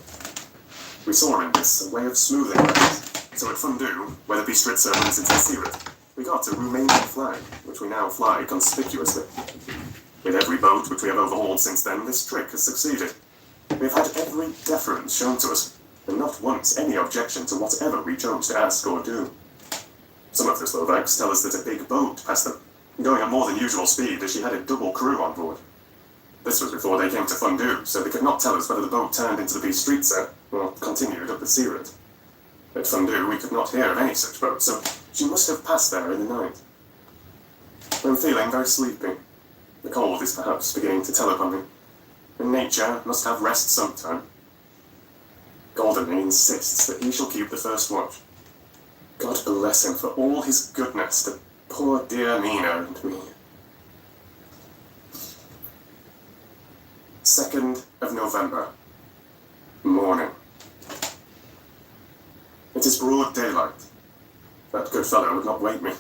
We saw in this a way of smoothing things, so at Fundu, where the Bistritza runs into the sea route, we got a Romanian flag, which we now fly conspicuously. With every boat which we have overhauled since then, this trick has succeeded. We have had every deference shown to us, and not once any objection to whatever we chose to ask or do. Some of the Slovaks tell us that a big boat passed them, going at more than usual speed as she had a double crew on board. This was before they came to Fundu, so they could not tell us whether the boat turned into the Bistritza or continued up the sea route. At Fundu, we could not hear of any such boat, so she must have passed there in the night. I'm feeling very sleepy. The cold is perhaps beginning to tell upon me, and nature must have rest sometime. Goldenring insists that he shall keep the first watch. God bless him for all his goodness to poor dear Mina and me. 2nd of November. Morning. It is broad daylight. That good fellow would not wake me.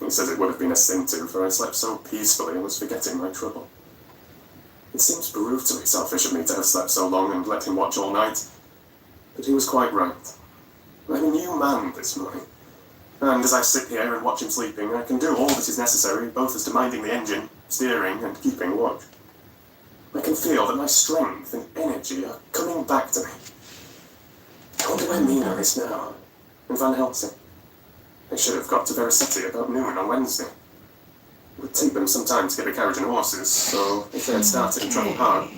He says it would have been a sin to, for I slept so peacefully and was forgetting my trouble. It seems brutally selfish of me to have slept so long and let him watch all night, but he was quite right. I'm a new man this morning, and as I sit here and watch him sleeping, I can do all that is necessary, both as to minding the engine, steering, and keeping watch. I can feel that my strength and energy are coming back to me. I wonder where Mina is now, and Van Helsing. They should have got to Veracity about noon on Wednesday. It would take them some time to get the carriage and horses, so if they had started and travelled hard,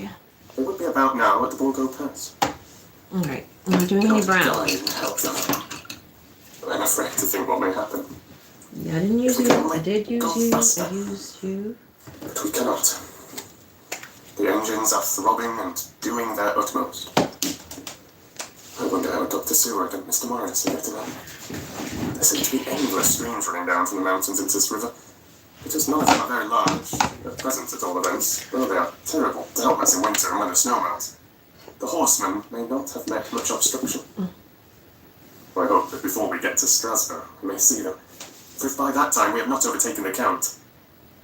they would be about now at the Borgo Pass. Alright, am I doing any brown? God help them. I'm afraid to think what may happen. Yeah, I didn't use you. I did use you. I used you. But we cannot. The engines are throbbing and doing their utmost. I wonder how Dr. Seward and Mr. Morris are getting on. There seem to be endless streams running down from the mountains into this river. Because none of them are very large, at present at all events, though they are terrible to help us in winter and when the snow melts. The horsemen may not have met much obstruction. I hope that before we get to Strasbourg, we may see them. For if by that time we have not overtaken the Count,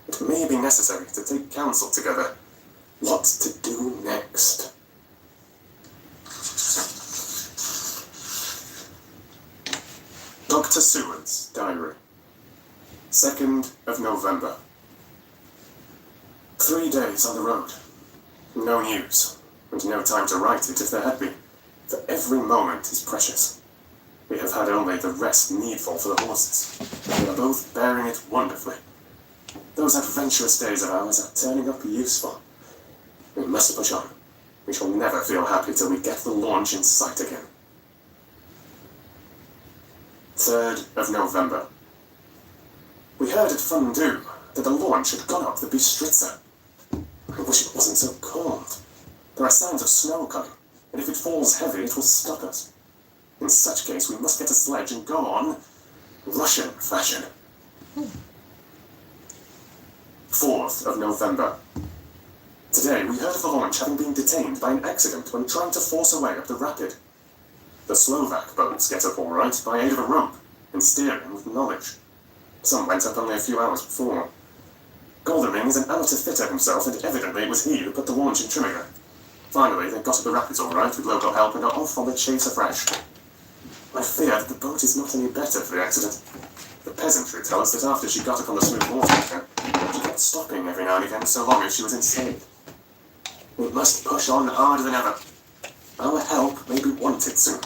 it may be necessary to take counsel together. What to do next? Dr. Seward's diary. 2nd of November. 3 days on the road. No news, and no time to write it if there had been, for every moment is precious. We have had only the rest needful for the horses. We are both bearing it wonderfully. Those adventurous days of ours are turning up useful. We must push on. We shall never feel happy till we get the launch in sight again. 3rd of November. We heard at Fundu that the launch had gone up the Bistritza. I wish it wasn't so cold. There are signs of snow coming, and if it falls heavy, it will stop us. In such case, we must get a sledge and go on Russian fashion. 4th of November. Today, we heard of the launch having been detained by an accident when trying to force a way up the rapid. The Slovak boats get up all right by aid of a rope and steering with knowledge. Some went up only a few hours before. Goldenring is an amateur fitter himself, and evidently it was he who put the launch in trim again. Finally, they got up the rapids all right with local help and are off on the chase afresh. I fear that the boat is not any better for the accident. The peasantry tell us that after she got up on the smooth water again, she kept stopping every now and again so long as she was in sight. We must push on harder than ever. Our help may be wanted soon.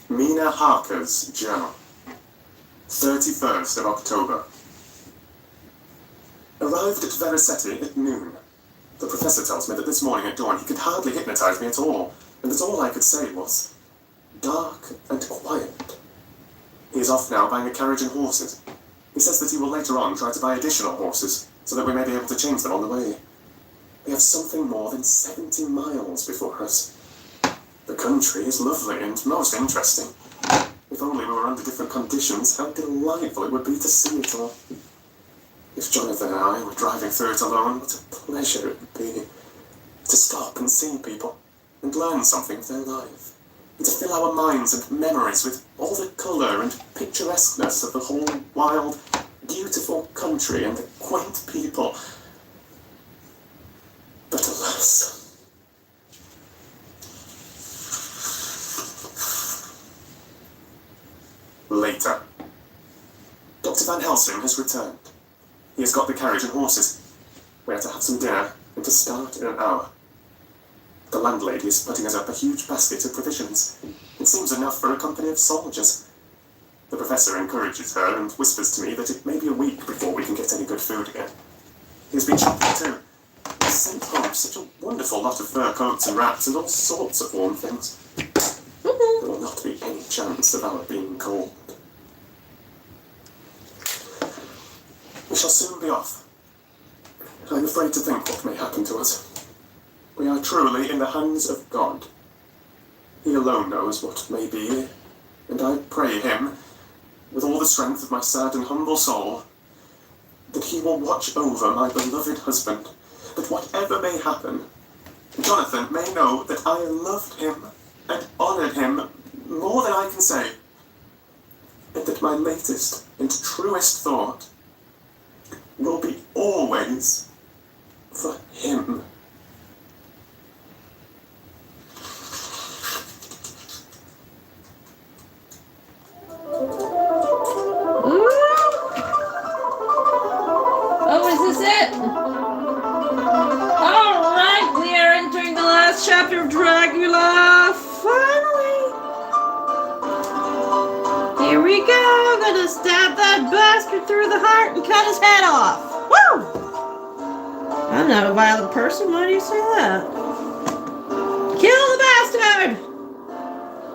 Mina Harker's journal. 31st of October. Arrived at Veraceti at noon. The professor tells me that this morning at dawn he could hardly hypnotize me at all, and that all I could say was, dark and quiet. He is off now buying a carriage and horses. He says that he will later on try to buy additional horses, so that we may be able to change them on the way. We have something more than 70 miles before us. The country is lovely and most interesting. If only we were under different conditions, how delightful it would be to see it all. If Jonathan and I were driving through it alone, what a pleasure it would be to stop and see people and learn something of their life, and to fill our minds and memories with all the colour and picturesqueness of the whole wild, beautiful country and the quaint people. But alas... Later. Dr. Van Helsing has returned. He has got the carriage and horses. We are to have some dinner and to start in an hour. The landlady is putting us up a huge basket of provisions. It seems enough for a company of soldiers. The professor encourages her and whispers to me that it may be a week before we can get any good food again. He has been shopping too. He has sent home such a wonderful lot of fur coats and wraps and all sorts of warm things. There will not be any chance of our being cold. We shall soon be off. I'm afraid to think what may happen to us. We are truly in the hands of God. He alone knows what may be, and I pray him, with all the strength of my sad and humble soul, that he will watch over my beloved husband, that whatever may happen, Jonathan may know that I loved him and honoured him more than I can say, and that my latest and truest thought will be always for him. Oh, is this it? Alright, we are entering the last chapter of Dracula. Finally! Here we go! Gonna stab that bastard through the heart and cut his head off! Woo! I'm not a violent person, why do you say that? Kill the bastard!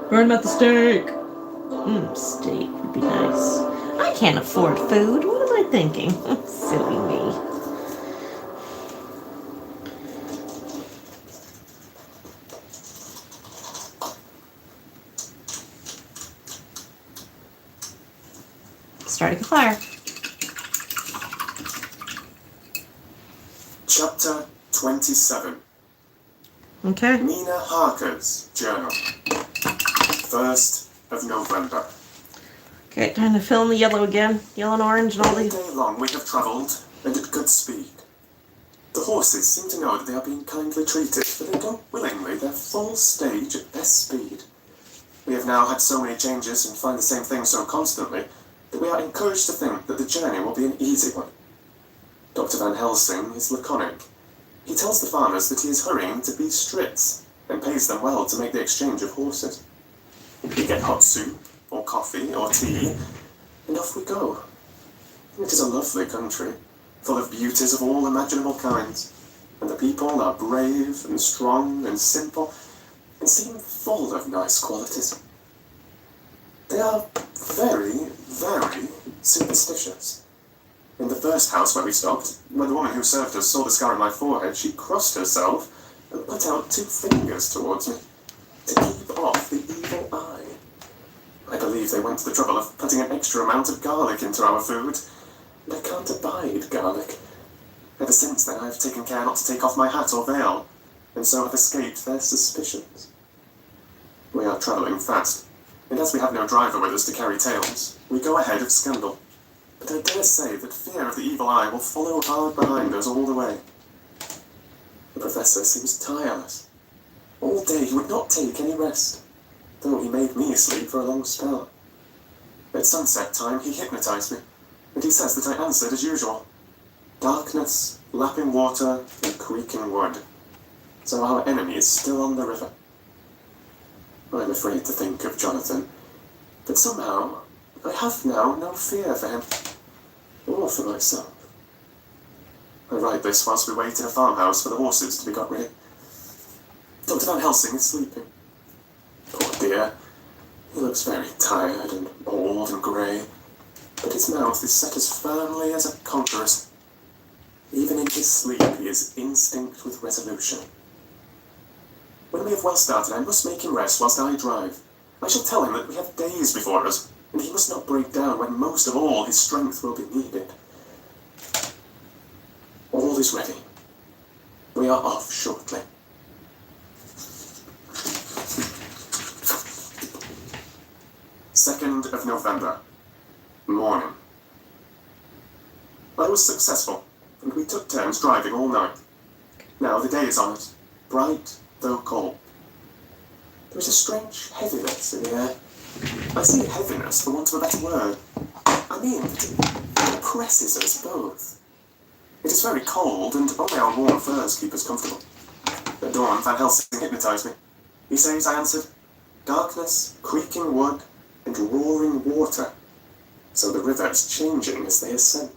Burn him at the stake! Steak would be nice. I can't afford food. What am I thinking? Silly me. Starting a fire. Chapter 27. Okay. Mina Harker's journal. 1st of November. Okay, time to fill in the yellow again. Yellow and orange and all All these. day long we have travelled, and at good speed. The horses seem to know that they are being kindly treated, for they go willingly their full stage at best speed. We have now had so many changes and find the same thing so constantly that we are encouraged to think that the journey will be an easy one. Dr. Van Helsing is laconic. He tells the farmers that he is hurrying to Bistritz and pays them well to make the exchange of horses. We get hot soup, or coffee, or tea, and off we go. It is a lovely country, full of beauties of all imaginable kinds, and the people are brave and strong and simple, and seem full of nice qualities. They are very, very superstitious. In the first house where we stopped, when the woman who served us saw the scar on my forehead, she crossed herself and put out 2 fingers towards me to keep off the evil eye. I believe believe they went to the trouble of putting an extra amount of garlic into our food. And I can't abide garlic. Ever since then, I've taken care not to take off my hat or veil, and so have escaped their suspicions. We are travelling fast, and as we have no driver with us to carry tales, we go ahead of scandal. But I dare say that fear of the evil eye will follow hard behind us all the way. The professor seems tireless. All day he would not take any rest, though he made me sleep for a long spell. At sunset time he hypnotized me, and he says that I answered as usual. Darkness, lapping water, and creaking wood. So our enemy is still on the river. I'm afraid to think of Jonathan, but somehow I have now no fear for him, or for myself. I write this whilst we wait in a farmhouse for the horses to be got ready. Dr. Van Helsing is sleeping. Poor dear, he looks very tired and old and grey, but his mouth is set as firmly as a conqueror's. Even in his sleep he is instinct with resolution. When we have well started, I must make him rest whilst I drive. I shall tell him that we have days before us, and he must not break down when most of all his strength will be needed. All is ready. We are off shortly. Second of November. Morning. I was successful, and we took turns driving all night. Now the day is on us, bright though cold. There is a strange heaviness in the air. I say heaviness for want of a better word. I mean that it oppresses us both. It is very cold, and only our warm furs keep us comfortable. At dawn, Van Helsing hypnotized me. He says, I answered, darkness, creaking wood, and roaring water. So the river is changing as they ascend.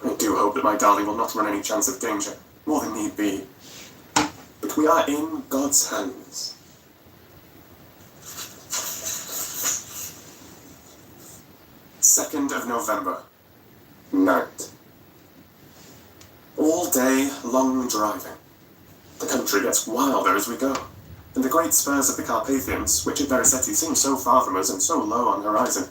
I do hope that my darling will not run any chance of danger, more than need be. But we are in God's hands. Second of November. Night. All day long driving. The country gets wilder as we go, and the great spurs of the Carpathians, which at Vericetti seem so far from us and so low on the horizon.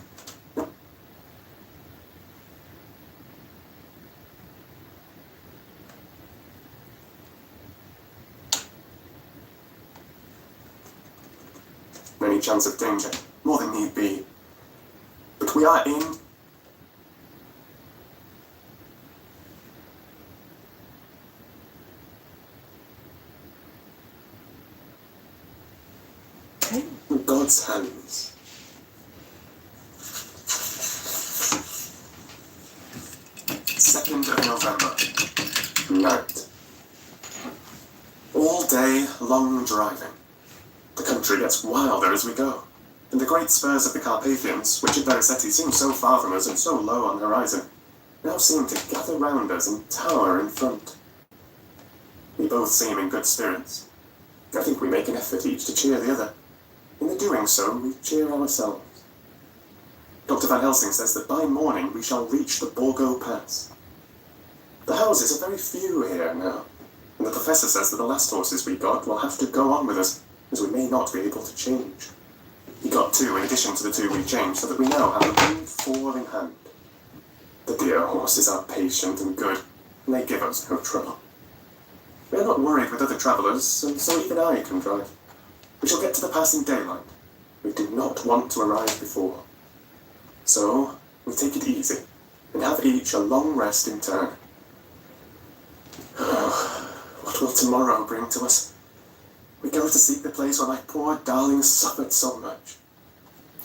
Any chance of danger, more than need be. But we are in God's hands. Second of November. Night. All day long driving. The country gets wilder as we go, and the great spurs of the Carpathians, which at Vericetti seem so far from us and so low on the horizon, now seem to gather round us and tower in front. We both seem in good spirits. I think we make an effort each to cheer the other. In the doing so, we cheer ourselves. Dr. Van Helsing says that by morning we shall reach the Borgo Pass. The houses are very few here now, and the professor says that the last horses we got will have to go on with us, as we may not be able to change. He got two in addition to the two we changed, so that we now have a good four in hand. The dear horses are patient and good, and they give us no trouble. We are not worried with other travellers, and so even I can drive. We shall get to the pass in daylight. We do not want to arrive before. So, we take it easy, and have each a long rest in turn. Oh, what will tomorrow bring to us? We go to seek the place where my poor darling suffered so much.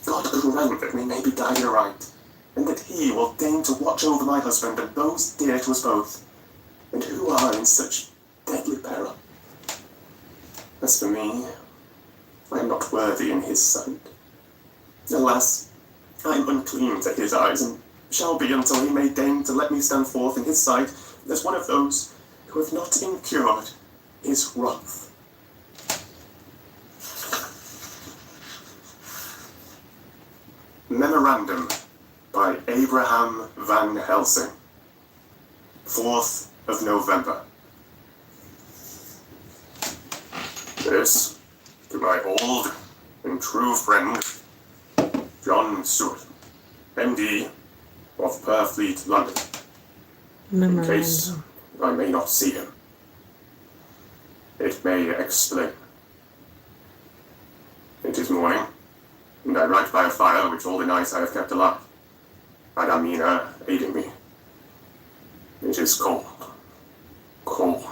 God grant that we may be guided aright, and that he will deign to watch over my husband and those dear to us both, and who are in such deadly peril. As for me, I am not worthy in his sight. Alas, I am unclean to his eyes, and shall be until he may deign to let me stand forth in his sight as one of those who have not incurred his wrath. Memorandum by Abraham Van Helsing. 4th of November. This, to my old and true friend, John Stewart, MD of Purfleet, London. In case Memorandum. I may not see him. It may explain. It is morning, and I write by a fire which all the night I have kept alive. Madamina aiding me. It is cold. Cold.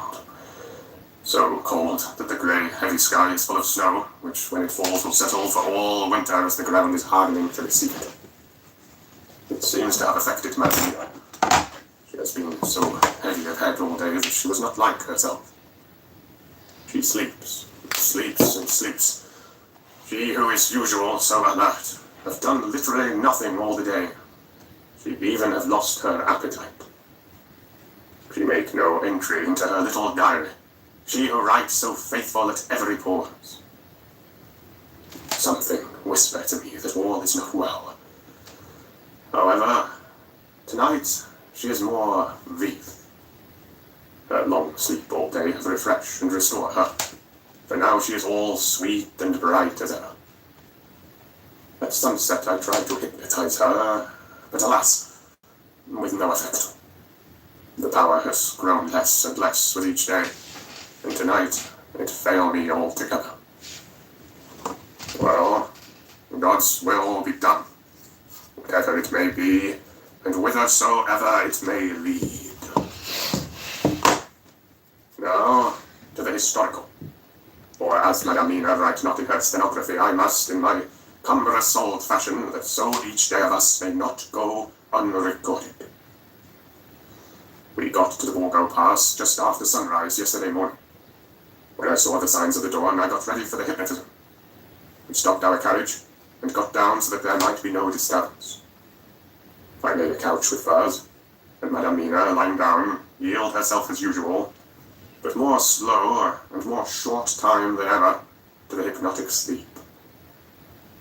So cold that the grey, heavy sky is full of snow, which when it falls will settle for all winter as the ground is hardening to receive it. It seems to have affected Madamina. She has been so heavy of head all day that she was not like herself. She sleeps, sleeps and sleeps. She who is usual so alert, have done literally nothing all the day. She even have lost her appetite. She make no entry into her little diary. She who writes so faithful at every pause. Something whisper to me that all is not well. However, tonight she is more vive. Her long sleep all day have refreshed and restored her, for now she is all sweet and bright as ever. At sunset I tried to hypnotize her, but alas, with no effect. The power has grown less and less with each day, and tonight it failed me altogether. Well, God's will be done, whatever it may be, and whithersoever it may lead. Now, to the historical. For as Madamina writes not in her stenography, I must, in my cumbrous old fashion, that so each day of us may not go unrecorded. We got to the Borgo Pass just after sunrise yesterday morning. When I saw the signs of the dawn, I got ready for the hypnotism. We stopped our carriage and got down so that there might be no disturbance. I made a couch with furs, and Madamina, lying down, yielded herself as usual, but more slow and more short time than ever, to the hypnotic sleep.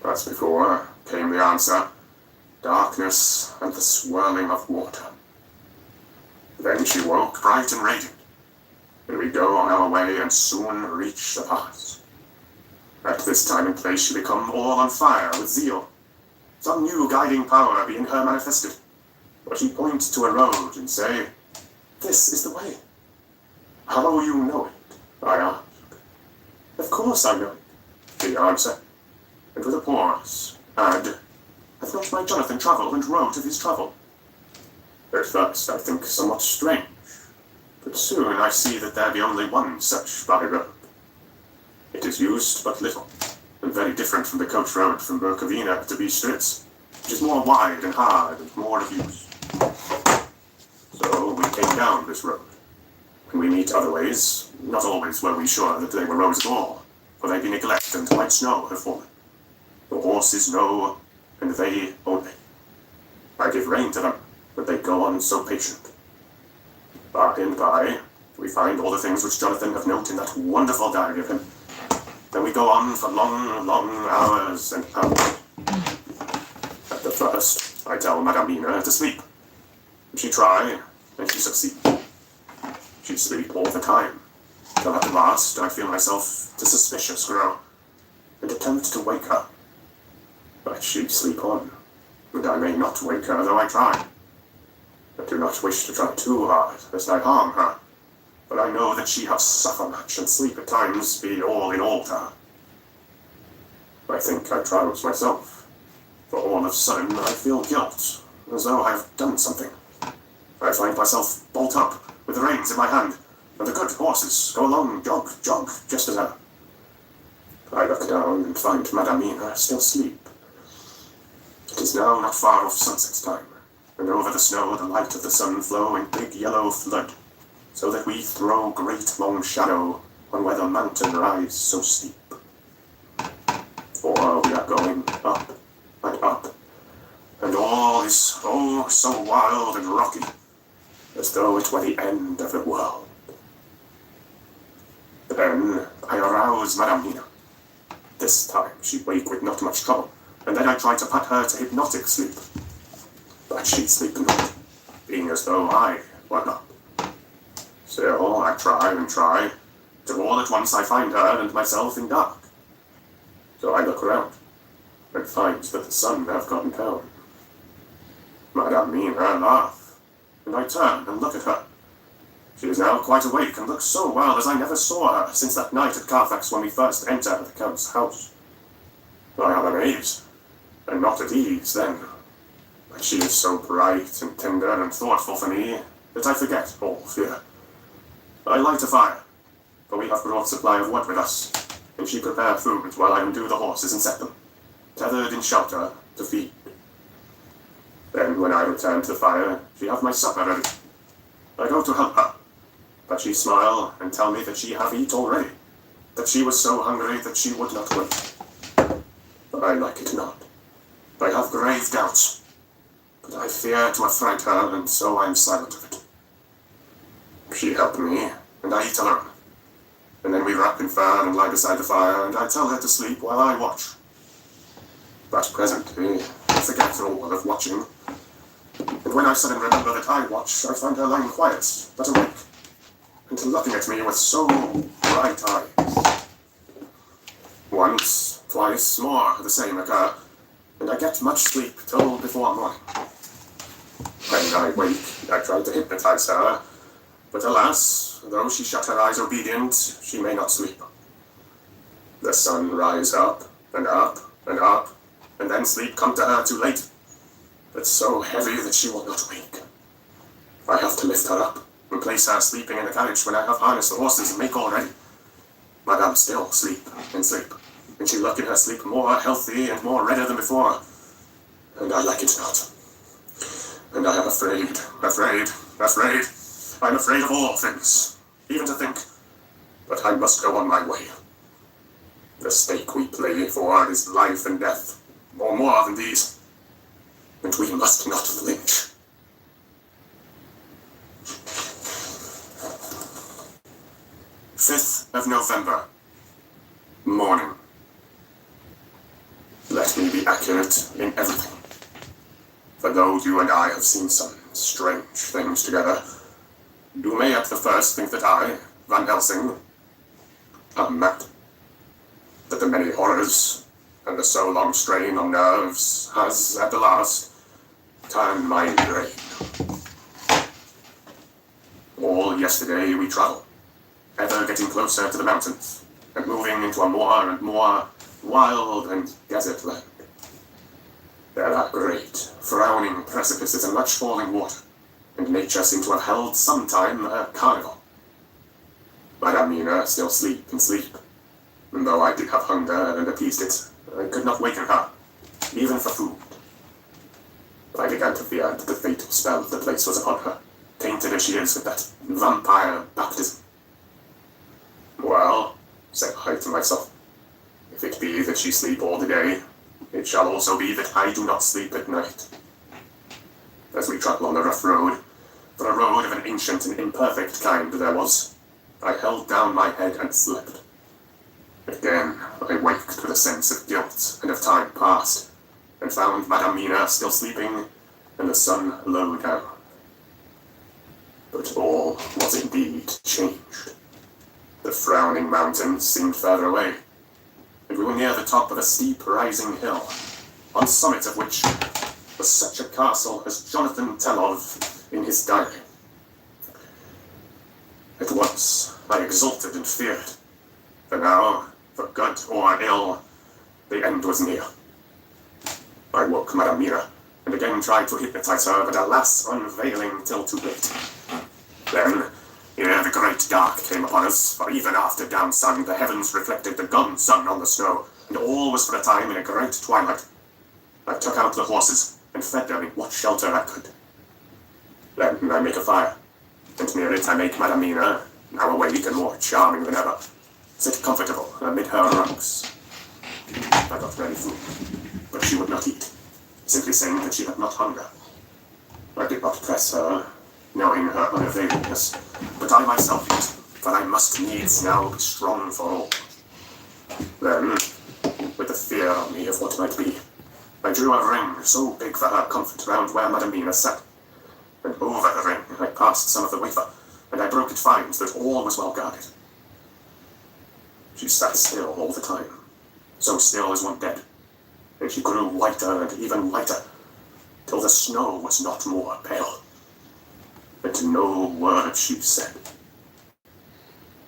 As before came the answer, darkness and the swirling of water. Then she woke bright and radiant, and we go on our way and soon reach the pass. At this time and place she become all on fire with zeal. Some new guiding power be in her manifested, for she points to a road and say, "This is the way." "How you know it?" I ask. "Of course I know it," she answered, and with a pause, add, "Hath not my Jonathan travelled and wrote of his travel?" At first I think somewhat strange, but soon I see that there be only one such by road. It is used but little, and very different from the coach road from Burkovina to Bistritz, which is more wide and hard and more of use. So we came down this road. When we meet other ways, not always were we sure that they were roads at all, for they be neglect and light snow have fallen. The horses know, and they only. I give rein to them, but they go on so patient. By and by, we find all the things which Jonathan have noted in that wonderful diary of him. Then we go on for long, long hours and hours. At the first, I tell Madamina to sleep. She try, and she succeed. She sleep all the time, till at the last I feel myself to suspicious grow, and attempt to wake her. But she sleep on, and I may not wake her though I try. I do not wish to try too hard, lest I harm her, but I know that she have suffer much, and sleep at times be all in all to her. I think I drowse myself, for all of a sudden I feel guilt, as though I have done something. I find myself bolt up, with the reins in my hand, and the good horses go along jog, jog, just as ever. I look down and find Madamina still asleep. It is now not far off sunset time, and over the snow the light of the sun flow in big yellow flood, so that we throw great long shadow on where the mountain rise so steep. For we are going up and up, and all is oh so wild and rocky, as though it were the end of the world. Then I arouse Madamina. This time she wake with not much trouble, and then I try to put her to hypnotic sleep. But she sleep not, being as though I were not. Still I try and try, till all at once I find her and myself in dark. So I look around, and finds that the sun have gone down. Madame Mina laugh, and I turn and look at her. She is now quite awake and looks so well as I never saw her since that night at Carfax when we first entered the Count's house. I am amazed, and not at ease then. But she is so bright and tender and thoughtful for me that I forget all fear. I light a fire, for we have brought supply of wood with us, and she prepared food while I undo the horses and set them, tethered in shelter, to feed. Then, when I return to the fire, she have my supper ready. I go to help her, but she smile and tell me that she have eat already, that she was so hungry that she would not wait. I like it not. I have grave doubts, but I fear to affright her, and so I am silent of it. She helped me, and I eat alone. And then we wrap in fur and lie beside the fire, and I tell her to sleep while I watch. But presently, I forget all of watching. And when I suddenly remember that I watch, I find her lying quiet, but awake, and looking at me with so bright eyes. Once, twice more the same occur, and I get much sleep till before morning. When I wake, I try to hypnotize her, but alas, though she shut her eyes obedient, she may not sleep. The sun rise up, and up, and up, and then sleep come to her too late, but so heavy that she will not wake. I have to lift her up, and place her sleeping in the carriage when I have harnessed the horses and make all ready. Madame still sleep, and she look in her sleep more healthy and more redder than before, and I like it not. And I am afraid. I'm afraid of all things, even to think, but I must go on my way. The stake we play for is life and death, or more than these, and we must not flinch. November 5th, morning. Let me be accurate in everything. For though you and I have seen some strange things together, you may at the first think that I, Van Helsing, am mad. That the many horrors and the so long strain on nerves has, at the last, turned my brain. All yesterday we travelled, ever getting closer to the mountains, and moving into a more and more wild and desert land. There are great, frowning precipices and much falling water, and nature seemed to have held sometime a carnival. Madame Mina still sleep, and though I did have hunger and appeased it, I could not waken her, even for food. I began to fear that the fatal spell of the place was upon her, tainted as she is with that vampire baptism. Well, said I to myself, if it be that she sleep all the day, it shall also be that I do not sleep at night. As we travel on the rough road, for a road of an ancient and imperfect kind there was, I held down my head and slept. Again, I waked with a sense of guilt and of time past, and found Madame Mina still sleeping, and the sun low down. But all was indeed changed. The frowning mountains seemed further away, and we were near the top of a steep rising hill, on summit of which was such a castle as Jonathan tell of in his diary. At once I exulted and feared, for now, for good or ill, the end was near. I woke Madame Mina, and again tried to hypnotize her, but alas, unveiling till too late. Then, ere the great dark came upon us, for even after down sun, the heavens reflected the gone sun on the snow, and all was for a time in a great twilight. I took out the horses, and fed them in what shelter I could. Then I make a fire, and near it I make Madame Mina, now awake and more charming than ever, sit comfortable amid her rugs. I got ready food, but she would not eat, simply saying that she had not hunger. I did not press her, knowing her unavailingness, but I myself ate, for I must needs now be strong for all. Then, with the fear on me of what might be, I drew a ring so big for her comfort round where Madame Mina sat, and over the ring I passed some of the wafer, and I broke it fine so that all was well guarded. She sat still all the time, so still as one dead, and she grew whiter and even whiter, till the snow was not more pale. And no word she said.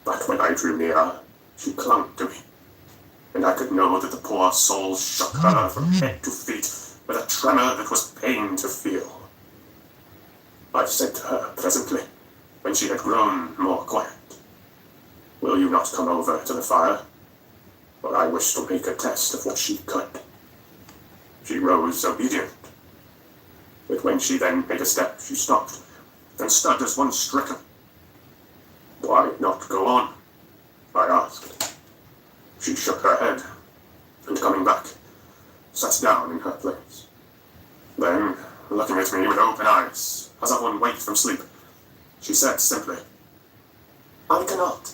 But when I drew near, she clung to me, and I could know that the poor soul shook her from head to feet with a tremor that was pain to feel. I said to her presently, when she had grown more quiet, "Will you not come over to the fire? For I wish to make a test of what she could." She rose obedient, but when she then made a step, she stopped, and stood as one stricken. "Why not go on?" I asked. She shook her head, and coming back, sat down in her place. Then, looking at me with open eyes, as of one waked from sleep, she said simply, "I cannot,"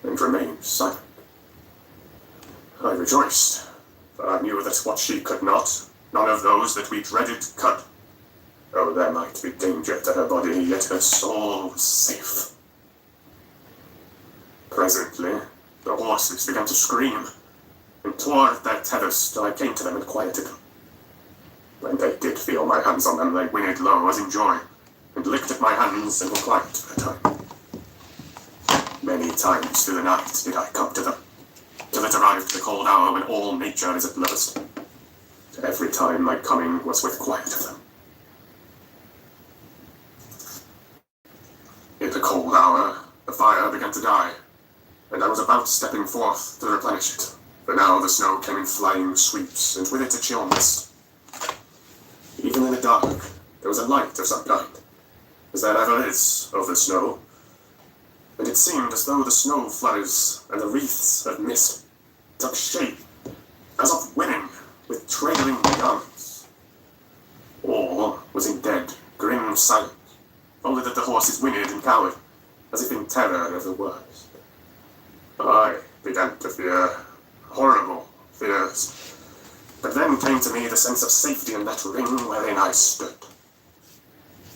and remained silent. I rejoiced, for I knew that what she could not, none of those that we dreaded could. Oh, there might be danger to her body, yet her soul was safe. Presently, the horses began to scream, and tore at their tethers till I came to them and quieted them. When they did feel my hands on them, they whinnied low as in joy, and licked at my hands and were quiet for a time. Many times through the night did I come to them, till it arrived the cold hour when all nature is at lowest. Every time my coming was with quiet of them. In the cold hour, the fire began to die, and I was about stepping forth to replenish it, for now the snow came in flying sweeps, and with it a chill mist. Even in the dark, there was a light of some kind, as there ever is over the snow, and it seemed as though the snow flurries and the wreaths of mist took shape, as of women with trailing garments. All was in dead, grim silence, only that the horses whinnied and cowered, as if in terror of the worst. I began to fear horrible fears, but then came to me the sense of safety in that ring wherein I stood.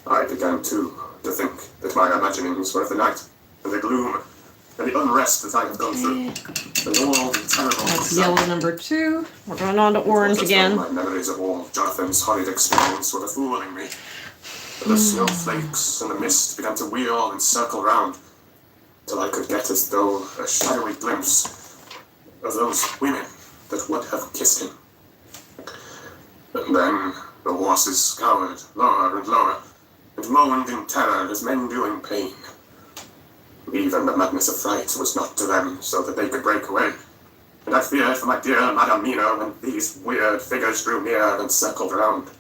I began, too, to think that my imaginings were of the night, and the gloom, and the unrest that I have gone through, and all the terrible... That's yellow number 2. We're going on to orange again. My memories of all Jonathan's horrid experience were fooling me. And the snowflakes and the mist began to wheel and circle round, till I could get as though a shadowy glimpse of those women that would have kissed him. And then the horses cowered lower and lower, and moaned in terror as men do in pain. Even the madness of fright was not to them, so that they could break away. And I feared for my dear Madam Mina when these weird figures drew near and circled round.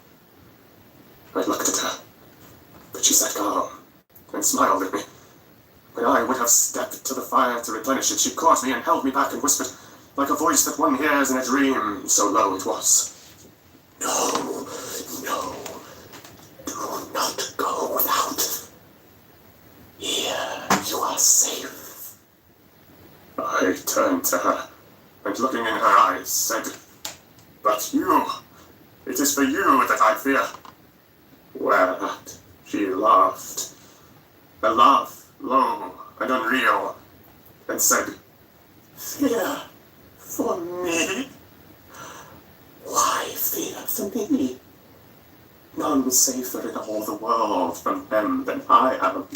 I looked at her, but she sat calm and smiled at me. When I would have stepped to the fire to replenish it, she caught me and held me back and whispered, like a voice that one hears in a dream, so low it was, "No, no, do not go without. Here you are safe." I turned to her, and looking in her eyes, said, "But you, it is for you that I fear." Whereat she laughed, a laugh low and unreal, and said, "Fear for me? Why fear for me? None safer in all the world from them than I am."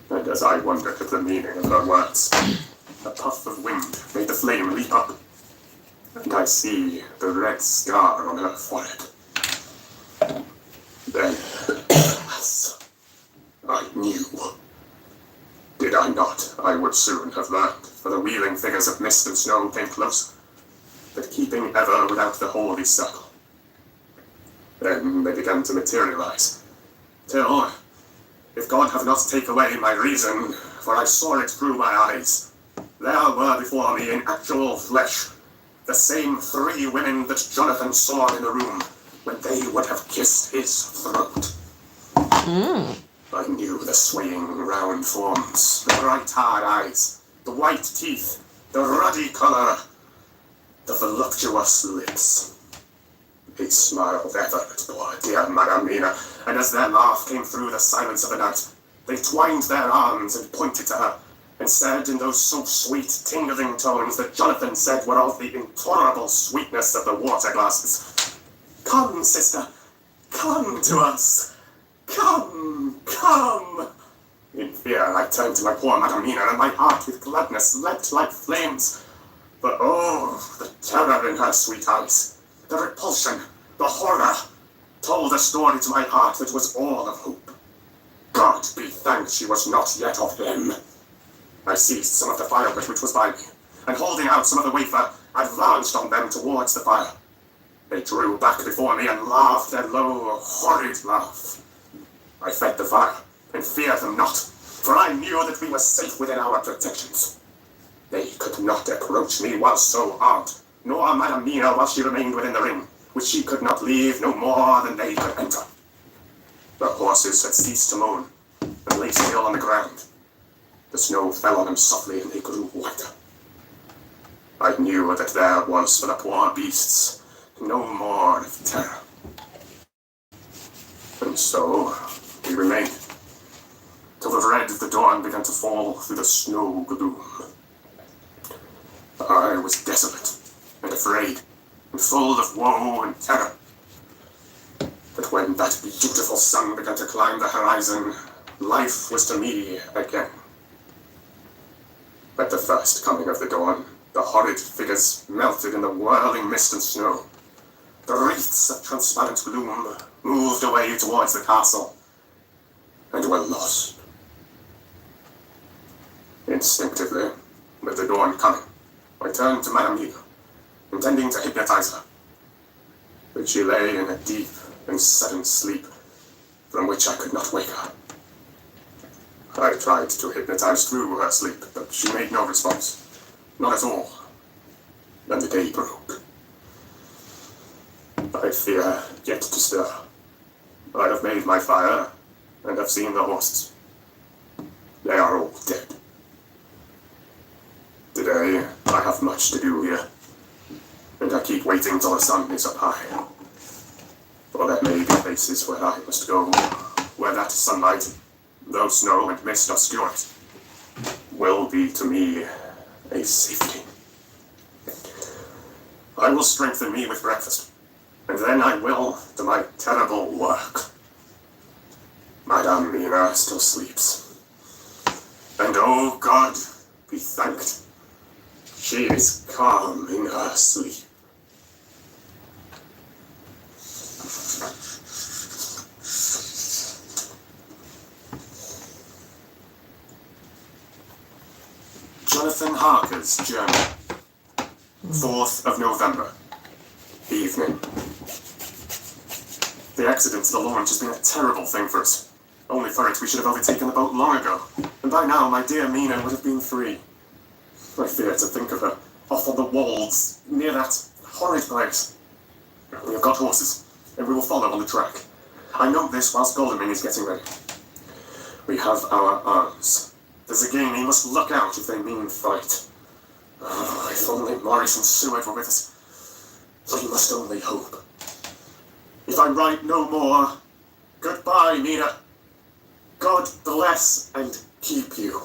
And as I wondered at the meaning of her words, a puff of wind made the flame leap up, and I see the red scar on her forehead. Then, alas, I knew. Did I not, I would soon have learned, for the wheeling figures of mist and snow came close, but keeping ever without the holy circle. Then they began to materialize, till, if God have not taken away my reason, for I saw it through my eyes, there were before me in actual flesh the same 3 women that Jonathan saw in the room when they would have kissed his throat. I knew the swaying round forms, the bright hard eyes, the white teeth, the ruddy color, the voluptuous lips. They smiled ever at poor dear Madam Mina, and as their laugh came through the silence of the night, they twined their arms and pointed to her, and said in those so sweet, tingling tones that Jonathan said were of the intolerable sweetness of the water glasses, "Come, sister, come to us. Come, come." In fear, I turned to my poor Madamina, and my heart with gladness leapt like flames. But oh, the terror in her sweet eyes, the repulsion, the horror, told a story to my heart that was all of hope. God be thanked she was not yet of him. I seized some of the firewood which was by me, and holding out some of the wafer, advanced on them towards the fire. They drew back before me and laughed their low, horrid laugh. I fed the fire, and feared them not, for I knew that we were safe within our protections. They could not approach me while so armed, nor Madamina while she remained within the ring, which she could not leave no more than they could enter. The horses had ceased to moan, and lay still on the ground. The snow fell on them softly, and they grew whiter. I knew that there was for the poor beasts no more of terror. And so we remained, till the red of the dawn began to fall through the snow gloom. I was desolate and afraid, and full of woe and terror. But when that beautiful sun began to climb the horizon, life was to me again. At the first coming of the dawn, the horrid figures melted in the whirling mist and snow. The wreaths of transparent gloom moved away towards the castle, and were lost. Instinctively, with the dawn coming, I turned to Madamina, intending to hypnotize her. But she lay in a deep and sudden sleep, from which I could not wake her. I tried to hypnotize through her sleep, but she made no response. Not at all. And the day broke. I fear yet to stir. I have made my fire, and have seen the horses. They are all dead. Today, I have much to do here, and I keep waiting till the sun is up high. For there may be places where I must go, where that sunlight, though snow and mist obscure it, will be to me a safety. I will strengthen me with breakfast, and then I will to my terrible work. Madame Mina still sleeps, and oh God, be thanked, she is calm in her sleep. Jonathan Harker's journal. 4th of November. Evening. The accident to the launch has been a terrible thing for us. Only for it we should have overtaken the boat long ago, and by now my dear Mina would have been free. I fear to think of her, off on the wolds, near that horrid place. We have got horses, and we will follow on the track. I know this whilst Goldemin is getting ready. We have our arms. The Zagini must look out if they mean fight. Oh, if only Maurice and Seward were with us. We must only hope. If I write no more, goodbye, Mina. God bless and keep you.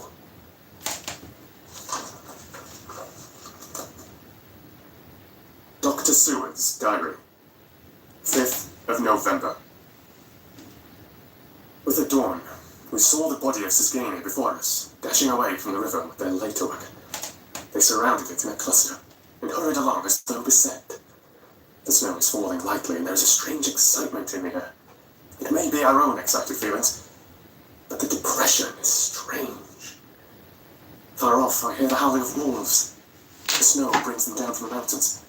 Dr. Seward's diary. 5th of November. With the dawn, we saw the body of Sisgene before us, dashing away from the river with their later wagon. They surrounded it in a cluster, and hurried along as though beset. The snow is falling lightly, and there is a strange excitement in the air. It may be our own excited feelings, but the depression is strange. Far off, I hear the howling of wolves. The snow brings them down from the mountains.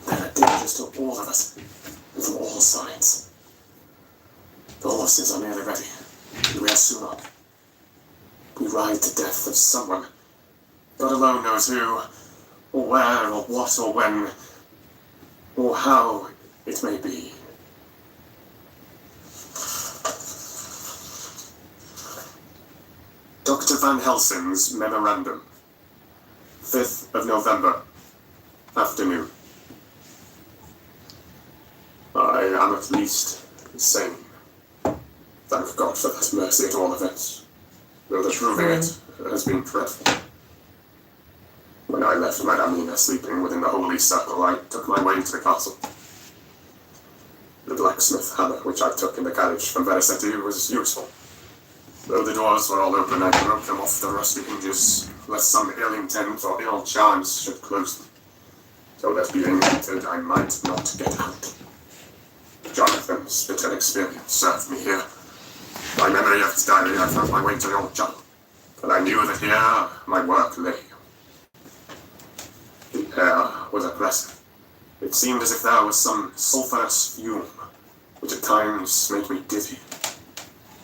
There are dangers to all of us, and from all sides. The horses are nearly ready, and we are soon up. We ride to death of someone. God alone knows who, or where, or what, or when, or how it may be. Dr. Van Helsing's Memorandum. 5th of November. Afternoon. I am at least sane. Thank God for that mercy at all events, though the proving it has been dreadful. left Madamina sleeping within the holy circle, I took my way to the castle. The blacksmith hammer which I took in the carriage from Veracity was useful. Though the doors were all open, I broke them off the rusty hinges, lest some ill intent or ill chance should close them, so that being entered I might not get out. Jonathan's bitter experience served me here. By memory of his diary, I found my way to the old chapel, and I knew that here my work lay. The air was oppressive. It seemed as if there was some sulphurous fume, which at times made me dizzy.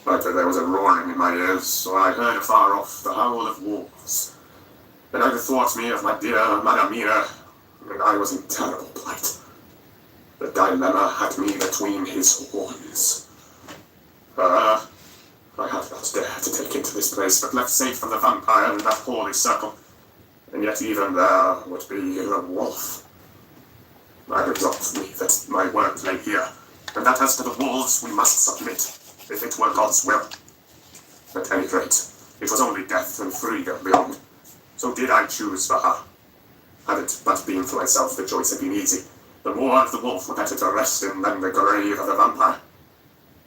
Either there was a roaring in my ears, or I heard afar off the howl of wolves. And I bethought me of my dear Madamina, and I was in terrible plight. The dilemma had me between his horns. I had not dared to take into this place, but left safe from the vampire in that holy circle. And yet even there would be the wolf. I resolved me that my work lay here, and that as to the wolves we must submit, if it were God's will. At any rate, it was only death and freedom beyond. So did I choose for her. Had it but been for myself, the choice had been easy. The more of the wolf were better to rest in than the grave of the vampire.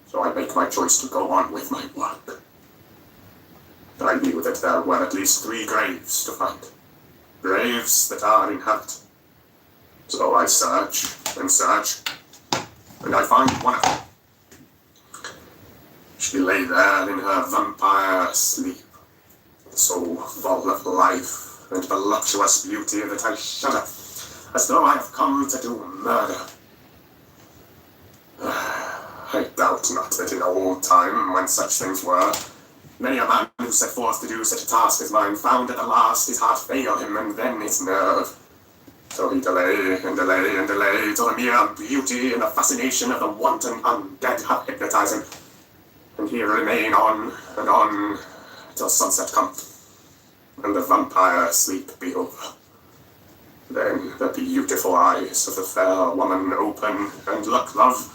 So I make my choice to go on with my work. I knew that there were at least 3 graves to find. Graves that are inhabited. So I search, and I find one of them. She lay there in her vampire sleep, so full of life and voluptuous beauty that I shudder, as though I have come to do murder. I doubt not that in old time, when such things were, many a man who set forth to do such a task as mine found at the last his heart fail him, and then his nerve. So he delayed and delayed and delayed, till the mere beauty and the fascination of the wanton undead have hypnotized him. And he remained on, till sunset come, and the vampire sleep be over. Then the beautiful eyes of the fair woman open, and look, love,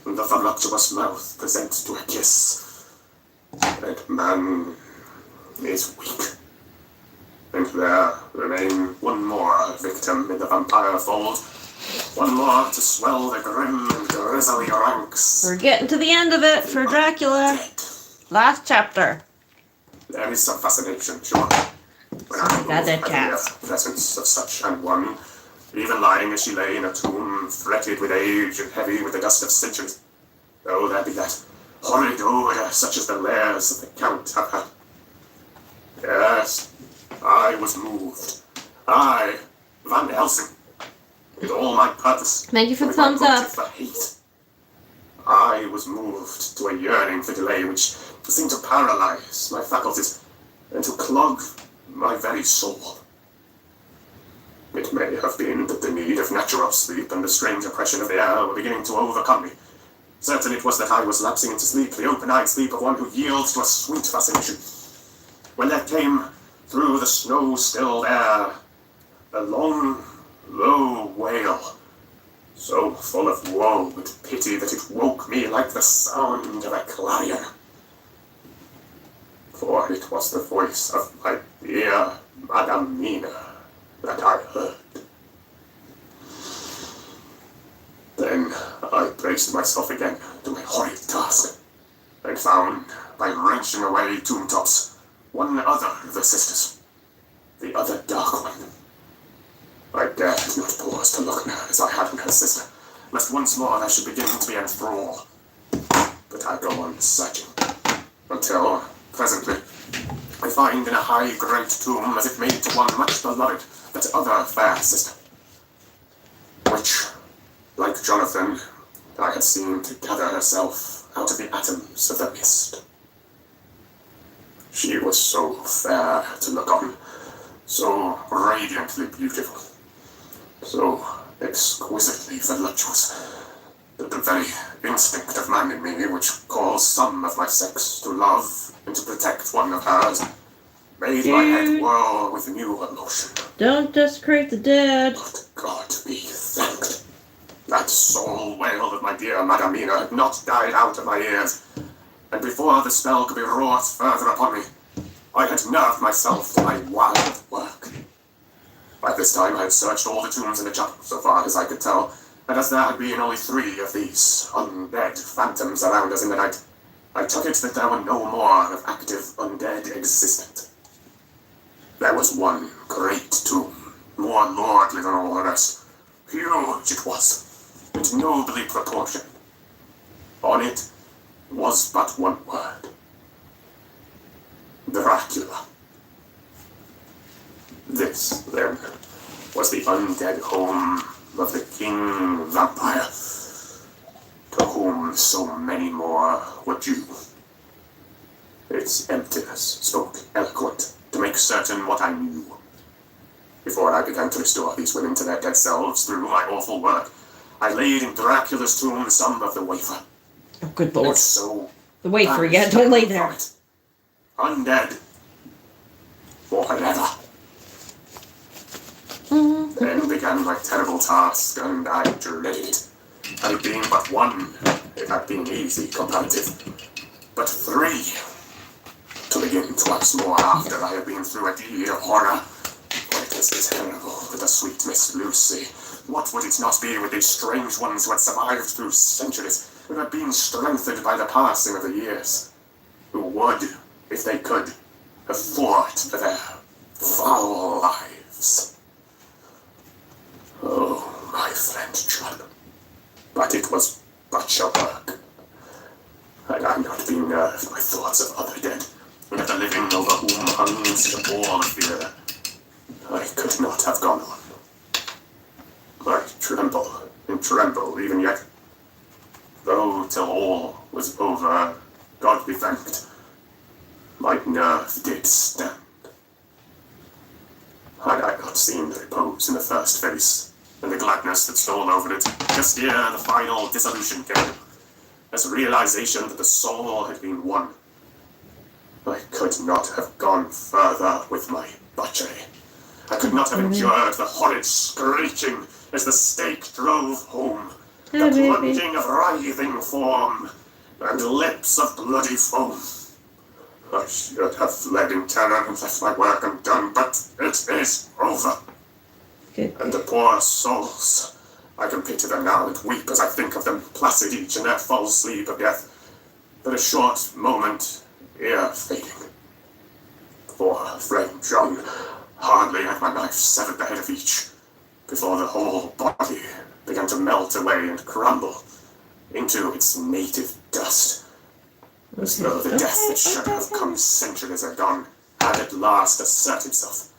and the voluptuous mouth presents to a kiss. And man is weak. And there remain one more victim in the vampire fold. One more to swell the grim and grisly ranks. We're getting to the end of it for Dracula. Last chapter. There is some fascination, sure, when I move by the presence of such an one, even lying as she lay in a tomb, fretted with age and heavy with the dust of centuries. Though there be that horrid odour, such as the lairs of the Count have had. Yes, I was moved. I, Van Helsing, with all my purpose. Thank you for the with my thumbs up. motive for hate. I was moved to a yearning for delay which seemed to paralyze my faculties and to clog my very soul. It may have been that the need of natural sleep and the strange oppression of the air were beginning to overcome me. Certain it was that I was lapsing into sleep, the open-eyed sleep of one who yields to a sweet fascination. When there came, through the snow-stilled air, a long, low wail, so full of woe and pity that it woke me like the sound of a clarion. For it was the voice of my dear Madamina that I heard. Then I braced myself again to my horrid task, and found, by wrenching away tomb tops, one other of the sisters, the other dark one. I dared not pause to look on her as I had on her sister, lest once more I should begin to be enthralled. But I go on searching, until, presently, I find in a high great tomb, as if made to one much beloved, that other fair sister, which, like Jonathan, I had seen to gather herself out of the atoms of the mist. She was so fair to look on, so radiantly beautiful, so exquisitely voluptuous, that the very instinct of man in me, which calls some of my sex to love and to protect one of hers, made my head whirl with new emotion. Don't desecrate the dead. But God be thanked. That soul wail of my dear Madamina had not died out of my ears, and before the spell could be wrought further upon me, I had nerved myself to my wild work. this time, I had searched all the tombs in the chapel so far as I could tell, and as there had been only 3 of these undead phantoms around us in the night, I took it that there were no more of active undead existent. There was one great tomb, more lordly than all the rest. Huge it was, and nobly proportioned. On it was but one word. Dracula. This, then, was the undead home of the king vampire, to whom so many more were due. Its emptiness spoke eloquent to make certain what I knew. Before I began to restore these women to their dead selves through my awful work, I laid in Dracula's tomb some of the wafer. Oh, good lord. And so The wafer, yeah, don't lay there. from it, undead. Forever. Then began my terrible task, and I dreaded it. Had it been but one, it had been easy comparative. But 3, to begin twice more after I had been through a deed of horror. It was terrible with the sweet Miss Lucy. What would it not be with these strange ones who had survived through centuries, who had been strengthened by the passing of the years, who would, if they could, have fought for their foul lives. Oh, my friend John, but it was but your work. Had I not been nerved by thoughts of other dead, and of the living over whom hung such a pall of fear, I could not have gone on. I tremble and tremble even yet, though till all was over, God be thanked, my nerve did stand. Had I not seen the repose in the first face, and the gladness that stole over it, just ere the final dissolution came, as realization that the soul had been won, I could not have gone further with my butchery. I could not have endured the horrid screeching as the stake drove home, the plunging of writhing form, and lips of bloody foam. I should have fled in terror and left my work undone, but it is over. Good. And the poor souls, I can picture them now and weep as I think of them, placid each in their full sleep of death, but a short moment ere fading. Poor friend John, hardly had my knife severed the head of each, before the whole body began to melt away and crumble into its native dust, as though the death that should have come centuries agone had at last assert itself,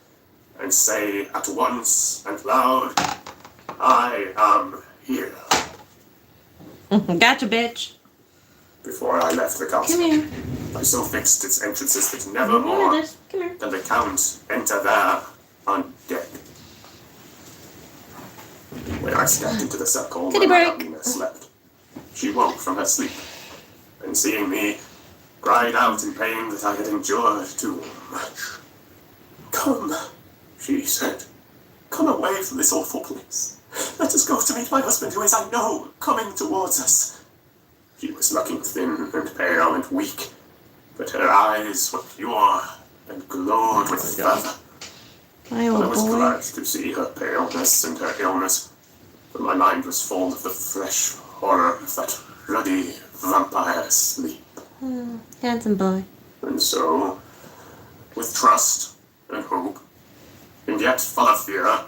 and say at once and loud, I am here. Gotcha, bitch. Before I left the castle, Come here. I so fixed its entrances that Come nevermore here, this. Come here. did the Count enter there undead. When I stepped into the circle Kitty where break. Madamina slept, she woke from her sleep, and seeing me, cried out in pain that I had endured too much. Come, she said, come away from this awful place. Let us go to meet my husband, who is, I know, coming towards us. She was looking thin and pale and weak, but her eyes were pure and glowed with fervor. My I old was boy. glad to see her paleness and her illness, but my mind was full of the fresh horror of that ruddy vampire sleep. Handsome boy. And so, with trust and hope, and yet full of fear,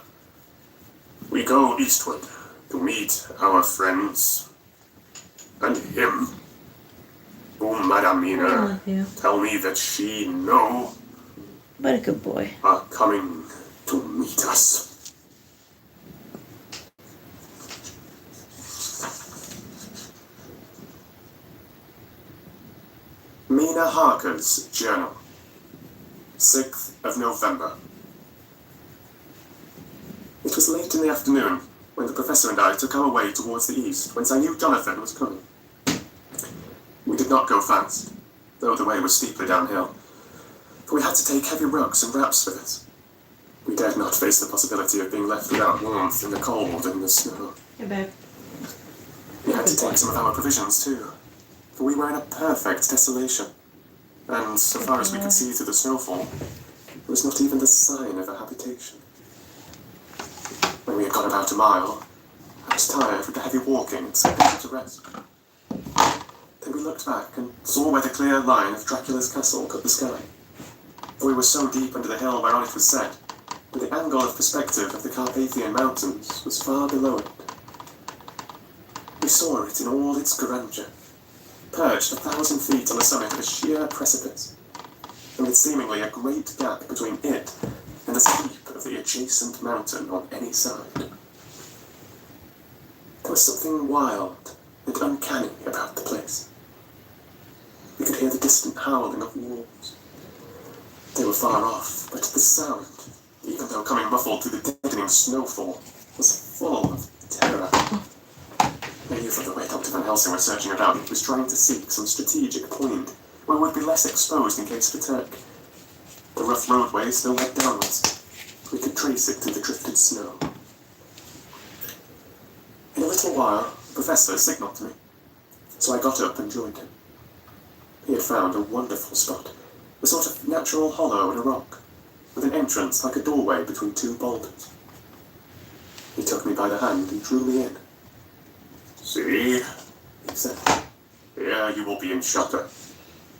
we go eastward to meet our friends and him, whom Madamina I love you. tell me that she know What a good boy. are coming to meet us. Mina Harker's journal, 6th of November. It was late in the afternoon when the professor and I took our way towards the east, whence I knew Jonathan was coming. We did not go fast, though the way was steeply downhill, for we had to take heavy rugs and wraps with us. We dared not face the possibility of being left without warmth in the cold and the snow. Hey, babe. We had to take some of our provisions too, for we were in a perfect desolation, and so far as we could see through the snowfall, there was not even the sign of a habitation. When we had gone about a mile, I was tired with the heavy walking and sat down to rest. Then we looked back and saw where the clear line of Dracula's castle cut the sky. For we were so deep under the hill whereon it was set, that the angle of perspective of the Carpathian Mountains was far below it. We saw it in all its grandeur, perched 1,000 feet on the summit of a sheer precipice, and with seemingly a great gap between it and the steep of the adjacent mountain on any side. There was something wild and uncanny about the place. We could hear the distant howling of wolves. They were far off, but the sound, even though coming muffled through the deadening snowfall, was full of terror. I knew from the way Dr. Van Helsing was searching about, he was trying to seek some strategic point where we would be less exposed in case of attack. The rough roadway still led downwards. We could trace it through the drifted snow. In a little while, the professor signalled to me, so I got up and joined him. He had found a wonderful spot, a sort of natural hollow in a rock, with an entrance like a doorway between two boulders. He took me by the hand and drew me in. "See," he said, "here you will be in shelter,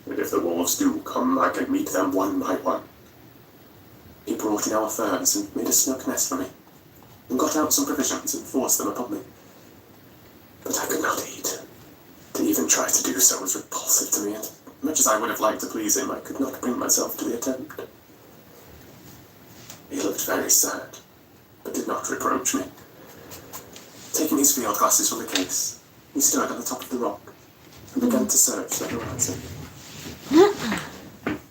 and if the wolves do come, I can meet them one by one." He brought in our furs and made a snug nest for me, and got out some provisions and forced them upon me. But I could not eat. To even try to do so was repulsive to me, and much as I would have liked to please him, I could not bring myself to the attempt. He looked very sad, but did not reproach me. Taking his field glasses from the case, he stood on the top of the rock and began to search the horizon.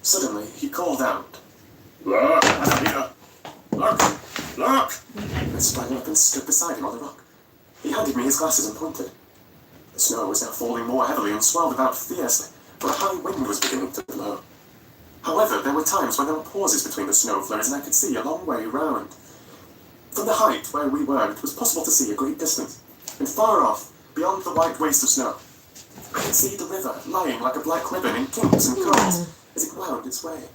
Suddenly, he called out, "Look, Anita! Look! Look!" I sprang up and stood beside him on the rock. He handed me his glasses and pointed. The snow was now falling more heavily and swelled about fiercely, for a high wind was beginning to blow. However, there were times when there were pauses between the snow flurries, and I could see a long way round. From the height where we were, it was possible to see a great distance, and far off, beyond the white waste of snow, I could see the river lying like a black ribbon in kinks and curls as it wound its way.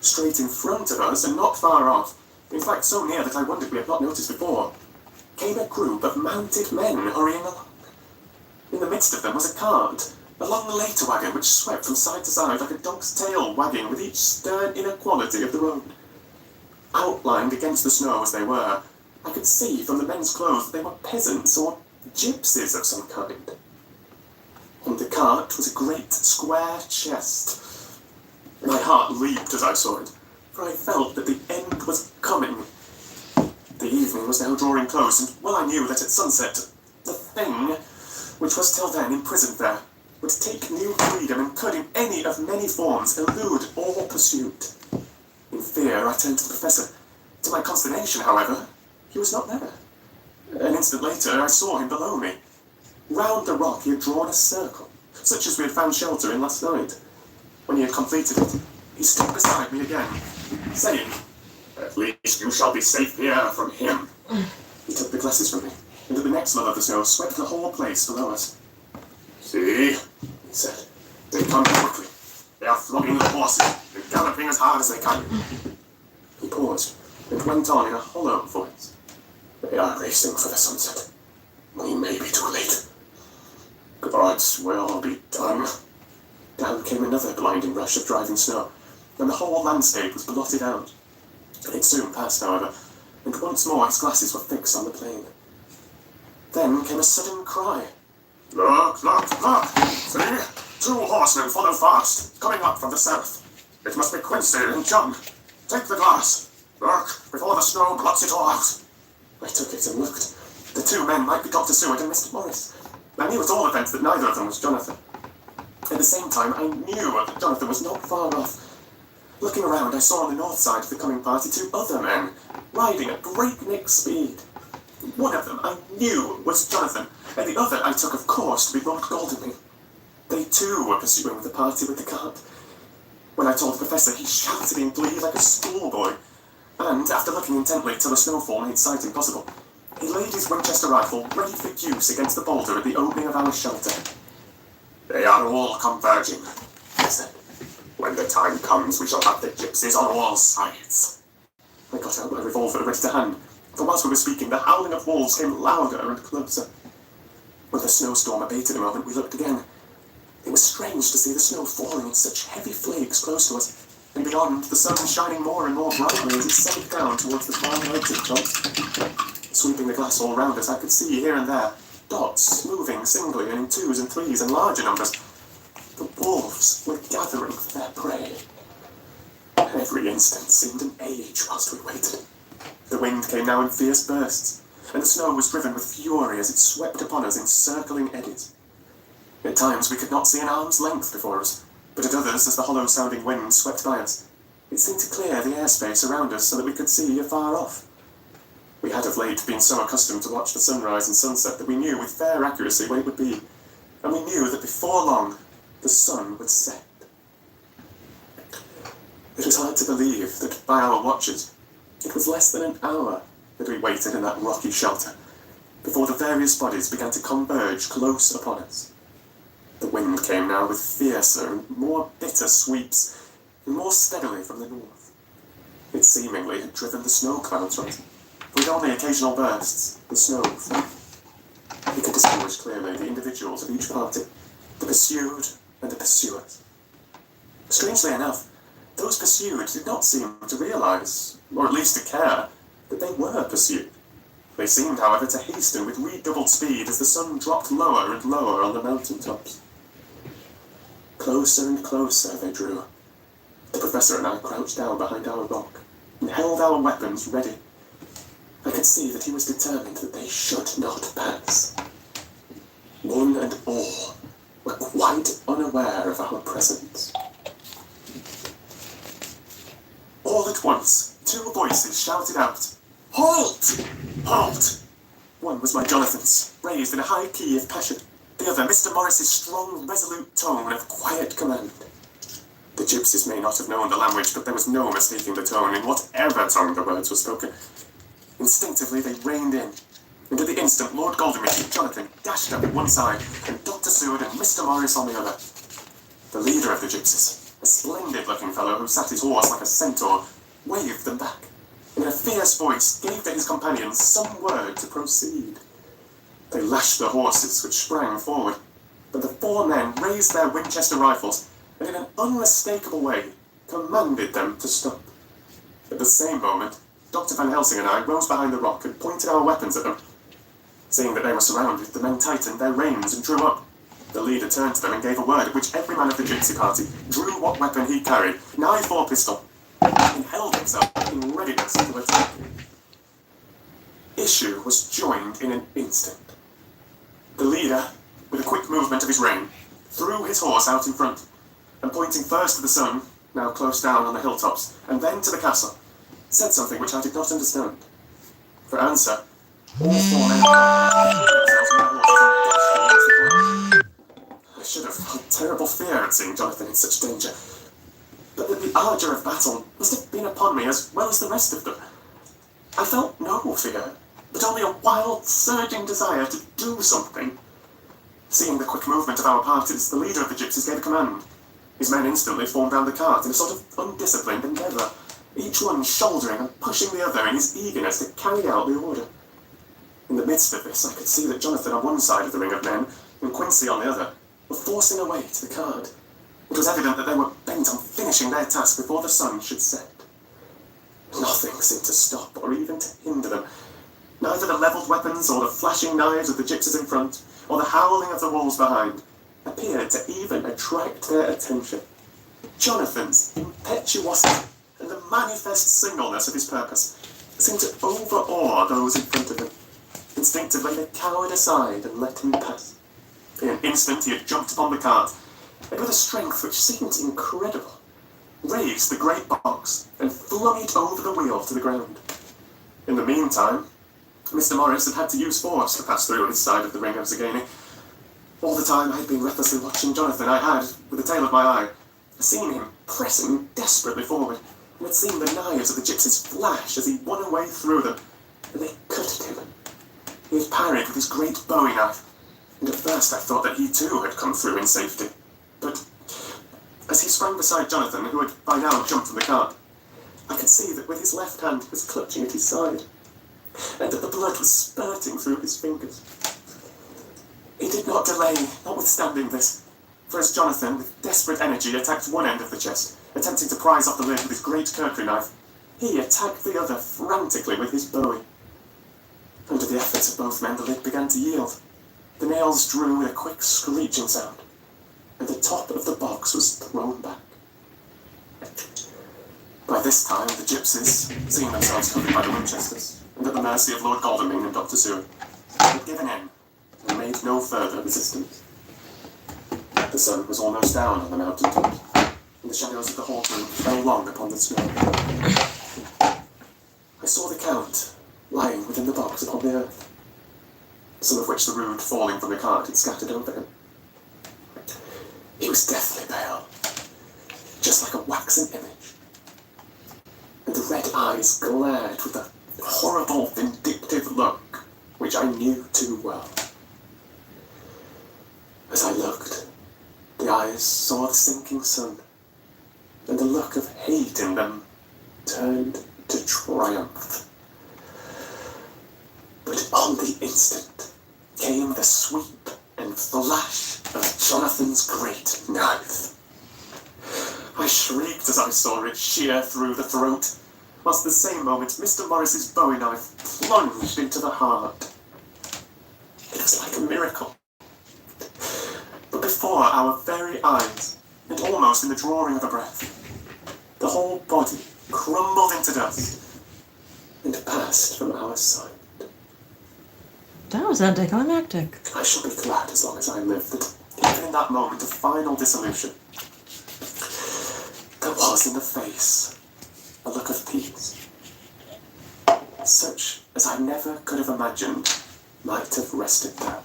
Straight in front of us, and not far off, in fact so near that I wondered we had not noticed before, came a group of mounted men hurrying along. In the midst of them was a cart, a long later wagon which swept from side to side like a dog's tail wagging with each stern inequality of the road. Outlined against the snow as they were, I could see from the men's clothes that they were peasants or gypsies of some kind. On the cart was a great square chest. My heart leaped as I saw it, for I felt that the end was coming. The evening was now drawing close, and well I knew that at sunset, the thing, which was till then imprisoned there, would take new freedom and could in any of many forms elude all pursuit. In fear, I turned to the professor. To my consternation, however, he was not there. An instant later, I saw him below me. Round the rock he had drawn a circle, such as we had found shelter in last night. When he had completed it, he stood beside me again, saying, "At least you shall be safe here from him." He took the glasses from me, and at the next lull of the snow swept the whole place below us. "See," he said, "they come quickly. They are flogging the horses and galloping as hard as they can." He paused and went on in a hollow voice. "They are racing for the sunset. We may be too late. God's will be done." Down came another blinding rush of driving snow, and the whole landscape was blotted out. It soon passed, however, and once more his glasses were fixed on the plain. Then came a sudden cry. "Look, look, look! See? 2 horsemen follow fast, coming up from the south. It must be Quincy and John. Take the glass. Look, before the snow blots it all out." I took it and looked. The 2 men might be Dr. Seward and Mr. Morris. I knew at all events that neither of them was Jonathan. At the same time, I knew that Jonathan was not far off. Looking around, I saw on the north side of the coming party 2 other men, riding at breakneck speed. One of them I knew was Jonathan, and the other I took, of course, to be Lord Goldenby. They too were pursuing the party with the cart. When I told the professor, he shouted in glee like a schoolboy, and after looking intently till the snowfall made sight impossible, he laid his Winchester rifle ready for use against the boulder at the opening of our shelter. "They are all converging," he said. "When the time comes, we shall have the gypsies on all sides." I got out my revolver ready to hand, For whilst we were speaking, the howling of wolves came louder and closer. When the snowstorm abated a moment, we looked again. It was strange to see the snow falling in such heavy flakes close to us, and beyond, the sun shining more and more brightly as it sank down towards the far mountain tops. Sweeping the glass all round us, I could see here and there dots moving singly and in twos and threes and larger numbers. The wolves were gathering for their prey. Every instant seemed an age whilst we waited. The wind came now in fierce bursts, and the snow was driven with fury as it swept upon us in circling eddies. At times we could not see an arm's length before us, but at others, as the hollow-sounding wind swept by us, it seemed to clear the airspace around us so that we could see afar off. We had of late been so accustomed to watch the sunrise and sunset that we knew with fair accuracy when it would be, and we knew that before long the sun would set. It was hard to believe that by our watches, it was less than an hour that we waited in that rocky shelter before the various bodies began to converge close upon us. The wind came now with fiercer and more bitter sweeps, and more steadily from the north. It seemingly had driven the snow clouds from us. With only occasional bursts, the snow fell. We could distinguish clearly the individuals of each party, the pursued and the pursuers. Strangely enough, those pursued did not seem to realise, or at least to care, that they were pursued. They seemed, however, to hasten with redoubled speed as the sun dropped lower and lower on the mountain tops. Closer and closer they drew. The Professor and I crouched down behind our rock and held our weapons ready. I could see that he was determined that they should not pass. One and all were quite unaware of our presence. All at once, two voices shouted out, "Halt! Halt!" One was my Jonathan's, raised in a high key of passion. The other, Mr. Morris's strong, resolute tone of quiet command. The gypsies may not have known the language, but there was no mistaking the tone in whatever tongue the words were spoken. Instinctively, they reined in, and at the instant, Lord Goldsmith and Jonathan dashed up at one side, and Dr. Seward and Mr. Morris on the other. The leader of the gypsies, a splendid-looking fellow who sat his horse like a centaur, waved them back, and in a fierce voice gave to his companions some word to proceed. They lashed the horses, which sprang forward, but the four men raised their Winchester rifles, and in an unmistakable way commanded them to stop. At the same moment, Dr. Van Helsing and I rose behind the rock and pointed our weapons at them. Seeing that they were surrounded, the men tightened their reins and drew up. The leader turned to them and gave a word at which every man of the gypsy party drew what weapon he carried, knife or pistol, and held himself in readiness to attack. Issue was joined in an instant. The leader, with a quick movement of his rein, threw his horse out in front, and pointing first to the sun, now close down on the hilltops, and then to the castle, said something which I did not understand. For answer, all four men themselves on their horses and dashed towards the ground. I should have felt terrible fear at seeing Jonathan in such danger, but that the ardour of battle must have been upon me as well as the rest of them. I felt no fear, but only a wild, surging desire to do something. Seeing the quick movement of our parties, the leader of the gypsies gave a command. His men instantly formed round the cart in a sort of undisciplined endeavour, each one shouldering and pushing the other in his eagerness to carry out the order. In the midst of this, I could see that Jonathan on one side of the ring of men, and Quincy on the other, were forcing a way to the cart. It was evident that they were bent on finishing their task before the sun should set. Nothing seemed to stop or even to hinder them. Neither the levelled weapons or the flashing knives of the gypsies in front, or the howling of the wolves behind, appeared to even attract their attention. Jonathan's impetuosity and the manifest singleness of his purpose seemed to overawe those in front of him. Instinctively they cowered aside and let him pass. In an instant he had jumped upon the cart, and with a strength which seemed incredible, raised the great box and flung it over the wheel to the ground. In the meantime, Mr. Morris had had to use force to pass through his side of the ring of Zagani. All the time I had been breathlessly watching Jonathan, I had, with the tail of my eye, seen him pressing desperately forward, and had seen the knives of the gypsies flash as he won a way through them, and they cut at him. He had parried with his great bowie knife, and at first I thought that he too had come through in safety. But as he sprang beside Jonathan, who had by now jumped from the cart, I could see that with his left hand he was clutching at his side. and that the blood was spurting through his fingers. He did not delay, notwithstanding this, for as Jonathan, with desperate energy, attacked one end of the chest, attempting to prise off the lid with his great curcary knife, he attacked the other frantically with his bowie. Under the efforts of both men, the lid began to yield. The nails drew with a quick screeching sound, and the top of the box was thrown back. By this time, the gypsies, seeing themselves covered by the Winchesters, and at the mercy of Lord Godalming and Dr. Seward, had given in and made no further resistance. The sun was almost down on the mountain top, and the shadows of the hall room fell long upon the snow. I saw the Count lying within the box upon the earth, some of which the rude falling from the cart had scattered over him. He was deathly pale, just like a waxen image, and the red eyes glared with a horrible, vindictive look which I knew too well. As I looked, the eyes saw the sinking sun, and the look of hate in them turned to triumph. But on the instant came the sweep and flash of Jonathan's great knife. I shrieked as I saw it shear through the throat, whilst at the same moment Mr. Morris's bowie knife plunged into the heart. It was like a miracle. But before our very eyes, and almost in the drawing of a breath, the whole body crumbled into dust and passed from our sight. That was anticlimactic. I shall be glad as long as I live that even in that moment of final dissolution, there was in the face a look of peace, such as I never could have imagined might have rested there.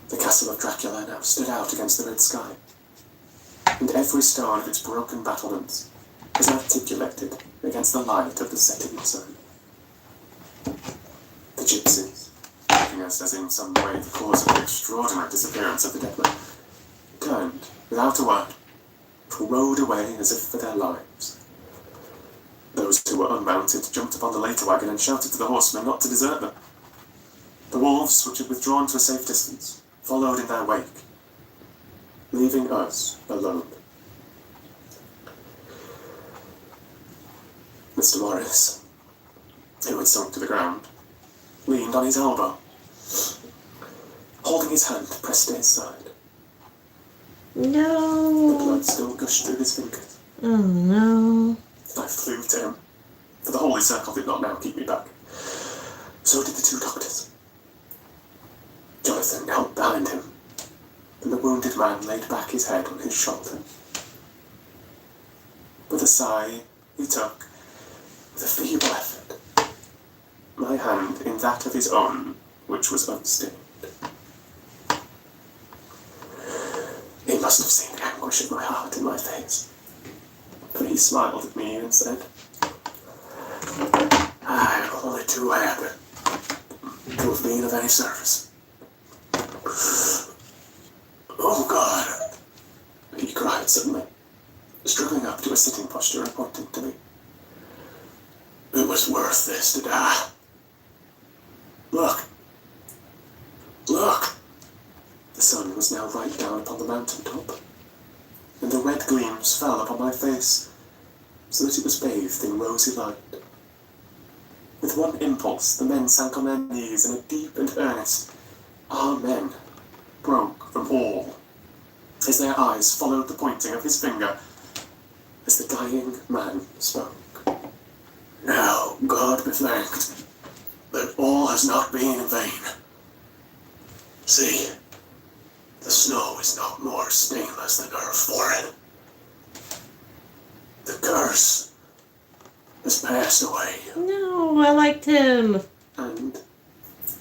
The castle of Dracula now stood out against the red sky, and every stone of its broken battlements was articulated against the light of the setting sun. The gypsies, taking us as in some way the cause of the extraordinary disappearance of the dead man, turned, without a word, rode away as if for their lives. Those who were unmounted jumped upon the later wagon and shouted to the horsemen not to desert them. The wolves, which had withdrawn to a safe distance, followed in their wake, leaving us alone. Mr. Morris, who had sunk to the ground, leaned on his elbow, holding his hand pressed to his side. The No. blood still gushed through his fingers. Oh no. I flew to him, for the holy circle did not now keep me back. So did the two doctors. Jonathan knelt behind him, and the wounded man laid back his head on his shoulder. With a sigh, he took, with a feeble effort, my hand in that of his own, which was unstained. He must have seen the anguish of my heart in my face, for he smiled at me and said, "I am only too happy to have been of any service. Oh God," he cried suddenly, struggling up to a sitting posture and pointing to me. "It was worth this to die. Look. Look." The sun was now right down upon the mountain top, and the red gleams fell upon my face, so that it was bathed in rosy light. With one impulse, the men sank on their knees, and a deep and earnest "Amen" broke from all, as their eyes followed the pointing of his finger, as the dying man spoke. "Now, God be thanked, that all has not been in vain. See, the snow is not more stainless than her forehead. The curse has passed away." No, I liked him. And,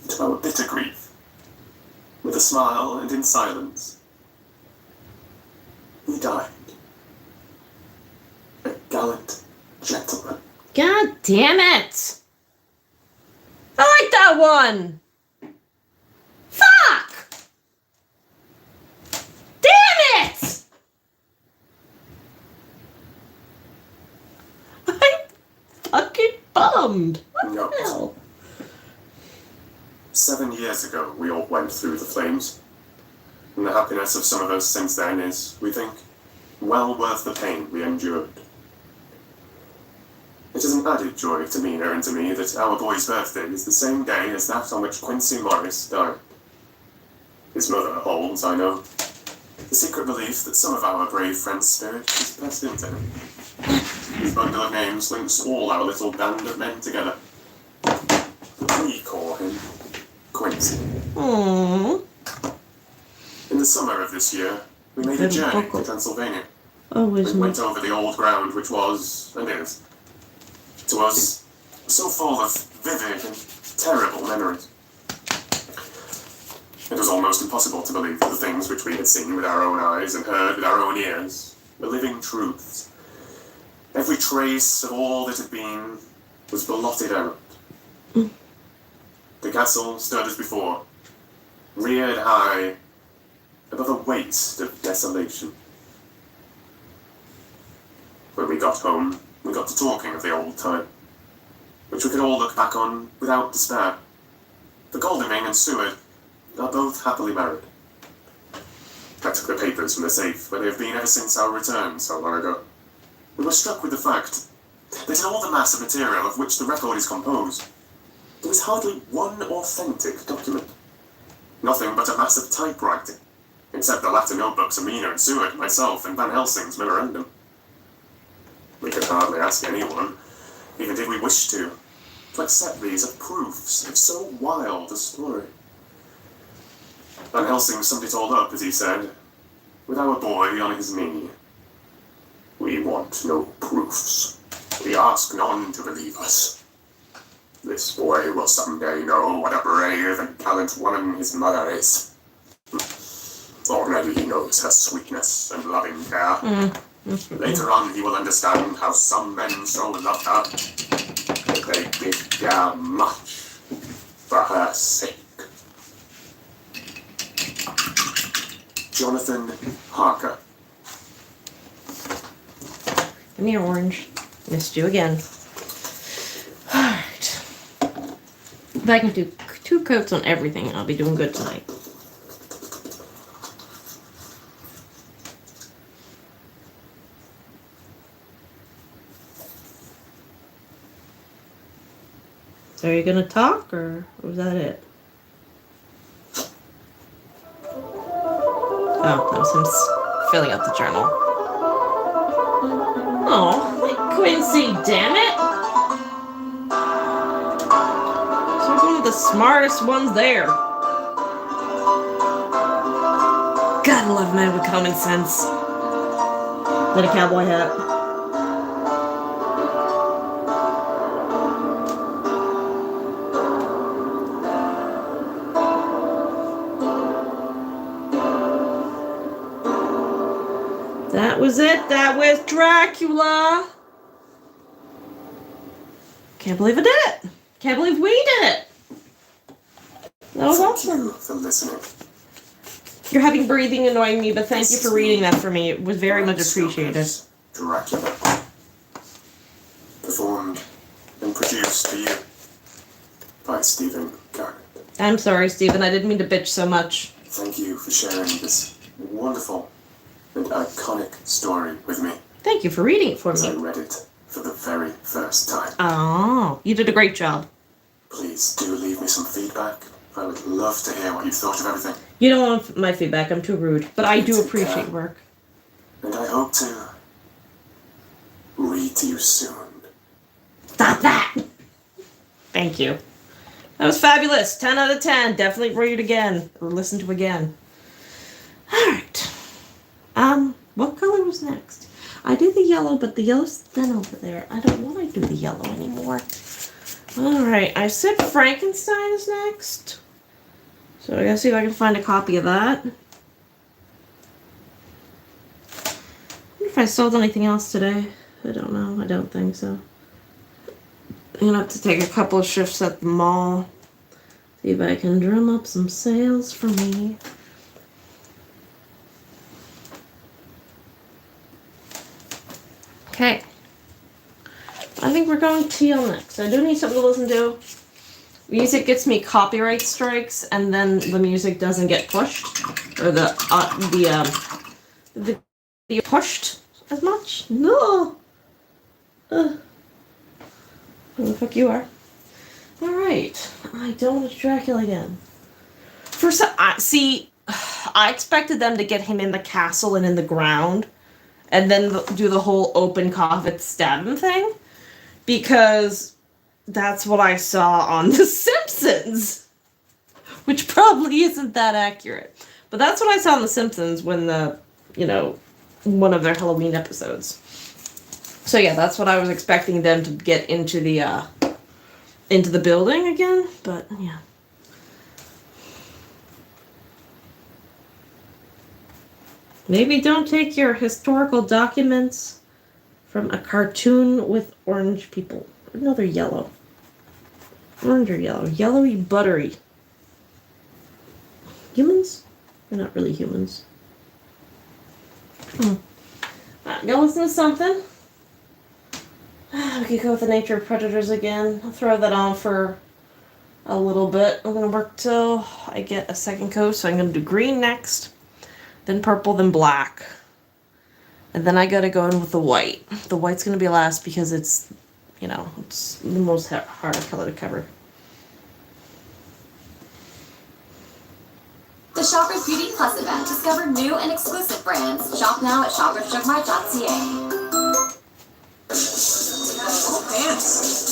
to our bitter grief, with a smile and in silence, he died. A gallant gentleman. God damn it! I like that one! Fuck! Damn it! I bummed. What No. the hell? 7 years ago, we all went through the flames. And the happiness of some of us since then is, we think, well worth the pain we endured. It is an added joy to Mina and to me that our boy's birthday is the same day as that on which Quincy Morris died. His mother holds, I know, the secret belief that some of our brave friend's spirit is passed into him. His bundle of names links all our little band of men together. We call him Quincy. Aww. In the summer of this year, we made a journey to Transylvania. Always We went over the old ground which was, and is, to us, so full of vivid and terrible memories. It was almost impossible to believe that the things which we had seen with our own eyes and heard with our own ears were living truths. Every trace of all that had been was blotted out. The castle stood as before, reared high above a waste of desolation. When we got home, we got to talking of the old time, which we could all look back on without despair. The Golding and Seward are both happily married. I took the papers from the safe, where they have been ever since our return so long ago. We were struck with the fact that in all the mass of material of which the record is composed, there is hardly one authentic document. Nothing but a mass of typewriting, except the latter notebooks of Mina and Seward, myself, and Van Helsing's memorandum. We could hardly ask anyone, even did we wish to accept these as proofs of so wild a story. Van Helsing summed it all up as he said, with our boy on his knee, "We want no proofs. We ask none to believe us. This boy will someday know what a brave and gallant woman his mother is. Already he knows her sweetness and loving care. Later on he will understand how some men so loved her that they did dare much for her sake." Jonathan Harker. Give me your orange. Missed you again. Alright. If I can do 2 coats on everything, I'll be doing good tonight. So are you gonna talk, or was that it? Oh, that was him filling out the journal. Oh, Quincy, damn it! So he's one of the smartest ones there. Gotta love men with common sense. And a cowboy hat. That was it. That was Dracula. Can't believe I did it. Can't believe we did it. That was awesome. Thank you for listening. You're having breathing annoying me, but thank you for reading that for me. It was very much appreciated. Dracula. Performed and produced for you by Stephen Garrett. I'm sorry, Stephen. I didn't mean to bitch so much. Thank you for sharing this wonderful and iconic story with me Thank you for reading it for as I me. read it for the very first time. Oh, you did a great job. Please do leave me some feedback. I would love to hear what you thought of everything. You don't want my feedback. I'm too rude. But I do appreciate work. And I hope to read to you soon. Stop that! Thank you. That was fabulous. 10 out of 10. Definitely read again. Or listen to again. Alright. What color was next? I did the yellow, but the yellow's thin over there. I don't want to do the yellow anymore. Alright, I said Frankenstein is next. So I gotta see if I can find a copy of that. I wonder if I sold anything else today. I don't know. I don't think so. I'm gonna have to take a couple of shifts at the mall. See if I can drum up some sales for me. Okay. I think we're going TL next. I do need something to listen to. Music gets me copyright strikes, and then the music doesn't get pushed, or the video pushed as much. No. Who the fuck you are? All right. I don't want to Dracula again. First, I expected them to get him in the castle and in the ground, and then do the whole open coffin stab him thing, because that's what I saw on The Simpsons, which probably isn't that accurate. But that's what I saw on The Simpsons when one of their Halloween episodes. So yeah, that's what I was expecting them to get into the building again, but yeah. Maybe don't take your historical documents from a cartoon with orange people. No, they're yellow. Orange or yellow. Yellowy, buttery. Humans? They're not really humans. Alright, go listen to something. We could go with the nature of predators again. I'll throw that on for a little bit. I'm going to work till I get a second coat, so I'm going to do green next. Then purple, then black. And then I gotta go in with the white. The white's gonna be last because it's the most hard color to cover. The Shoppers Beauty Plus event. Discover new and exclusive brands. Shop now at shoppersdrugmart.ca. Oh, pants.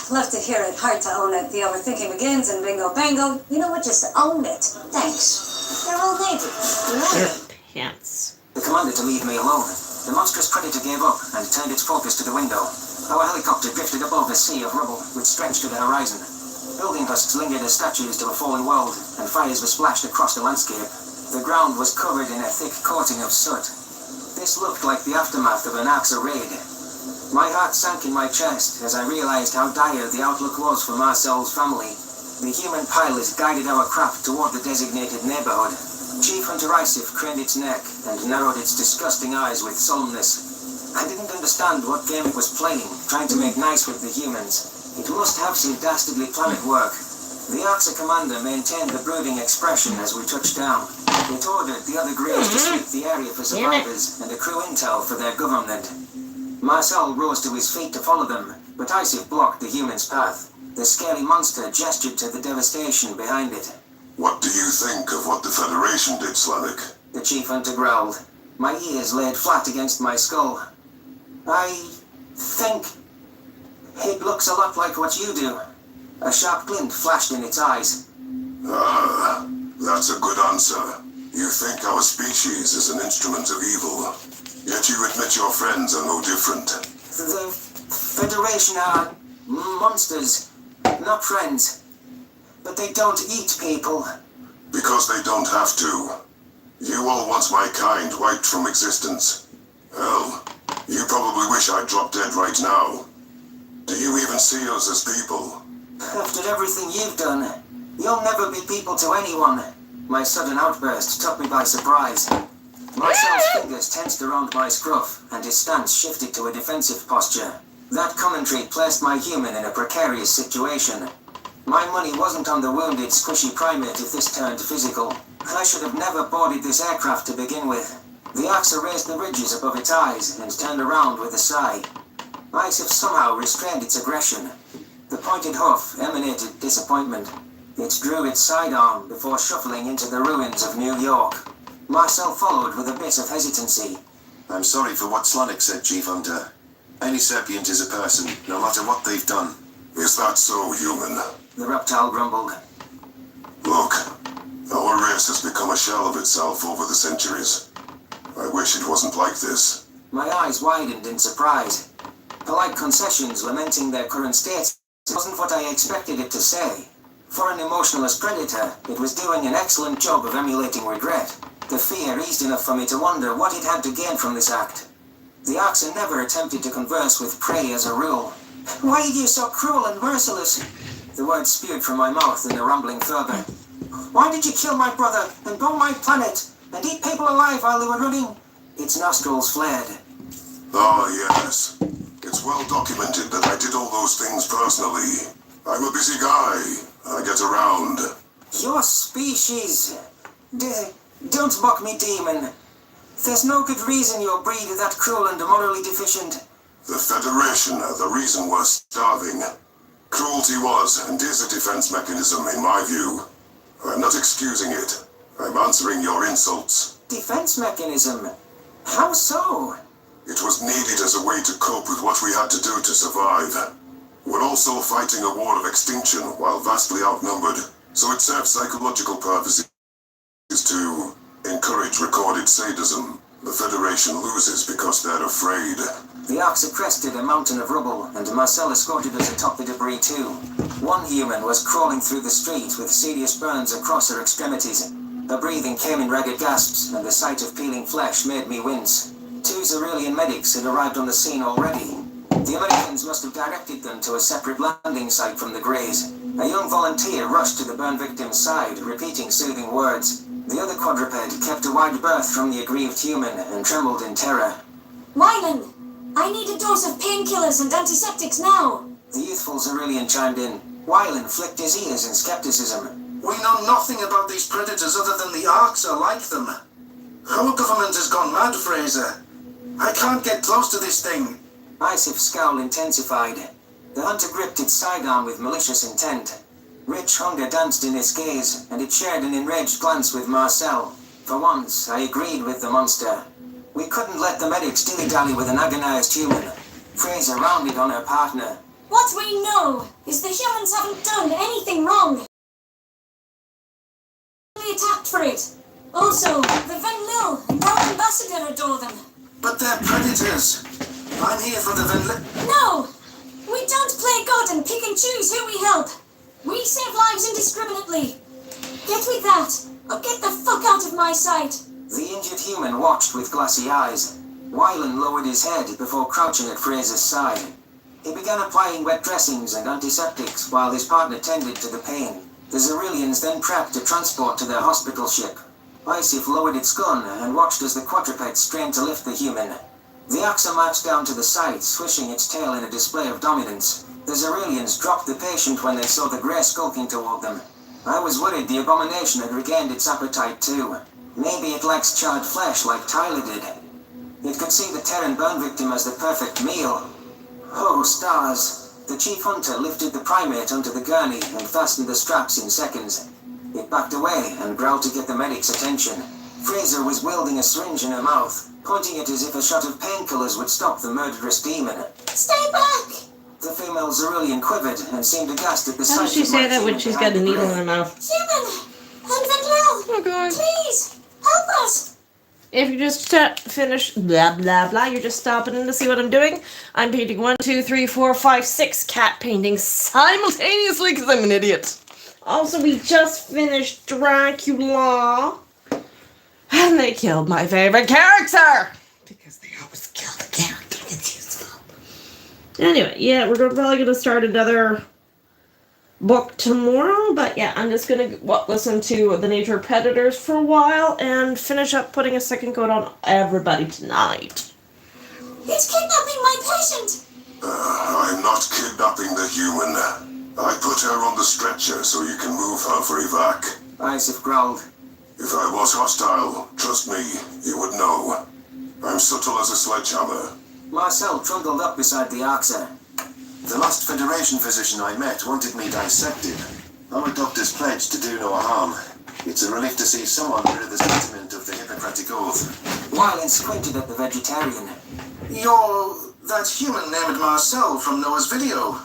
Love to hear it. Hard to own it. The overthinking begins and bingo bango. You know what? Just own it. Thanks. They're all Navy. Their pants. The commanded to leave me alone. The monstrous predator gave up and turned its focus to the window. Our helicopter drifted above a sea of rubble, which stretched to the horizon. Building husks lingered as statues to a fallen world, and fires were splashed across the landscape. The ground was covered in a thick coating of soot. This looked like the aftermath of an AXA raid. My heart sank in my chest as I realized how dire the outlook was for Marcel's family. The human pilot guided our craft toward the designated neighborhood. Chief Hunter Isif craned its neck and narrowed its disgusting eyes with sullenness. I didn't understand what game it was playing, trying to make nice with the humans. It must have some dastardly planet work. The AXA commander maintained the brooding expression as we touched down. It ordered the other Greys to sweep the area for survivors and accrue intel for their government. Marcel rose to his feet to follow them, but Isif blocked the human's path. The scaly monster gestured to the devastation behind it. What do you think of what the Federation did, Slavic? The chief hunter growled. My ears laid flat against my skull. I think it looks a lot like what you do. A sharp glint flashed in its eyes. Ah, that's a good answer. You think our species is an instrument of evil, yet you admit your friends are no different. The Federation are monsters, not friends. But they don't eat people. Because they don't have to. You all want my kind wiped from existence. Hell, you probably wish I dropped dead right now. Do you even see us as people? After everything you've done, you'll never be people to anyone. My sudden outburst took me by surprise. Marcel's fingers tensed around my scruff, and his stance shifted to a defensive posture. That commentary placed my human in a precarious situation. My money wasn't on the wounded, squishy primate if this turned physical. I should have never boarded this aircraft to begin with. The AXA raised the ridges above its eyes and turned around with a sigh. Isif somehow restrained its aggression. The pointed hoof emanated disappointment. It drew its sidearm before shuffling into the ruins of New York. Marcel followed with a bit of hesitancy. I'm sorry for what Slavic said, Chief Hunter. Any sapient is a person, no matter what they've done. Is that so, human? The reptile grumbled. Look, our race has become a shell of itself over the centuries. I wish it wasn't like this. My eyes widened in surprise. Polite concessions lamenting their current state wasn't what I expected it to say. For an emotionless predator, it was doing an excellent job of emulating regret. The fear eased enough for me to wonder what it had to gain from this act. The AXA never attempted to converse with prey as a rule. Why are you so cruel and merciless? The words spewed from my mouth in a rumbling fervor. Why did you kill my brother and bomb my planet and eat people alive while they were running? Its nostrils flared. Ah, yes. It's well documented that I did all those things personally. I'm a busy guy. I get around. Your species... Don't mock me, demon. There's no good reason your breed are that cruel and morally deficient. The Federation are the reason we're starving. Cruelty was and is a defense mechanism, in my view. I'm not excusing it. I'm answering your insults. Defense mechanism? How so? It was needed as a way to cope with what we had to do to survive. We're also fighting a war of extinction while vastly outnumbered, so it serves psychological purposes to encourage recorded sadism. The Federation loses because they're afraid. The Oxa crested a mountain of rubble, and Marcel escorted us atop the debris too. One human was crawling through the street with serious burns across her extremities. Her breathing came in ragged gasps, and the sight of peeling flesh made me wince. 2 Xerilian medics had arrived on the scene already. The Americans must have directed them to a separate landing site from the Greys. A young volunteer rushed to the burn victim's side, repeating soothing words. The other quadruped kept a wide berth from the aggrieved human and trembled in terror. Wylan, I need a dose of painkillers and antiseptics now. The youthful Xerilian chimed in. Wylan flicked his ears in skepticism. We know nothing about these predators other than the arcs are like them. Our government has gone mad, Fraser. I can't get close to this thing. Isif's scowl intensified. The hunter gripped its sidearm with malicious intent. Rich hunger danced in its gaze, and it shared an enraged glance with Marcel. For once, I agreed with the monster. We couldn't let the medics dilly-dally with an agonized human. Fraser rounded on her partner. What we know is the humans haven't done anything wrong. We attacked for it. Also, the Van Lil and our ambassador adore them. But they're predators. I'm here for the No! We don't play God and pick and choose who we help. We save lives indiscriminately. Get with that, or get the fuck out of my sight. The injured human watched with glassy eyes. Wylan lowered his head before crouching at Fraser's side. He began applying wet dressings and antiseptics while his partner tended to the pain. The Xerilians then prepped a transport to their hospital ship. Isif lowered its gun and watched as the quadruped strained to lift the human. The Oxa marched down to the side, swishing its tail in a display of dominance. The Xerilians dropped the patient when they saw the grey skulking toward them. I was worried the abomination had regained its appetite too. Maybe it likes charred flesh like Tyler did. It could see the Terran burn victim as the perfect meal. Oh, stars. The chief hunter lifted the primate onto the gurney and fastened the straps in seconds. It backed away and growled to get the medic's attention. Fraser was wielding a syringe in her mouth, pointing it as if a shot of painkillers would stop the murderous demon. Stay back! The female Xerilian quivered and seemed aghast at the sight How of does she say my that when human she's behind got a the needle in grey. her mouth? Human! And Van Lil! Oh god. Please! Help us! If you just finish blah blah blah, you're just stopping in to see what I'm doing. I'm painting 1, 2, 3, 4, 5, 6 cat paintings simultaneously because I'm an idiot. Also, we just finished Dracula. And they killed my favorite character! Because they always kill the character that's useful. Anyway, yeah, we're probably going to start another book tomorrow. But yeah, I'm just going to listen to The Nature of Predators for a while and finish up putting a second coat on everybody tonight. It's kidnapping my patient! I'm not kidnapping the human. I put her on the stretcher so you can move her for evac. Isif growled. If I was hostile, trust me, you would know. I'm subtle as a sledgehammer. Marcel trundled up beside the Oxa. The last Federation physician I met wanted me dissected. Our doctors pledged to do no harm. It's a relief to see someone rid of the sentiment of the Hippocratic Oath. Wylan squinted at the vegetarian. You're that human named Marcel from Noah's video.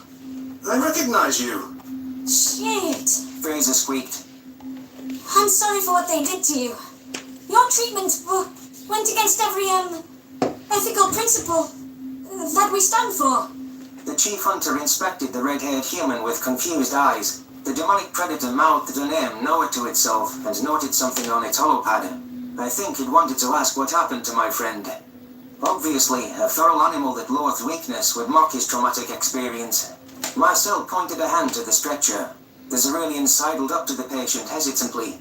I recognize you. Shit! Fraser squeaked. I'm sorry for what they did to you. Your treatment went against every, ethical principle that we stand for. The chief hunter inspected the red-haired human with confused eyes. The demonic predator mouthed the name Noah to itself and noted something on its holopad. I think it wanted to ask what happened to my friend. Obviously, a feral animal that loathed weakness would mock his traumatic experience. Marcel pointed a hand to the stretcher. The Xerilian sidled up to the patient hesitantly.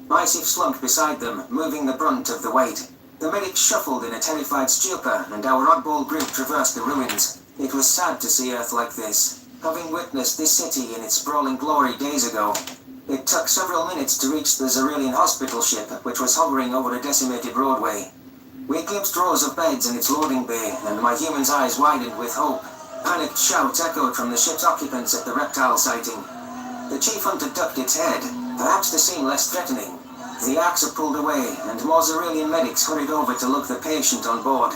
Isif slumped beside them, moving the brunt of the weight. The medics shuffled in a terrified stupor, and our oddball group traversed the ruins. It was sad to see Earth like this, having witnessed this city in its sprawling glory days ago. It took several minutes to reach the Zerulean hospital ship, which was hovering over a decimated roadway. We glimpsed rows of beds in its loading bay, and my human's eyes widened with hope. Panicked shouts echoed from the ship's occupants at the reptile sighting. The chief hunter ducked its head, perhaps to seem less threatening. The Axa pulled away, and more Zerulean medics hurried over to look the patient on board.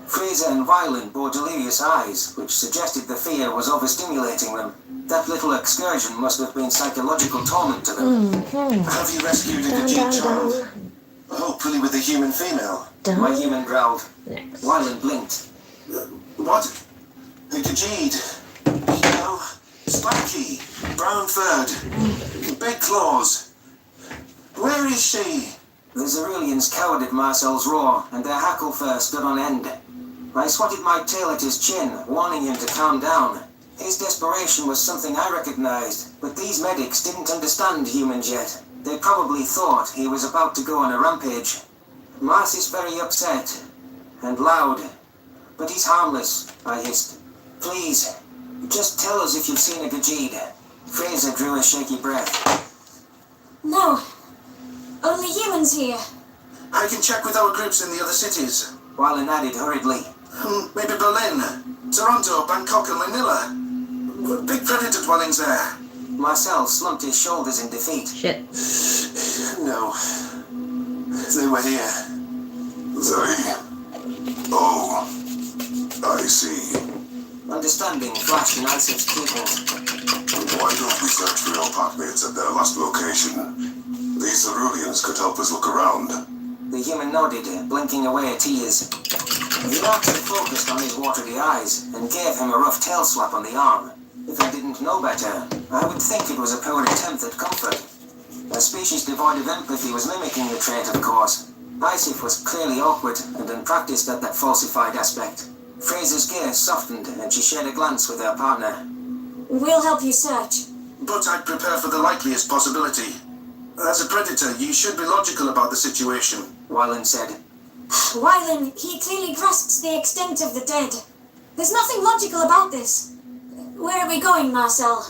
Fraser and Wyland bore delirious eyes, which suggested the fear was overstimulating them. That little excursion must have been psychological torment to them. Have you rescued a Khajiit child? Hopefully with a human female. My human growled. Next. Wyland blinked. What? A Khajiit. Yellow, spiky, brown furred, big claws. Where is she? The Zeruleans cowered at Marcel's roar, and their hackle fur stood on end. I swatted my tail at his chin, warning him to calm down. His desperation was something I recognized, but these medics didn't understand humans yet. They probably thought he was about to go on a rampage. Mars is very upset, and loud. But he's harmless, I hissed. Please, just tell us if you've seen a Khajiit. Fraser drew a shaky breath. No. Only humans here. I can check with our groups in the other cities. Wyland added hurriedly. Maybe Berlin, Toronto, Bangkok and Manila. Big predator dwellings there. Marcel slumped his shoulders in defeat. Shit. No. They were here. Oh, I see. Understanding flashed in Isaac's pupils. Why don't we search for your packmates at their last location? These Ceruleans could help us look around. The human nodded, blinking away at tears. The doctor focused on his watery eyes and gave him a rough tail slap on the arm. If I didn't know better, I would think it was a poor attempt at comfort. A species devoid of empathy was mimicking the trait, of course. Isaac was clearly awkward and unpracticed at that falsified aspect. Fraser's gaze softened and she shared a glance with her partner. We'll help you search. But I'd prepare for the likeliest possibility. As a predator, you should be logical about the situation. Wyland said. Wyland, he clearly grasps the extent of the dead. There's nothing logical about this. Where are we going, Marcel?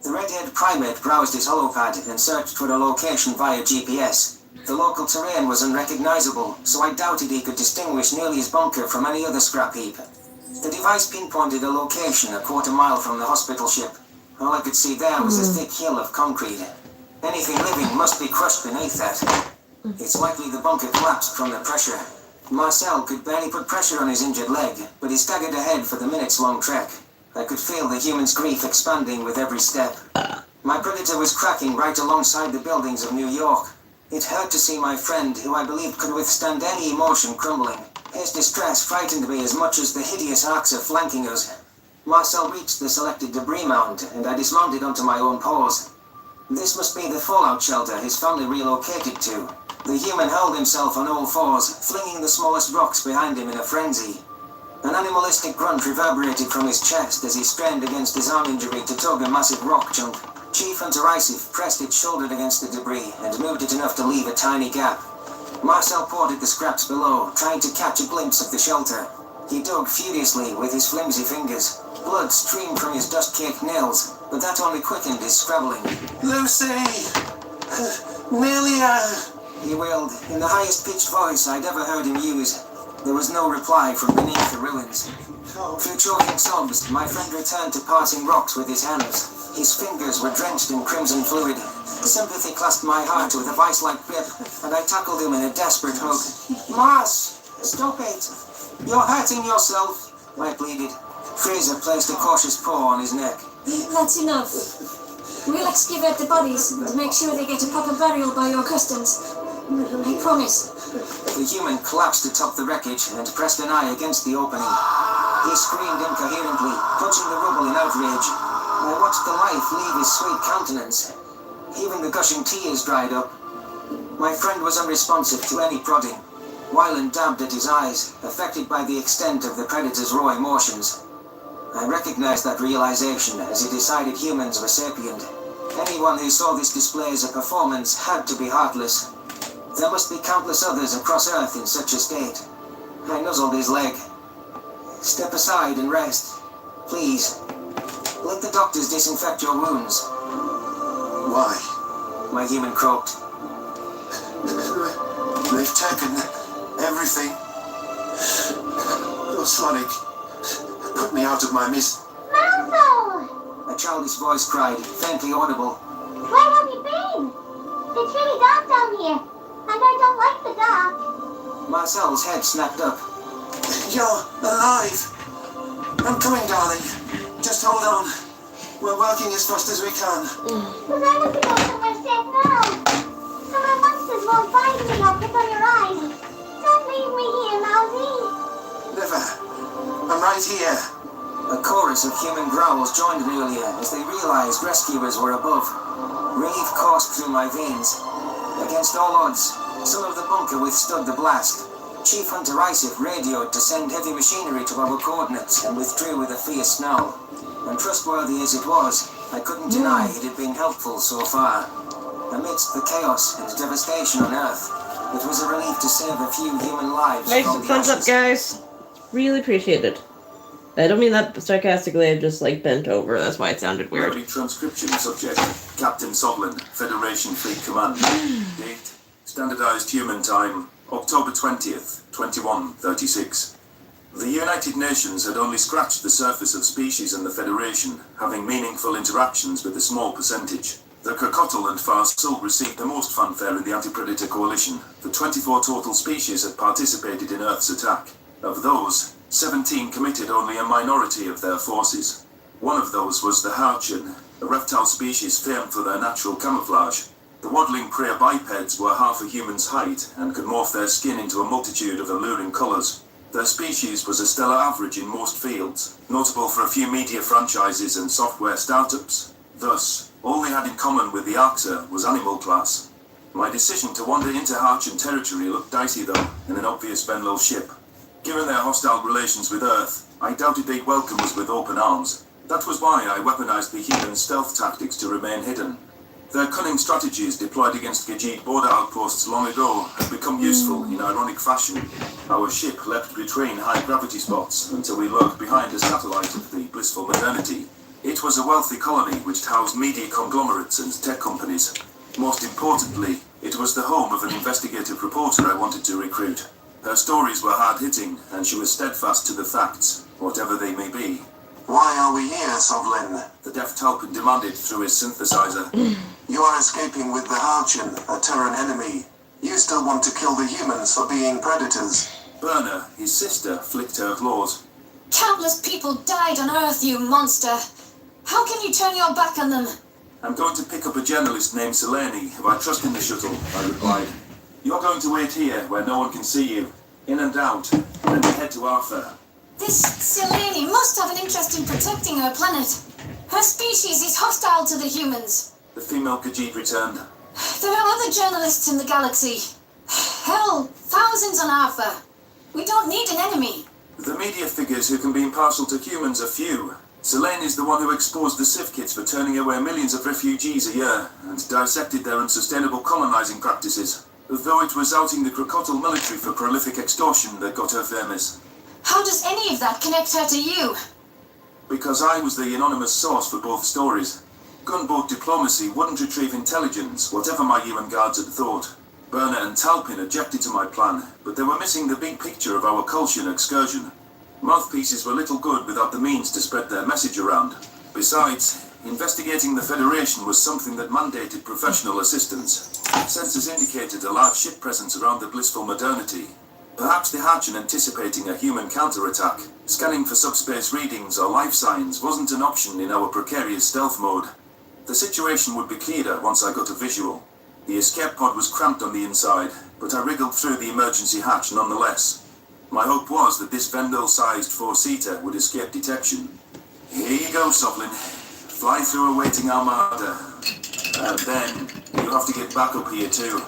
The red-haired primate browsed his holopad and searched for a location via GPS. The local terrain was unrecognizable, so I doubted he could distinguish Neely's bunker from any other scrap heap. The device pinpointed a location a quarter-mile from the hospital ship. All I could see there was a thick hill of concrete. Anything living must be crushed beneath that. It's likely the bunker collapsed from the pressure. Marcel could barely put pressure on his injured leg, but he staggered ahead for the minutes-long trek. I could feel the human's grief expanding with every step. My predator was cracking right alongside the buildings of New York. It hurt to see my friend, who I believed could withstand any emotion, crumbling. His distress frightened me as much as the hideous Axa flanking us. Marcel reached the selected debris mound, and I dismounted onto my own paws. This must be the fallout shelter his family relocated to. The human hurled himself on all fours, flinging the smallest rocks behind him in a frenzy. An animalistic grunt reverberated from his chest as he strained against his arm injury to tug a massive rock chunk. Chief Hunter Isif pressed it shouldered against the debris and moved it enough to leave a tiny gap. Marcel pawed at the scraps below, trying to catch a glimpse of the shelter. He dug furiously with his flimsy fingers. Blood streamed from his dust-caked nails, but that only quickened his scrabbling. Lucy! Melia! He wailed, in the highest-pitched voice I'd ever heard him use. There was no reply from beneath the ruins. Through choking sobs, my friend returned to parting rocks with his hands. His fingers were drenched in crimson fluid. Sympathy clasped my heart with a vice-like grip, and I tackled him in a desperate hug. Mars! Stop it! You're hurting yourself, I pleaded. Fraser placed a cautious paw on his neck. That's enough. We'll excavate the bodies and make sure they get a proper burial by your customs. I promise. The human collapsed atop the wreckage and pressed an eye against the opening. He screamed incoherently, punching the rubble in outrage. I watched the life leave his sweet countenance. Even the gushing tears dried up. My friend was unresponsive to any prodding. Wyland dabbed at his eyes, affected by the extent of the predator's raw emotions. I recognized that realization as he decided humans were sapient. Anyone who saw this display as a performance had to be heartless. There must be countless others across Earth in such a state. I nuzzled his leg. Step aside and rest. Please. Let the doctors disinfect your wounds. Why? My human croaked. They've taken everything. Oh, Sonic, put me out of my misery. Malfoy! A childish voice cried, faintly audible. Where have you been? It's really dark down here, and I don't like the dark. Marcel's head snapped up. You're alive. I'm coming, darling. Just hold on. We're working as fast as we can. But I want to go somewhere safe now. Somewhere monsters won't find me or pick on your eyes. Don't leave me here, Mousy. Never. I'm right here. A chorus of human growls joined Amelia as they realized rescuers were above. Relief coursed through my veins. Against all odds, some of the bunker withstood the blast. Chief Hunter Isaac radioed to send heavy machinery to our coordinates and withdrew with a fierce snarl. Untrustworthy as it was, I couldn't deny it had been helpful so far. Amidst the chaos and devastation on Earth, it was a relief to save a few human lives. Nice from the thumbs up, ashes. guys. Really appreciate it. I don't mean that sarcastically, I just like bent over, that's why it sounded weird. Early transcription subject, Captain Soblin, Federation Fleet Command. Date, standardized human time, October 20th, 2136. The United Nations had only scratched the surface of species in the Federation, having meaningful interactions with a small percentage. The Crocodile and Farsul received the most fanfare in the Anti-Predator Coalition. The 24 total species had participated in Earth's attack. Of those, 17 committed only a minority of their forces. One of those was the Harchin, a reptile species famed for their natural camouflage. The waddling prey bipeds were half a human's height and could morph their skin into a multitude of alluring colours. Their species was a stellar average in most fields, notable for a few media franchises and software startups. Thus, all they had in common with the Arxer was animal class. My decision to wander into Harchin territory looked dicey though, in an obvious Venlo ship. Given their hostile relations with Earth, I doubted they'd welcome us with open arms. That was why I weaponized the human stealth tactics to remain hidden. Their cunning strategies deployed against Gajit border outposts long ago had become useful in ironic fashion. Our ship leapt between high gravity spots until we lurked behind a satellite of the blissful modernity. It was a wealthy colony which housed media conglomerates and tech companies. Most importantly, it was the home of an investigative reporter I wanted to recruit. Her stories were hard-hitting, and she was steadfast to the facts, whatever they may be. Why are we here, Sovlin? The deaf Talpin demanded through his synthesizer. You are escaping with the Harchin, a Terran enemy. You still want to kill the humans for being predators. Berna, his sister, flicked her claws. Countless people died on Earth, you monster. How can you turn your back on them? I'm going to pick up a journalist named Selene, who I trust in the shuttle, I replied. You're going to wait here, where no one can see you. In and out, and head to Arthur. This Selene must have an interest in protecting her planet. Her species is hostile to the humans. The female Khajiit returned. There are other journalists in the galaxy. Hell, thousands on Arthur. We don't need an enemy. The media figures who can be impartial to humans are few. Selene is the one who exposed the Civ kits for turning away millions of refugees a year, and dissected their unsustainable colonizing practices. Though it was outing the Crocodile military for prolific extortion that got her famous. How does any of that connect her to you? Because I was the anonymous source for both stories. Gunboat diplomacy wouldn't retrieve intelligence, whatever my UN guards had thought. Berna and Talpin objected to my plan, but they were missing the big picture of our Kultian excursion. Mouthpieces were little good without the means to spread their message around. Besides, investigating the Federation was something that mandated professional assistance. Sensors indicated a large ship presence around the blissful modernity. Perhaps the Harchin anticipating a human counterattack. Scanning for subspace readings or life signs wasn't an option in our precarious stealth mode. The situation would be clearer once I got a visual. The escape pod was cramped on the inside, but I wriggled through the emergency hatch nonetheless. My hope was that this Vendel-sized four-seater would escape detection. Here you go, Sovlin. Fly through a waiting armada. And then, you'll have to get back up here too.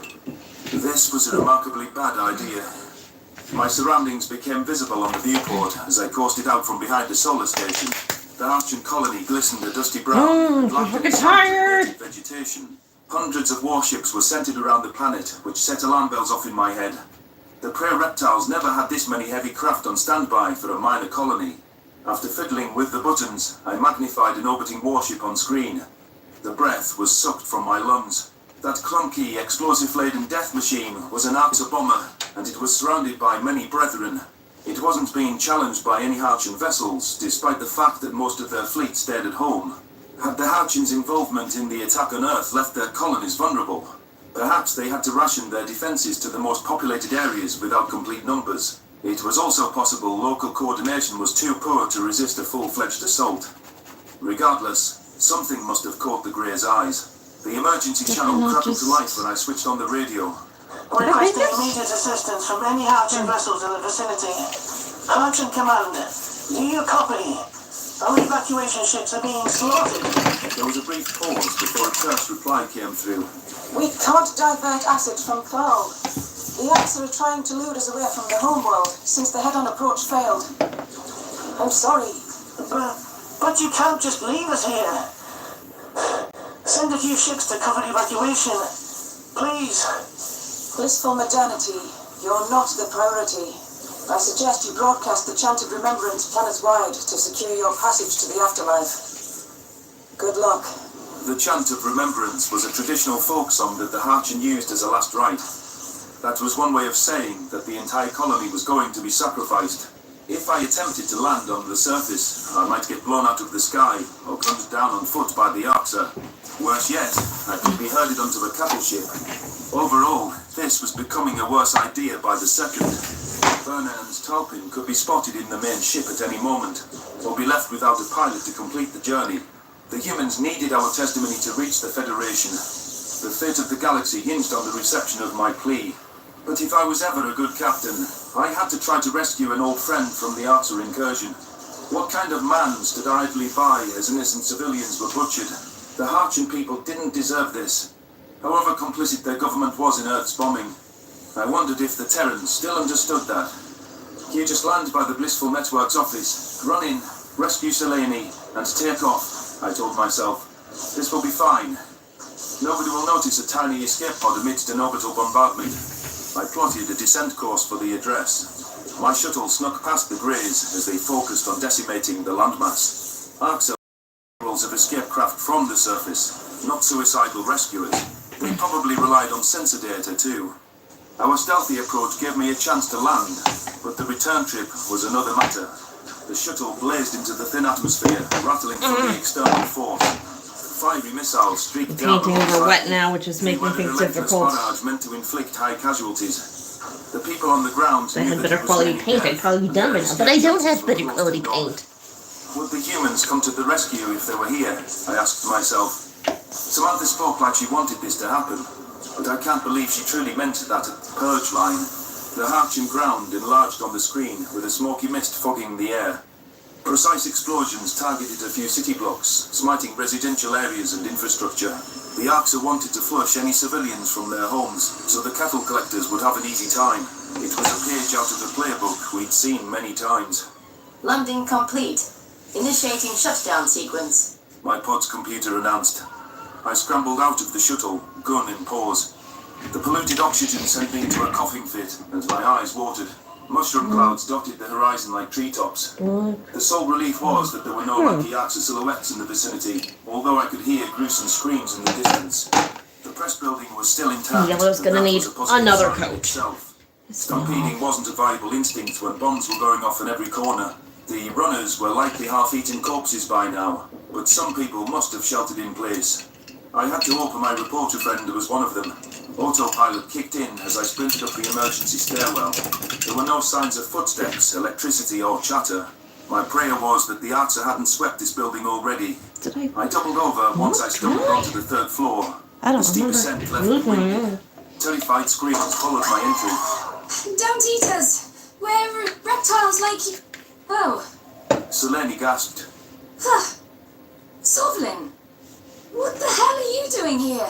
This was a remarkably bad idea. My surroundings became visible on the viewport as I coasted out from behind the solar station. The Harchin colony glistened a dusty brown, I'm fucking tired! vegetation. Hundreds of warships were centered around the planet, which set alarm bells off in my head. The prey reptiles never had this many heavy craft on standby for a minor colony. After fiddling with the buttons, I magnified an orbiting warship on screen. The breath was sucked from my lungs. That clunky, explosive-laden death machine was an Archer bomber, and it was surrounded by many brethren. It wasn't being challenged by any Harchan vessels, despite the fact that most of their fleet stayed at home. Had the Harchans' involvement in the attack on Earth left their colonies vulnerable? Perhaps they had to ration their defenses to the most populated areas without complete numbers. It was also possible local coordination was too poor to resist a full-fledged assault. Regardless, something must have caught the Grey's eyes. The emergency channel crackled to life when I switched on the radio. Requesting immediate assistance from any Harchan vessels in the vicinity. Harchan Command, do you copy? Our evacuation ships are being slaughtered. There was a brief pause before a terse reply came through. We can't divert acid from Thal. The Axe are trying to lure us away from the homeworld since the head-on approach failed. I'm sorry. But you can't just leave us here. Send a few ships to cover evacuation. Please. Blissful modernity, you're not the priority. I suggest you broadcast the chant of remembrance planet-wide to secure your passage to the afterlife. Good luck. The chant of remembrance was a traditional folk song that the Harchan used as a last rite. That was one way of saying that the entire colony was going to be sacrificed. If I attempted to land on the surface, I might get blown out of the sky or gunned down on foot by the Archer. Worse yet, I could be herded onto a cattle ship. Overall, this was becoming a worse idea by the second. Werner and Taupin could be spotted in the main ship at any moment, or be left without a pilot to complete the journey. The humans needed our testimony to reach the Federation. The fate of the galaxy hinged on the reception of my plea. But if I was ever a good captain, I had to try to rescue an old friend from the Archer incursion. What kind of man stood idly by as innocent civilians were butchered? The Harchan people didn't deserve this, however complicit their government was in Earth's bombing. I wondered if the Terrans still understood that. You just land by the Blissful Network's office, run in, rescue Selene, and take off, I told myself. This will be fine. Nobody will notice a tiny escape pod amidst an orbital bombardment. I plotted a descent course for the address. My shuttle snuck past the Greys as they focused on decimating the landmass. Arcs of escape craft from the surface, not suicidal rescuers. They probably relied on sensor data too. Our stealthy approach gave me a chance to land, but the return trip was another matter. The shuttle blazed into the thin atmosphere, rattling from the external force. Fiery missiles streaked down. Painting over wet now, which is making things difficult. Barrage meant to inflict high casualties. The people on the ground. If I had better quality paint, I'd probably be done by now, but I don't have better quality paint. Would the humans come to the rescue if they were here? I asked myself. Samantha spoke like she wanted this to happen, but I can't believe she truly meant that purge line. The Harchan ground enlarged on the screen, with a smoky mist fogging the air. Precise explosions targeted a few city blocks, smiting residential areas and infrastructure. The Archer wanted to flush any civilians from their homes, so the cattle collectors would have an easy time. It was a page out of the playbook we'd seen many times. Landing complete. Initiating shutdown sequence. My pod's computer announced. I scrambled out of the shuttle, gun in pause. The polluted oxygen sent me into a coughing fit, and my eyes watered. Mushroom clouds dotted the horizon like treetops. The sole relief was that there were no lucky Archer silhouettes in the vicinity, although I could hear gruesome screams in the distance. The press building was still intact. Yellow's gonna need another coat. Stampeding wasn't a viable instinct when bombs were going off in every corner. The runners were likely half-eaten corpses by now, but some people must have sheltered in place. I had to open my reporter friend was one of them. Autopilot kicked in as I sprinted up the emergency stairwell. There were no signs of footsteps, electricity or chatter. My prayer was that the Archer hadn't swept this building already. I doubled over once I stumbled onto the third floor. The steep ascent left me winded. Terrified screams followed my entry. Don't eat us! We're reptiles like you. Oh. Selene gasped. Huh. Sovlin, what the hell are you doing here?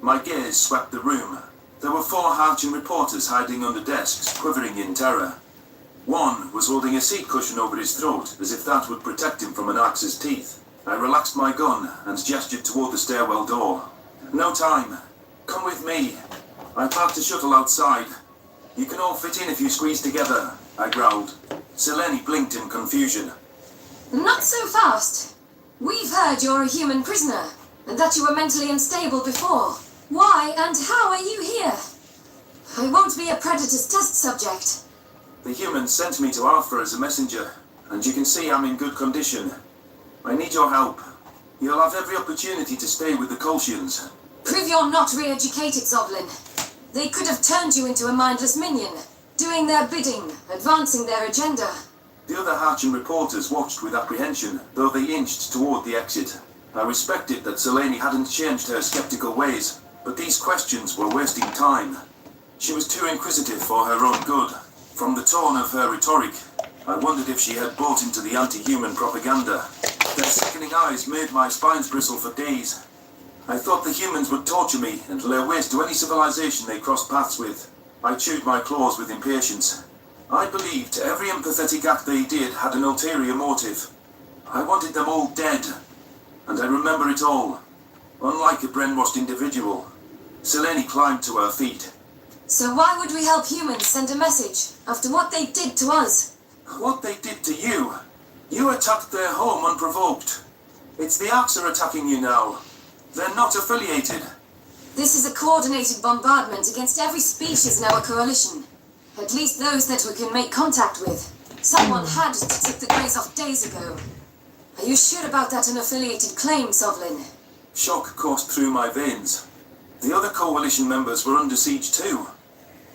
My gaze swept the room. There were 4 Harchan reporters hiding under desks, quivering in terror. One was holding a seat cushion over his throat, as if that would protect him from an Archer's teeth. I relaxed my gun and gestured toward the stairwell door. No time. Come with me. I parked a shuttle outside. You can all fit in if you squeeze together, I growled. Selene blinked in confusion. Not so fast. We've heard you're a human prisoner, and that you were mentally unstable before. Why and how are you here? I won't be a predator's test subject. The humans sent me to Alpha as a messenger, and you can see I'm in good condition. I need your help. You'll have every opportunity to stay with the Colchians. Prove you're not re-educated, Zoblin. They could have turned you into a mindless minion, doing their bidding, advancing their agenda. The other Harchin reporters watched with apprehension, though they inched toward the exit. I respected that Selene hadn't changed her skeptical ways, but these questions were wasting time. She was too inquisitive for her own good. From the tone of her rhetoric, I wondered if she had bought into the anti-human propaganda. Their sickening eyes made my spines bristle for days. I thought the humans would torture me and lay waste to any civilization they crossed paths with. I chewed my claws with impatience. I believed every empathetic act they did had an ulterior motive. I wanted them all dead, and I remember it all. Unlike a brainwashed individual, Selene climbed to her feet. So why would we help humans send a message after what they did to us? What they did to you? You attacked their home unprovoked. It's the Axa attacking you now. They're not affiliated. This is a coordinated bombardment against every species in our coalition. At least those that we can make contact with. Someone had to take the Greys off days ago. Are you sure about that unaffiliated claim, Sovlin? Shock coursed through my veins. The other coalition members were under siege too.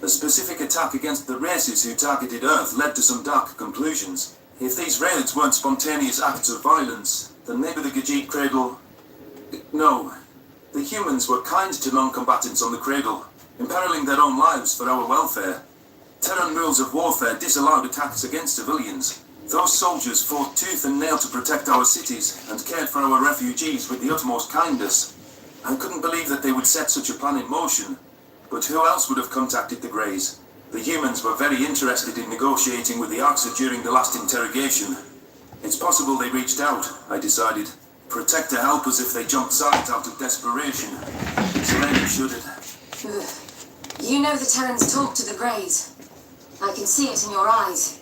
A specific attack against the races who targeted Earth led to some dark conclusions. If these raids weren't spontaneous acts of violence, then maybe the Gajit Cradle... No. The humans were kind to non-combatants on the Cradle, imperiling their own lives for our welfare. Terran rules of warfare disallowed attacks against civilians. Those soldiers fought tooth and nail to protect our cities and cared for our refugees with the utmost kindness. I couldn't believe that they would set such a plan in motion. But who else would have contacted the Greys? The humans were very interested in negotiating with the Axa during the last interrogation. It's possible they reached out, I decided. Protector help us if they jumped sight out of desperation. Selene shuddered. You know the Terrans talk to the Greys. I can see it in your eyes.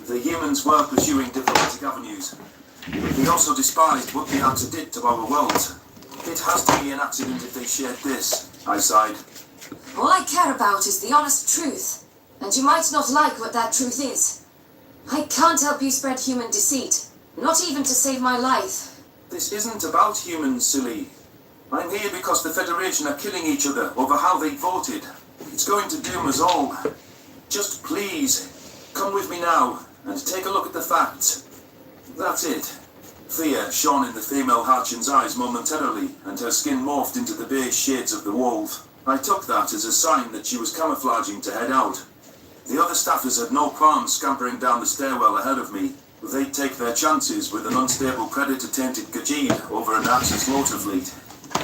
The humans were pursuing diplomatic avenues. But they also despised what the Axa did to our world. It has to be an accident if they shared this, I sighed. All I care about is the honest truth. And you might not like what that truth is. I can't help you spread human deceit. Not even to save my life. This isn't about humans, silly. I'm here because the Federation are killing each other over how they voted. It's going to doom us all. Just please, come with me now and take a look at the facts. That's it. Fear shone in the female Harchin's eyes momentarily, and her skin morphed into the beige shades of the wolf. I took that as a sign that she was camouflaging to head out. The other staffers had no qualms scampering down the stairwell ahead of me. They'd take their chances with an unstable predator-tainted Gajid over an Axis motor fleet.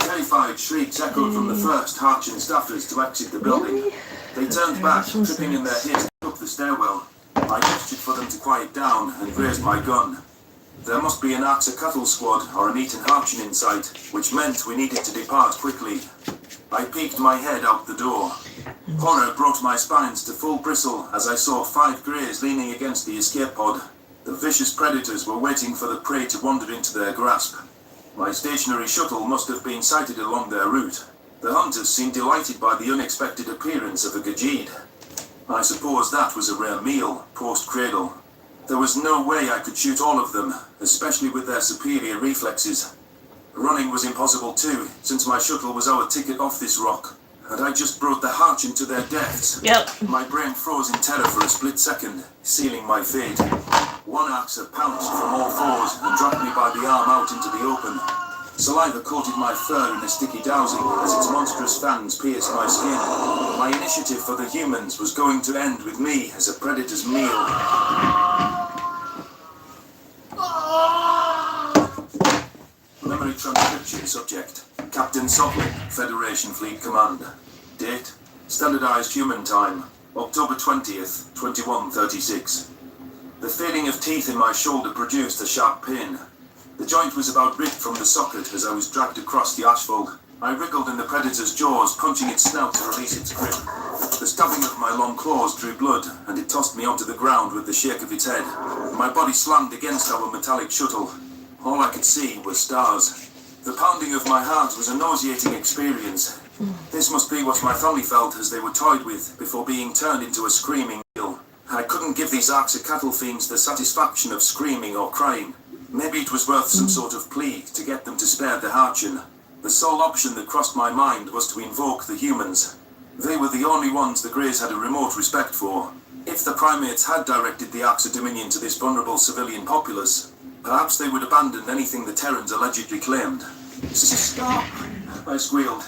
Terrified shrieks echoed from the first Harchin staffers to exit the building. They turned back, tripping in their haste up the stairwell. I gestured for them to quiet down and raised my gun. There must be an Axa cattle squad or an Eton Harchin in sight, which meant we needed to depart quickly. I peeked my head out the door. Horror brought my spines to full bristle as I saw 5 Greys leaning against the escape pod. The vicious predators were waiting for the prey to wander into their grasp. My stationary shuttle must have been sighted along their route. The hunters seemed delighted by the unexpected appearance of a Gajid. I suppose that was a rare meal, post-cradle. There was no way I could shoot all of them, especially with their superior reflexes. Running was impossible too, since my shuttle was our ticket off this rock, and I just brought the Harchin to their deaths. Yep. My brain froze in terror for a split second, sealing my fate. One Axa pounced from all fours and dragged me by the arm out into the open. Saliva coated my fur in a sticky dousing as its monstrous fangs pierced my skin. My initiative for the humans was going to end with me as a predator's meal. Memory transcription subject. Captain Soblin, Federation Fleet Command. Date, standardized human time, October 20th, 2136. The feeling of teeth in my shoulder produced a sharp pain. The joint was about ripped from the socket as I was dragged across the asphalt. I wriggled in the predator's jaws, punching its snout to release its grip. The stabbing of my long claws drew blood, and it tossed me onto the ground with the shake of its head. My body slammed against our metallic shuttle. All I could see was stars. The pounding of my heart was a nauseating experience. This must be what my family felt as they were toyed with before being turned into a screaming meal. I couldn't give these Arxa cattle fiends the satisfaction of screaming or crying. Maybe it was worth some sort of plea to get them to spare the Harchin. The sole option that crossed my mind was to invoke the humans. They were the only ones the Greys had a remote respect for. If the primates had directed the Arxa Dominion to this vulnerable civilian populace, perhaps they would abandon anything the Terrans allegedly claimed. Stop! I squealed.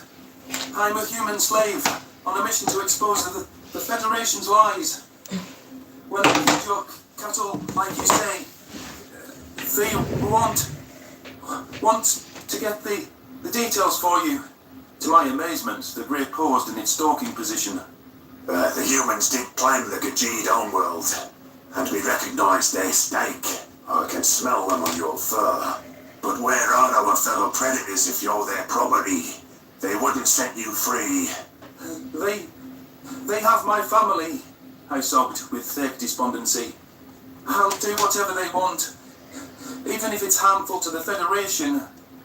I'm a human slave, on a mission to expose the Federation's lies. When I feed your cattle, like you say, they want to get the details for you. To my amazement, the Grey paused in its stalking position. The humans did claim the Gajid homeworld, and we recognise their stake. I can smell them on your fur. But where are our fellow predators if you're their property? They wouldn't set you free. They have my family, I sobbed with fake despondency. I'll do whatever they want, even if it's harmful to the Federation.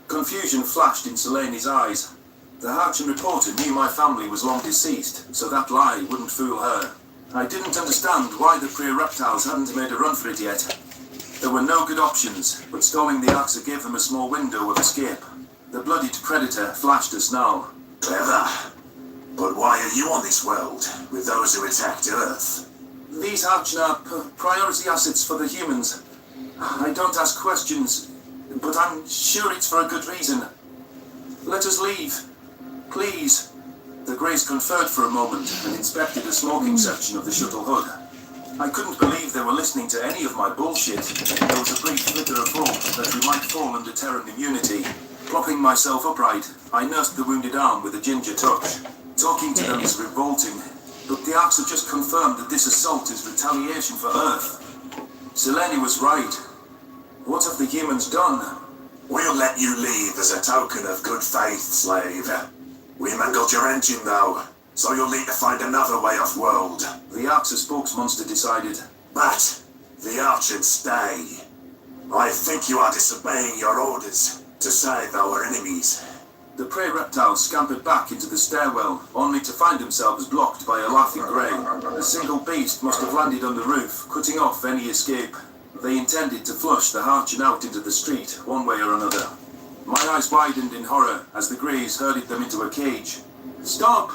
Confusion flashed in Seleni's eyes. The Harchin reporter knew my family was long deceased, so that lie wouldn't fool her. I didn't understand why the prey reptiles hadn't made a run for it yet. There were no good options, but stalling the Arxa gave them a small window of escape. The bloodied predator flashed a snarl. Clever. But why are you on this world, with those who attacked Earth? These Harchin are priority assets for the humans. I don't ask questions, but I'm sure it's for a good reason. Let us leave. Please. The Greys conferred for a moment and inspected a smoking section of the shuttle hood. I couldn't believe they were listening to any of my bullshit. There was a brief flicker of hope that we might fall under Terran immunity. Propping myself upright, I nursed the wounded arm with a ginger touch. Talking to them is revolting, but the Arxa just confirmed that this assault is retaliation for Earth. Selene was right. What have the humans done? We'll let you leave as a token of good faith, slave. We mangled your engine, though, so you'll need to find another way off-world. The Arxa spokesmonster decided. But the Archers stay. I think you are disobeying your orders to save our enemies. The prey reptiles scampered back into the stairwell, only to find themselves blocked by a laughing grey. A single beast must have landed on the roof, cutting off any escape. They intended to flush the Harchin out into the street, one way or another. My eyes widened in horror as the Greys herded them into a cage. Stop!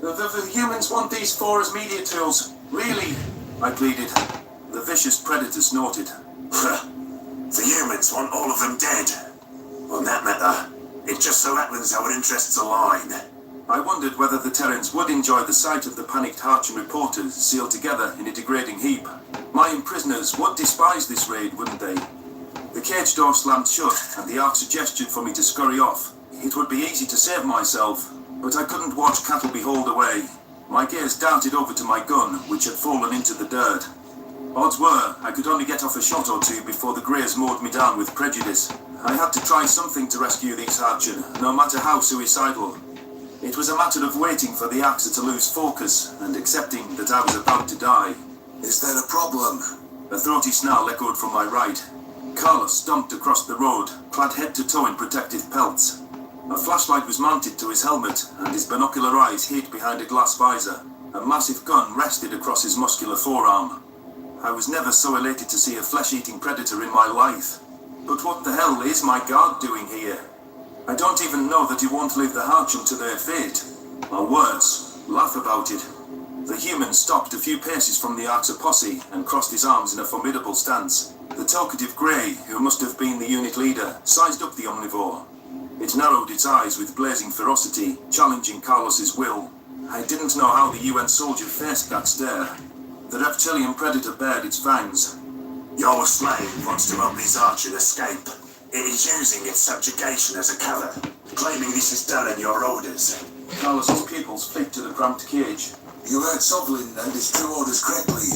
The humans want these for as media tools. Really? I pleaded. The vicious predator snorted. The humans want all of them dead. On that matter, it just so happens our interests align. I wondered whether the Terrans would enjoy the sight of the panicked Harchin reporters sealed together in a degrading heap. My imprisoners would despise this raid, wouldn't they? The cage door slammed shut, and the Arxa gestured for me to scurry off. It would be easy to save myself, but I couldn't watch cattle be hauled away. My gaze darted over to my gun, which had fallen into the dirt. Odds were, I could only get off a shot or two before the Greys mowed me down with prejudice. I had to try something to rescue these Harchin, no matter how suicidal. It was a matter of waiting for the Arxa to lose focus, and accepting that I was about to die. Is there a problem? A throaty snarl echoed from my right. Carlos stomped across the road, clad head to toe in protective pelts. A flashlight was mounted to his helmet, and his binocular eyes hid behind a glass visor. A massive gun rested across his muscular forearm. I was never so elated to see a flesh-eating predator in my life. But what the hell is my guard doing here? I don't even know that he won't leave the Harchin to their fate. Or worse, laugh about it. The human stopped a few paces from the Arxa posse and crossed his arms in a formidable stance. The talkative Grey, who must have been the unit leader, sized up the omnivore. It narrowed its eyes with blazing ferocity, challenging Carlos's will. I didn't know how the UN soldier faced that stare. The reptilian predator bared its fangs. Your slave wants to help these Archers escape. It is using its subjugation as a cover, claiming this is done in your orders. Carlos's pupils flicked to the cramped cage. You heard Sovlin and his true orders correctly.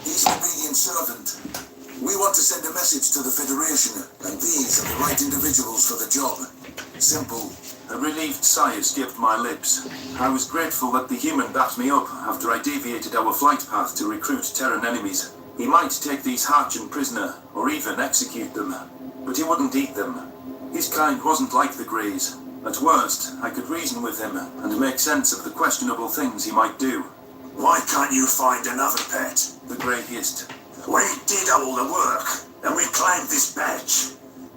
He's an obedient servant. We want to send a message to the Federation, and these are the right individuals for the job. Simple. A relieved sigh escaped my lips. I was grateful that the human backed me up after I deviated our flight path to recruit Terran enemies. He might take these Harchin prisoner, or even execute them, but he wouldn't eat them. His kind wasn't like the Greys. At worst, I could reason with him and make sense of the questionable things he might do. Why can't you find another pet? The Grey hissed. We did all the work, and we claimed this badge.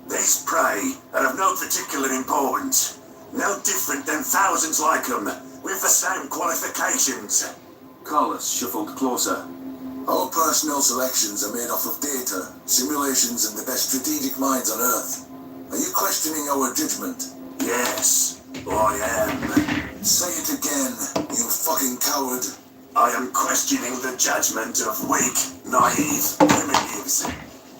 These prey are of no particular importance. No different than thousands like them, with the same qualifications. Carlos shuffled closer. Our personnel selections are made off of data, simulations, and the best strategic minds on Earth. Are you questioning our judgment? Yes, I am. Say it again, you fucking coward. I am questioning the judgment of weak, naive primitives.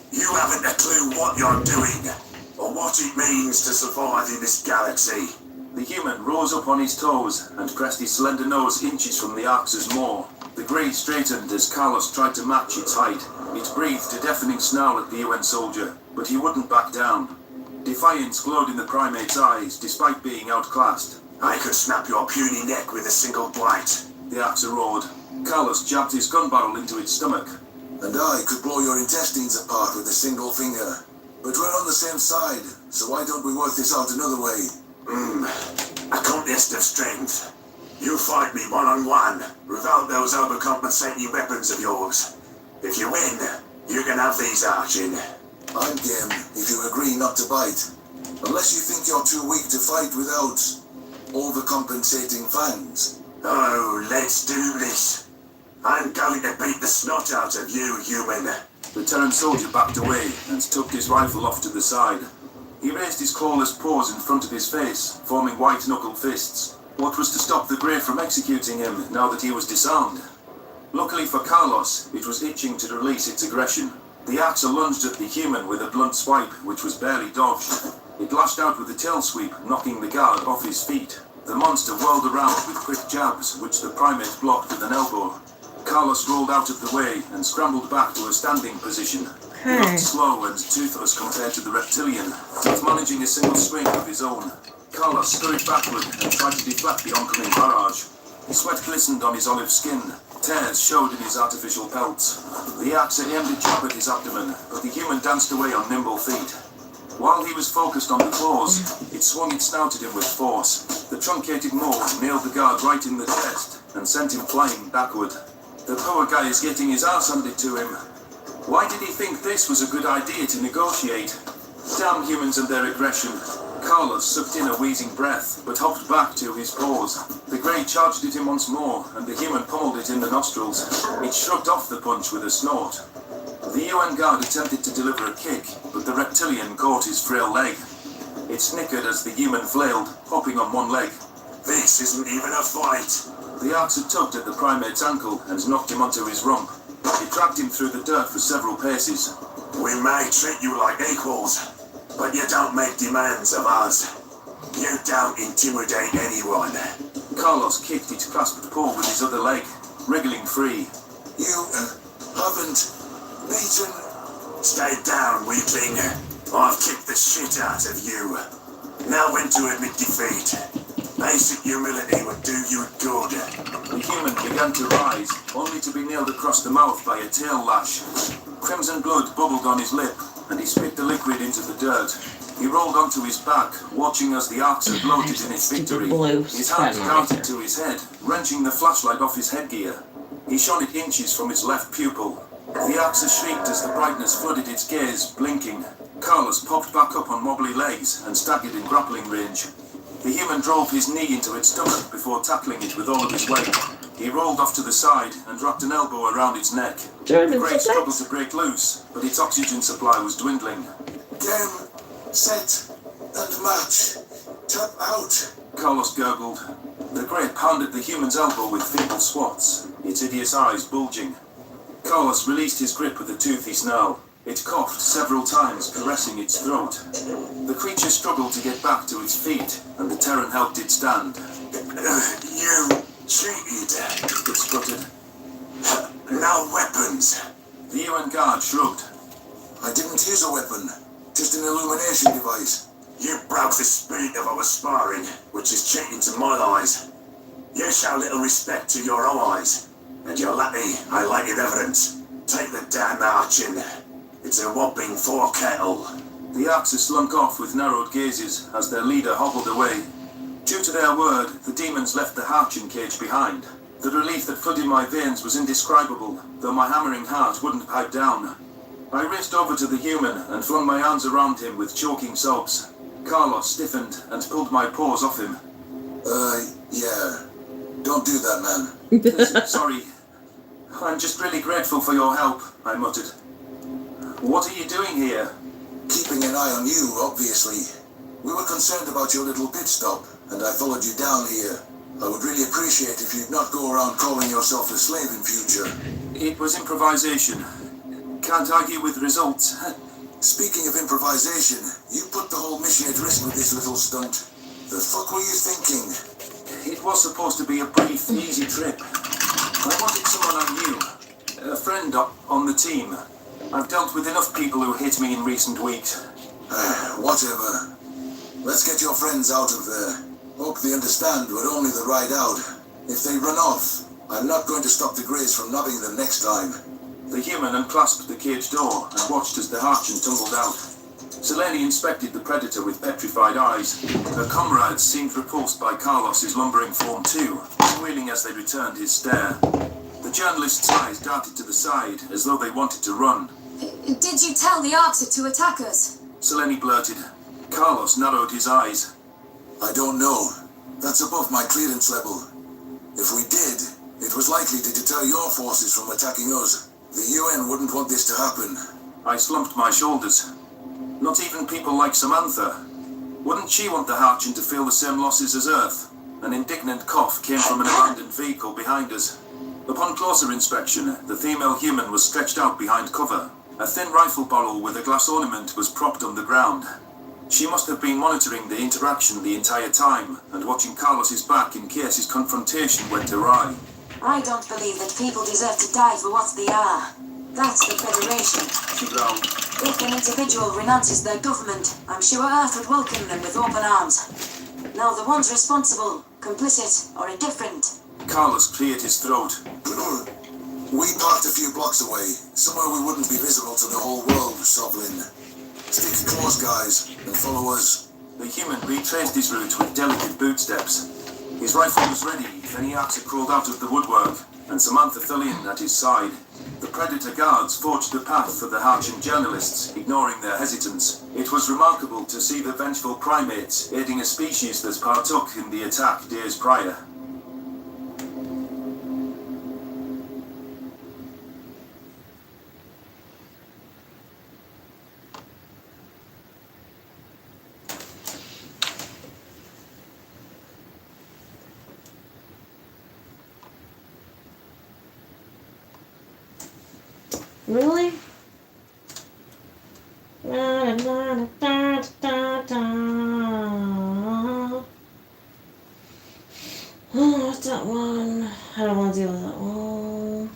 You haven't a clue what you're doing, or what it means to survive in this galaxy. The human rose up on his toes and pressed his slender nose inches from the Arx's maw. The Grey straightened as Carlos tried to match its height. It breathed a deafening snarl at the UN soldier, but he wouldn't back down. Defiance glowed in the primate's eyes, despite being outclassed. I could snap your puny neck with a single bite. The Arx roared. Carlos jabbed his gun barrel into its stomach. And I could blow your intestines apart with a single finger. But we're on the same side, so why don't we work this out another way? A contest of strength. You fight me one-on-one, without those overcompensating weapons of yours. If you win, you can have these Archin. I'm game, if you agree not to bite. Unless you think you're too weak to fight without overcompensating fangs. Oh, let's do this. I'm going to beat the snot out of you, human. The Terran soldier backed away and tucked his rifle off to the side. He raised his clawless paws in front of his face, forming white-knuckled fists. What was to stop the Grey from executing him now that he was disarmed? Luckily for Carlos, it was itching to release its aggression. The Arxa lunged at the human with a blunt swipe, which was barely dodged. It lashed out with a tail sweep, knocking the guard off his feet. The monster whirled around with quick jabs, which the primate blocked with an elbow. Carlos rolled out of the way and scrambled back to a standing position. He looked slow and toothless compared to the reptilian, not managing a single swing of his own. Carlos scurried backward and tried to deflect the oncoming barrage. Sweat glistened on his olive skin. Tears showed in his artificial pelts. The Arxa aimed a jab at his abdomen, but the human danced away on nimble feet. While he was focused on the claws, it swung its snout at him with force. The truncated maw nailed the guard right in the chest and sent him flying backward. The poor guy is getting his arse handed to him. Why did he think this was a good idea to negotiate? Damn humans and their aggression. Carlos sucked in a wheezing breath, but hopped back to his paws. The Grey charged at him once more, and the human pummeled it in the nostrils. It shrugged off the punch with a snort. The UN guard attempted to deliver a kick, but the reptilian caught his frail leg. It snickered as the human flailed, hopping on one leg. This isn't even a fight. The Arxa tugged at the primate's ankle and knocked him onto his rump. It dragged him through the dirt for several paces. We may treat you like equals, but you don't make demands of us. You don't intimidate anyone. Carlos kicked its clasped paw with his other leg, wriggling free. You haven't beaten... Stay down, weakling. I've kicked the shit out of you. Now when to admit defeat. Basic humility would do you good. The human began to rise, only to be nailed across the mouth by a tail lash. Crimson blood bubbled on his lip, and he spit the liquid into the dirt. He rolled onto his back, watching as the Arxa gloated in its victory. His hand darted to his head, wrenching the flashlight off his headgear. He shone it inches from its left pupil. The Arxa shrieked as the brightness flooded its gaze, blinking. Carlos popped back up on wobbly legs and staggered in grappling range. The human drove his knee into its stomach before tackling it with all of his weight. He rolled off to the side and wrapped an elbow around its neck. The Grey struggled to break loose, but its oxygen supply was dwindling. Game, set, and match. Tap out. Carlos gurgled. The Grey pounded the human's elbow with feeble swats, its hideous eyes bulging. Carlos released his grip with a toothy snarl. It coughed several times, caressing its throat. The creature struggled to get back to its feet, and the Terran helped it stand. You cheated, it sputtered. No weapons. The UN guard shrugged. I didn't use a weapon, just an illumination device. You broke the spirit of our sparring, which is cheating to my eyes. You show little respect to your eyes, and you're lucky I lighted evidence. Take the damn arching. It's a whopping 4 kettle. The axes slunk off with narrowed gazes as their leader hobbled away. True to their word, the demons left the hatching cage behind. The relief that flooded my veins was indescribable, though my hammering heart wouldn't pipe down. I raced over to the human and flung my arms around him with choking sobs. Carlos stiffened and pulled my paws off him. Yeah. Don't do that, man. Sorry. I'm just really grateful for your help, I muttered. What are you doing here? Keeping an eye on you, obviously. We were concerned about your little pit stop, and I followed you down here. I would really appreciate if you'd not go around calling yourself a slave in future. It was improvisation. Can't argue with results. Speaking of improvisation, you put the whole mission at risk with this little stunt. The fuck were you thinking? It was supposed to be a brief, easy trip. I wanted someone I knew. A friend on the team. I've dealt with enough people who hit me in recent weeks. Whatever. Let's get your friends out of there. Hope they understand we're only the ride out. If they run off, I'm not going to stop the Greys from nabbing them next time. The human unclasped the cage door and watched as the Harchin tumbled out. Selene inspected the predator with petrified eyes. Her comrades seemed repulsed by Carlos's lumbering form too, squealing as they returned his stare. The journalist's eyes darted to the side as though they wanted to run. Did you tell the Arctic to attack us? Selene blurted. Carlos narrowed his eyes. I don't know. That's above my clearance level. If we did, it was likely to deter your forces from attacking us. The UN wouldn't want this to happen. I slumped my shoulders. Not even people like Samantha. Wouldn't she want the Harchin to feel the same losses as Earth? An indignant cough came from an abandoned vehicle behind us. Upon closer inspection, the female human was stretched out behind cover. A thin rifle barrel with a glass ornament was propped on the ground. She must have been monitoring the interaction the entire time and watching Carlos's back in case his confrontation went awry. I don't believe that people deserve to die for what they are. That's the Federation. She growled. If an individual renounces their government, I'm sure Earth would welcome them with open arms. Now the ones responsible, complicit, or indifferent. Carlos cleared his throat. We parked a few blocks away, somewhere we wouldn't be visible to the whole world, Sovlin. Stick close, guys, and follow us. The human retraced his route with delicate boot steps. His rifle was ready if any axe had crawled out of the woodwork, and Samantha fell in at his side. The Predator guards forged the path for the Harchin journalists, ignoring their hesitance. It was remarkable to see the vengeful primates aiding a species that partook in the attack days prior. Really? Oh, what's that one? I don't want to deal with that one.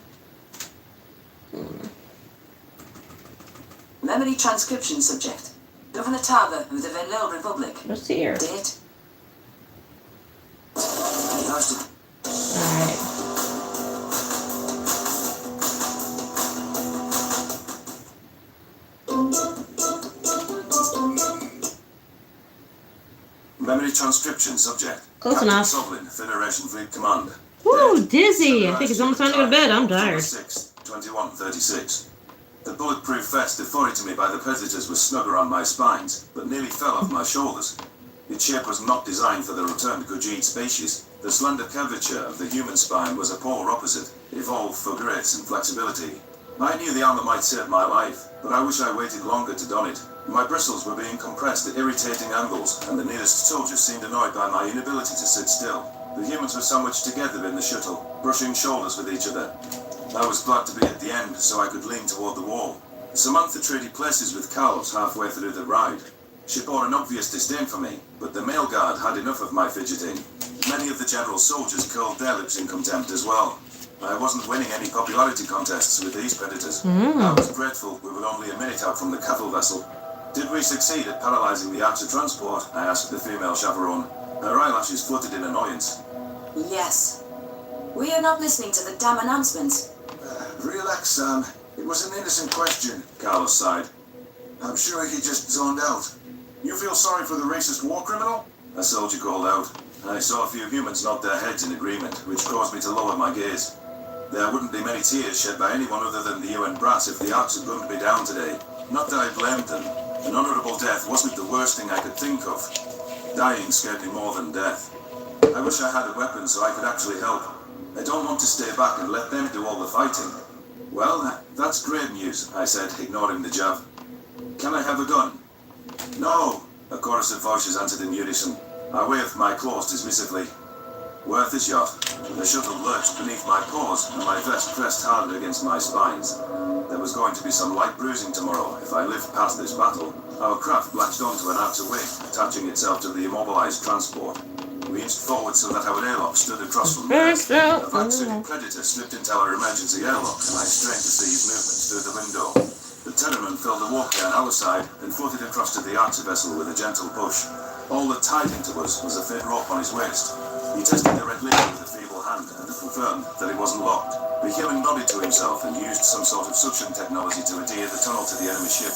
Memory transcription subject. Governor Tarver of the Venel Republic. What's here? Date. Alright. Memory transcription subject. Close Captain enough. Sovlin, Federation Fleet Command. Woo, dizzy. I think it's almost time to go to bed. I'm tired. 2136. The bulletproof vest afforded to me by the predators was snug around my spines, but nearly fell off my shoulders. Its shape was not designed for the returned Gujid species. The slender curvature of the human spine was a polar opposite, evolved for grace and flexibility. I knew the armor might save my life, but I wish I waited longer to don it. My bristles were being compressed at irritating angles, and the nearest soldiers seemed annoyed by my inability to sit still. The humans were sandwiched together in the shuttle, brushing shoulders with each other. I was glad to be at the end, so I could lean toward the wall. Samantha traded places with Carlos halfway through the ride. She bore an obvious disdain for me, but the male guard had enough of my fidgeting. Many of the general soldiers curled their lips in contempt as well. I wasn't winning any popularity contests with these predators. I was grateful we were only a minute out from the cattle vessel. Did we succeed at paralyzing the Archer transport? I asked the female chaperone. Her eyelashes fluttered in annoyance. Yes. We are not listening to the damn announcements. Relax, Sam. It was an innocent question. Carlos sighed. I'm sure he just zoned out. You feel sorry for the racist war criminal? A soldier called out. I saw a few humans nod their heads in agreement, which caused me to lower my gaze. There wouldn't be many tears shed by anyone other than the UN brass if the Arks had gunned me down today. Not that I blamed them. An honourable death wasn't the worst thing I could think of. Dying scared me more than death. I wish I had a weapon so I could actually help. I don't want to stay back and let them do all the fighting. Well, that's great news, I said, ignoring the jab. Can I have a gun? No, a chorus of voices answered in unison. I waved my claws dismissively. Worth a shot. The shuttle lurched beneath my paws, and my vest pressed harder against my spines. There was going to be some light bruising tomorrow if I lived past this battle. Our craft latched onto an outer wing, attaching itself to the immobilized transport. We inched forward so that our airlock stood across from there. A vaccinated predator slipped into our emergency airlock, and I strained to see his movements through the window. The Terrorman filled the walkway on our side and floated across to the Archer vessel with a gentle push. All that tied him to us was a thin rope on his waist. He tested the red lever with a feeble hand and confirmed that it wasn't locked. The human nodded to himself and used some sort of suction technology to adhere the tunnel to the enemy ship.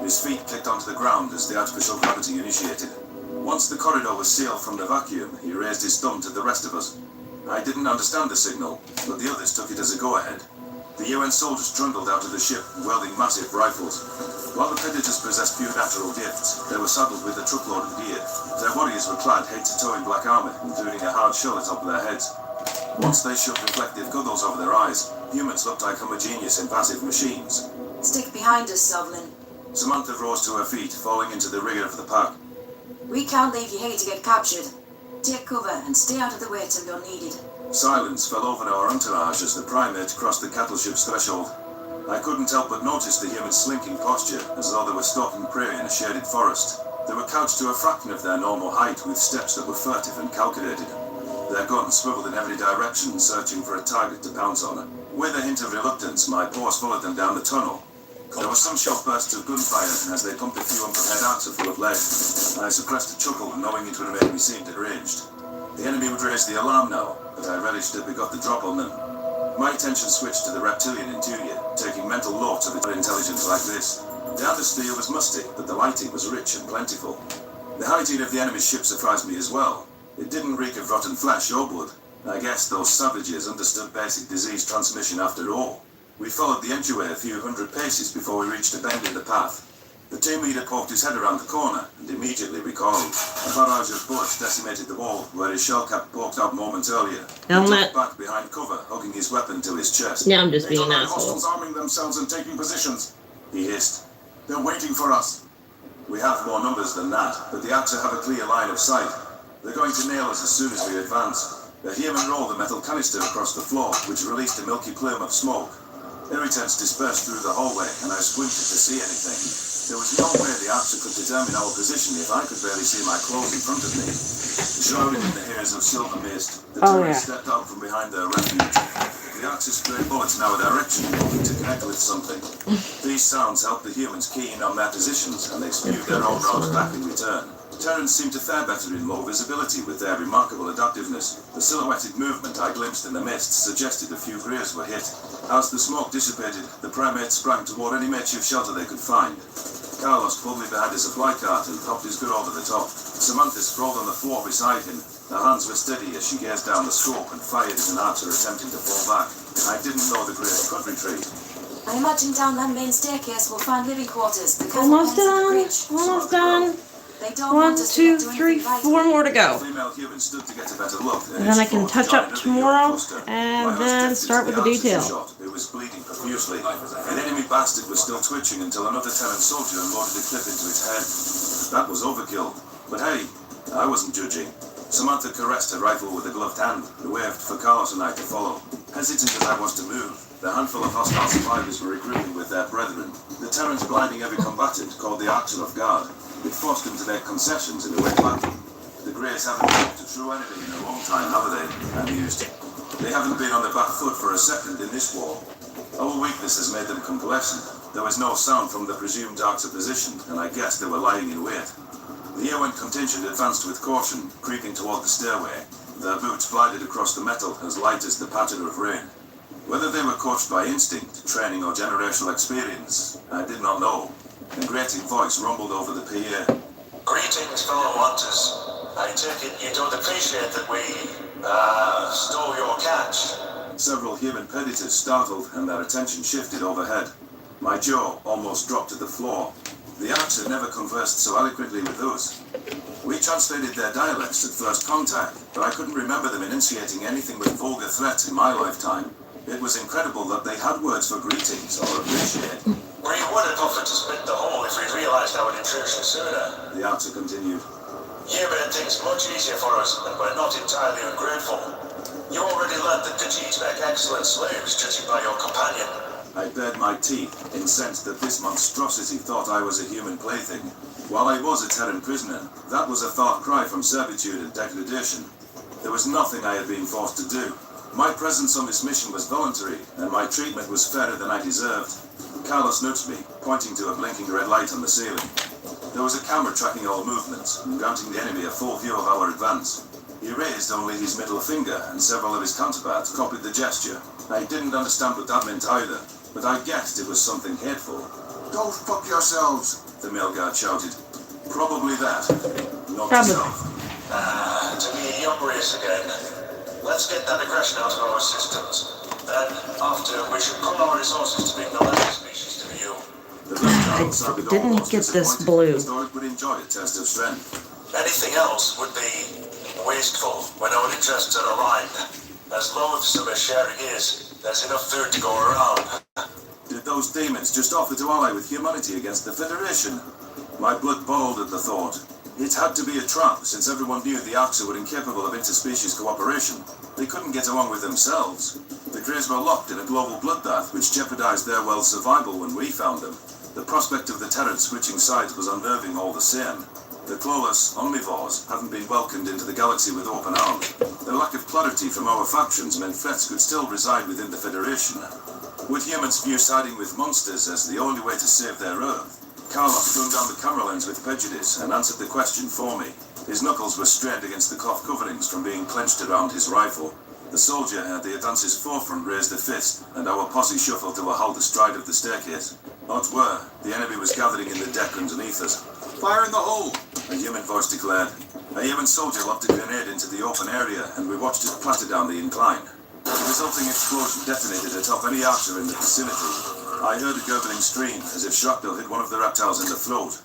His feet clicked onto the ground as the artificial gravity initiated. Once the corridor was sealed from the vacuum, he raised his thumb to the rest of us. I didn't understand the signal, but the others took it as a go-ahead. The UN soldiers trundled out of the ship, wielding massive rifles. While the predators possessed few natural gifts, they were saddled with a truckload of gear. Their warriors were clad head to toe in black armor, including a hard shell atop their heads. Once they shoved reflective goggles over their eyes, humans looked like homogeneous, impassive machines. Stick behind us, Sovlin. Samantha rose to her feet, falling into the rear of the pack. We can't leave you here to get captured. Take cover and stay out of the way till you're needed. Silence fell over our entourage as the primate crossed the cattle ship's threshold. I couldn't help but notice the humans' slinking posture, as though they were stalking prey in a shaded forest. They were couched to a fraction of their normal height, with steps that were furtive and calculated. Their guns swiveled in every direction, searching for a target to pounce on. With a hint of reluctance, my paws followed them down the tunnel. There were some short bursts of gunfire as they pumped a few unprepared answers full of lead. I suppressed a chuckle, knowing it would have made me seem deranged. The enemy would raise the alarm now, but I relished that we got the drop on them. My attention switched to the reptilian interior, taking mental note of its intelligence like this. The atmosphere was musty, but the lighting was rich and plentiful. The hygiene of the enemy's ship surprised me as well. It didn't reek of rotten flesh or blood. I guess those savages understood basic disease transmission after all. We followed the entryway a few hundred paces before we reached a bend in the path. The team leader poked his head around the corner and immediately recoiled. A barrage of bullets decimated the wall where his shell cap poked out moments earlier. He dropped back behind cover, hugging his weapon to his chest. Now I'm just being an asshole. Arming themselves and taking positions, he hissed. They're waiting for us. We have more numbers than that, but the Archer have a clear line of sight. They're going to nail us as soon as we advance. The human rolled a metal canister across the floor, which released a milky plume of smoke. Irritants dispersed through the hallway, and I squinted to see anything. There was no way the Archer could determine our position if I could barely see my clothes in front of me. Shrouded in the haze of silver mist, the terrorists stepped out from behind their refuge. The Archer sprayed bullets in our direction, hoping to connect with something. These sounds helped the humans key in on their positions, and they spewed their own routes back in return. Terrans seemed to fare better in low visibility with their remarkable adaptiveness. The silhouetted movement I glimpsed in the mist suggested a few graves were hit. As the smoke dissipated, the primates sprang toward any makeshift shelter they could find. Carlos pulled me behind a supply cart and popped his gun over the top. Samantha sprawled on the floor beside him. Her hands were steady as she gazed down the scope and fired as an Archer attempting to fall back. I didn't know the Grace could retreat. I imagine down that main staircase we'll find living quarters. Almost done. Almost done. 1, 2, 3, 4 more to go. And then I can touch up tomorrow and then start with the detail. It was bleeding profusely. An enemy bastard was still twitching until another Terran soldier unloaded a clip into his head. That was overkill. But hey, I wasn't judging. Samantha caressed her rifle with a gloved hand and waved for Carlos and I to follow. Hesitant as I was to move, the handful of hostile survivors were regrouping with their brethren. The Terrans blinding every combatant called the Archer off guard. It forced them to make concessions in a way back. The Greys haven't talked to true enemy in a long time, have they? I mused. They haven't been on the back foot for a second in this war. Our weakness has made them complacent. There was no sound from the presumed Archer position, and I guess they were lying in wait. The Eowyn contingent advanced with caution, creeping toward the stairway. Their boots glided across the metal as light as the patter of rain. Whether they were coached by instinct, training, or generational experience, I did not know. A grating voice rumbled over the PA. Greetings, fellow hunters. I take it you don't appreciate that we, stole your catch. Several human predators startled, and their attention shifted overhead. My jaw almost dropped to the floor. The Arks had never conversed so eloquently with us. We translated their dialects at first contact, but I couldn't remember them enunciating anything with vulgar threats in my lifetime. It was incredible that they had words for greetings or appreciate. We would have offered to split the hole if we'd realized our intrusion sooner. The Archer continued. You made things much easier for us, and we're not entirely ungrateful. You already learned that Khajiits make excellent slaves, judging by your companion. I bared my teeth, incensed that this monstrosity thought I was a human plaything. While I was a Terran prisoner, that was a far cry from servitude and degradation. There was nothing I had been forced to do. My presence on this mission was voluntary, and my treatment was fairer than I deserved. Carlos nudged me, pointing to a blinking red light on the ceiling. There was a camera tracking all movements, and granting the enemy a full view of our advance. He raised only his middle finger, and several of his counterparts copied the gesture. I didn't understand what that meant either, but I guessed it was something hateful. Don't fuck yourselves! The male guard shouted. Probably that. Not Probably. yourself. To be a young race again. Let's get that aggression out of our systems. Then, after, we should pull our resources to bring the latter species to view. I didn't get this blue. I thought it would enjoy a test of strength. Anything else would be wasteful when our interests are aligned. As loathsome as sharing is, there's enough food to go around. Did those demons just offer to ally with humanity against the Federation? My blood boiled at the thought. It had to be a trap, since everyone knew the Arks were incapable of interspecies cooperation. They couldn't get along with themselves. The Greys were locked in a global bloodbath, which jeopardized their world's survival when we found them. The prospect of the Terrans switching sides was unnerving all the same. The clawless omnivores hadn't been welcomed into the galaxy with open arms. The lack of clarity from our factions meant threats could still reside within the Federation. Would humans view siding with monsters as the only way to save their Earth? Carlos gunned down the camera lens with prejudice and answered the question for me. His knuckles were strained against the cloth coverings from being clenched around his rifle. The soldier at the advance's forefront raised a fist, and our posse shuffled to a halt astride of the staircase. Odds were, the enemy was gathering in the deck underneath us. Fire in the hole! A human voice declared. A human soldier lobbed a grenade into the open area, and we watched it clatter down the incline. The resulting explosion detonated atop any archer in the vicinity. I heard a gurgling scream, as if shrapnel hit one of the reptiles in the throat.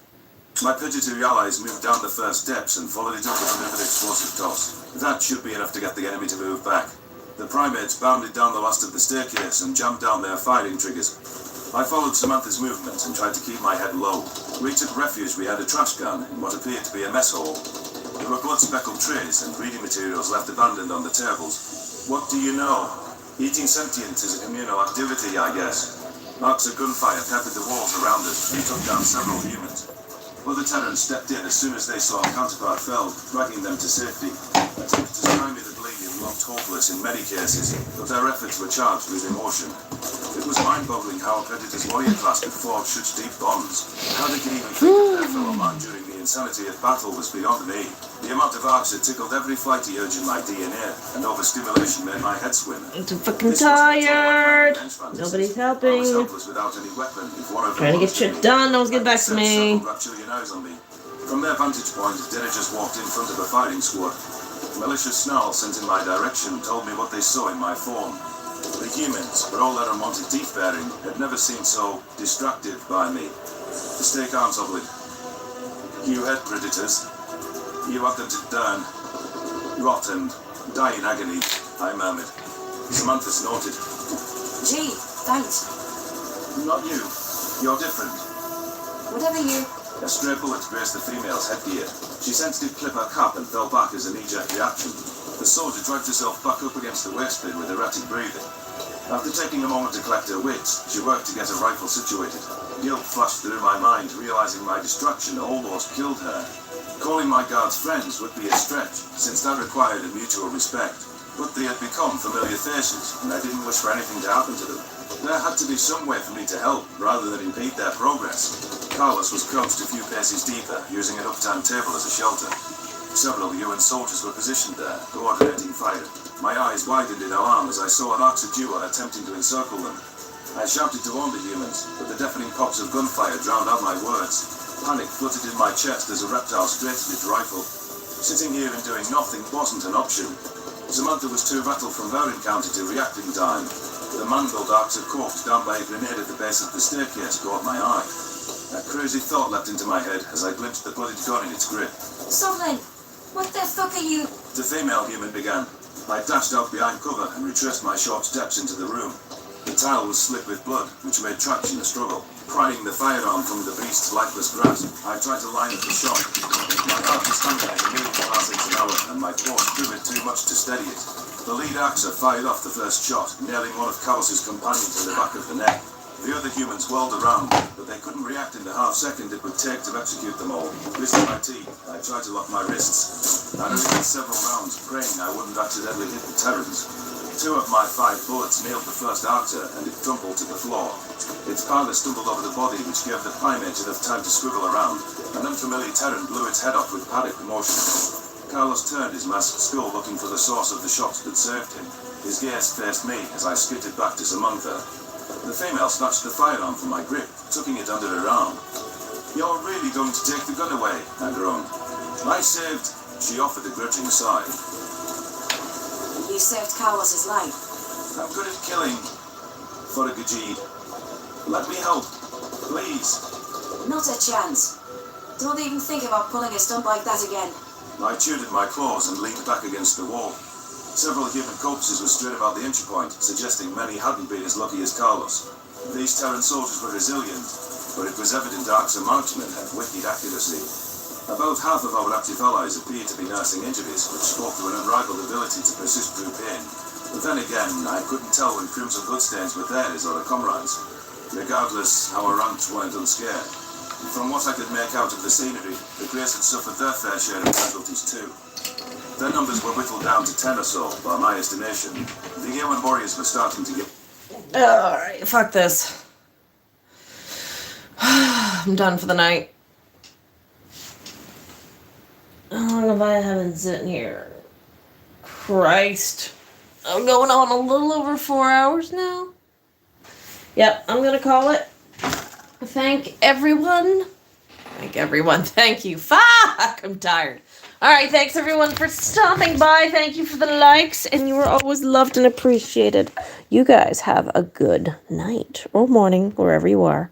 My predatory allies moved down the first steps and followed it up with another explosive toss. That should be enough to get the enemy to move back. The primates bounded down the last of the staircase and jammed down their firing triggers. I followed Samantha's movement and tried to keep my head low. We took refuge behind a trash can in what appeared to be a mess hall. There were blood-speckled trays and reading materials left abandoned on the tables. What do you know? Eating sentient is a communal activity, I guess. Marks of gunfire peppered the walls around us and took down several humans. Other Terrans stepped in as soon as they saw a counterpart fell, dragging them to safety. Attempts to stymie the bleeding looked hopeless in many cases, but their efforts were charged with emotion. It was mind-boggling how a Predator's warrior class could forge such deep bonds. How they could even think of their fellow man during the insanity of battle was beyond me. The amount of arcs had tickled every flighty urge in my DNA, and overstimulation made my head swim. I'm too fucking tired. Nobody's helping. I was helpless without any weapon. If one of them Trying to get shit done. No one's getting back to set me. several reptilian eyes on me. From their vantage point, Dinner just walked in front of a fighting squad. Malicious snarls sent in my direction told me what they saw in my form. The humans, for all their unwanted teeth-baring, had never seemed so distracted by me. The stake arms oblique. You head predators. You want them to burn, rot, and die in agony, I murmured. Samantha snorted. Gee, thanks. Not you. You're different. Whatever you... A stray bullet grazed the female's headgear. She sensed it clip her cap and fell back as a knee-jerk reaction. The soldier dragged herself back up against the waistbin with erratic breathing. After taking a moment to collect her wits, she worked to get a rifle situated. Guilt flashed through my mind, realizing my distraction almost killed her. Calling my guards friends would be a stretch, since that required a mutual respect. But they had become familiar faces, and I didn't wish for anything to happen to them. There had to be some way for me to help, rather than impede their progress. Carlos was crouched a few paces deeper, using an upturned table as a shelter. Several UN soldiers were positioned there, coordinating fire. My eyes widened in alarm as I saw an Oxidua attempting to encircle them. I shouted to warn the humans, but the deafening pops of gunfire drowned out my words. Panic fluttered in my chest as a reptile straightened its rifle. Sitting here and doing nothing wasn't an option. Samantha was too rattled from her encounter to react in time. The mangled arcs of corpse down by a grenade at the base of the staircase caught my eye. A crazy thought leapt into my head as I glimpsed the bloodied gun in its grip. Sovlin, what the fuck are you? The female human began. I dashed out behind cover and retraced my short steps into the room. The tile was slick with blood, which made tracks in the struggle. Prying the firearm from the beast's lifeless grasp, I tried to line up the shot. My heart was thumping at a million passings an hour, and my force quivered too much to steady it. The lead axer fired off the first shot, nailing one of Carlos's companions in the back of the neck. The other humans whirled around, but they couldn't react in the half second it would take to execute them all. Gritting my teeth, I tried to lock my wrists. I released several rounds, praying I wouldn't accidentally hit the Terrans. 2 of my 5 bullets nailed the first archer, and it tumbled to the floor. Its pilot stumbled over the body, which gave the primate enough time to swivel around. An unfamiliar Terran blew its head off with panic motion. Carlos turned his masked skull, looking for the source of the shots that saved him. His gaze faced me as I skittered back to Samantha. The female snatched the firearm from my grip, tucking it under her arm. "You're really going to take the gun away?" I groaned. "I saved..." She offered a grudging sigh. You saved Carlos's life. "I'm good at killing. For a Gajid. Let me help. Please." Not a chance. Don't even think about pulling a stunt like that again. I chewed at my claws and leaned back against the wall. Several human corpses were straight about the entry point, suggesting many hadn't been as lucky as Carlos. These Terran soldiers were resilient, but it was evident Dark's marksmen had wicked accuracy. About half of our active allies appeared to be nursing injuries, which spoke to an unrivaled ability to persist through pain. But then again, I couldn't tell when crimson bloodstains were theirs or a comrade's. Regardless, our ranks weren't unscared. From what I could make out of the scenery, the Greys had suffered their fair share of casualties too. Their numbers were whittled down to 10 or so, by my estimation. The Yeoman warriors were starting to get... Alright, fuck this. I'm done for the night. How long have I been sitting here? Christ. I'm going on a little over 4 hours now. Yep, I'm gonna call it. Thank everyone. Thank you. Fuck! I'm tired. Alright, thanks everyone for stopping by. Thank you for the likes, and you are always loved and appreciated. You guys have a good night or morning, wherever you are.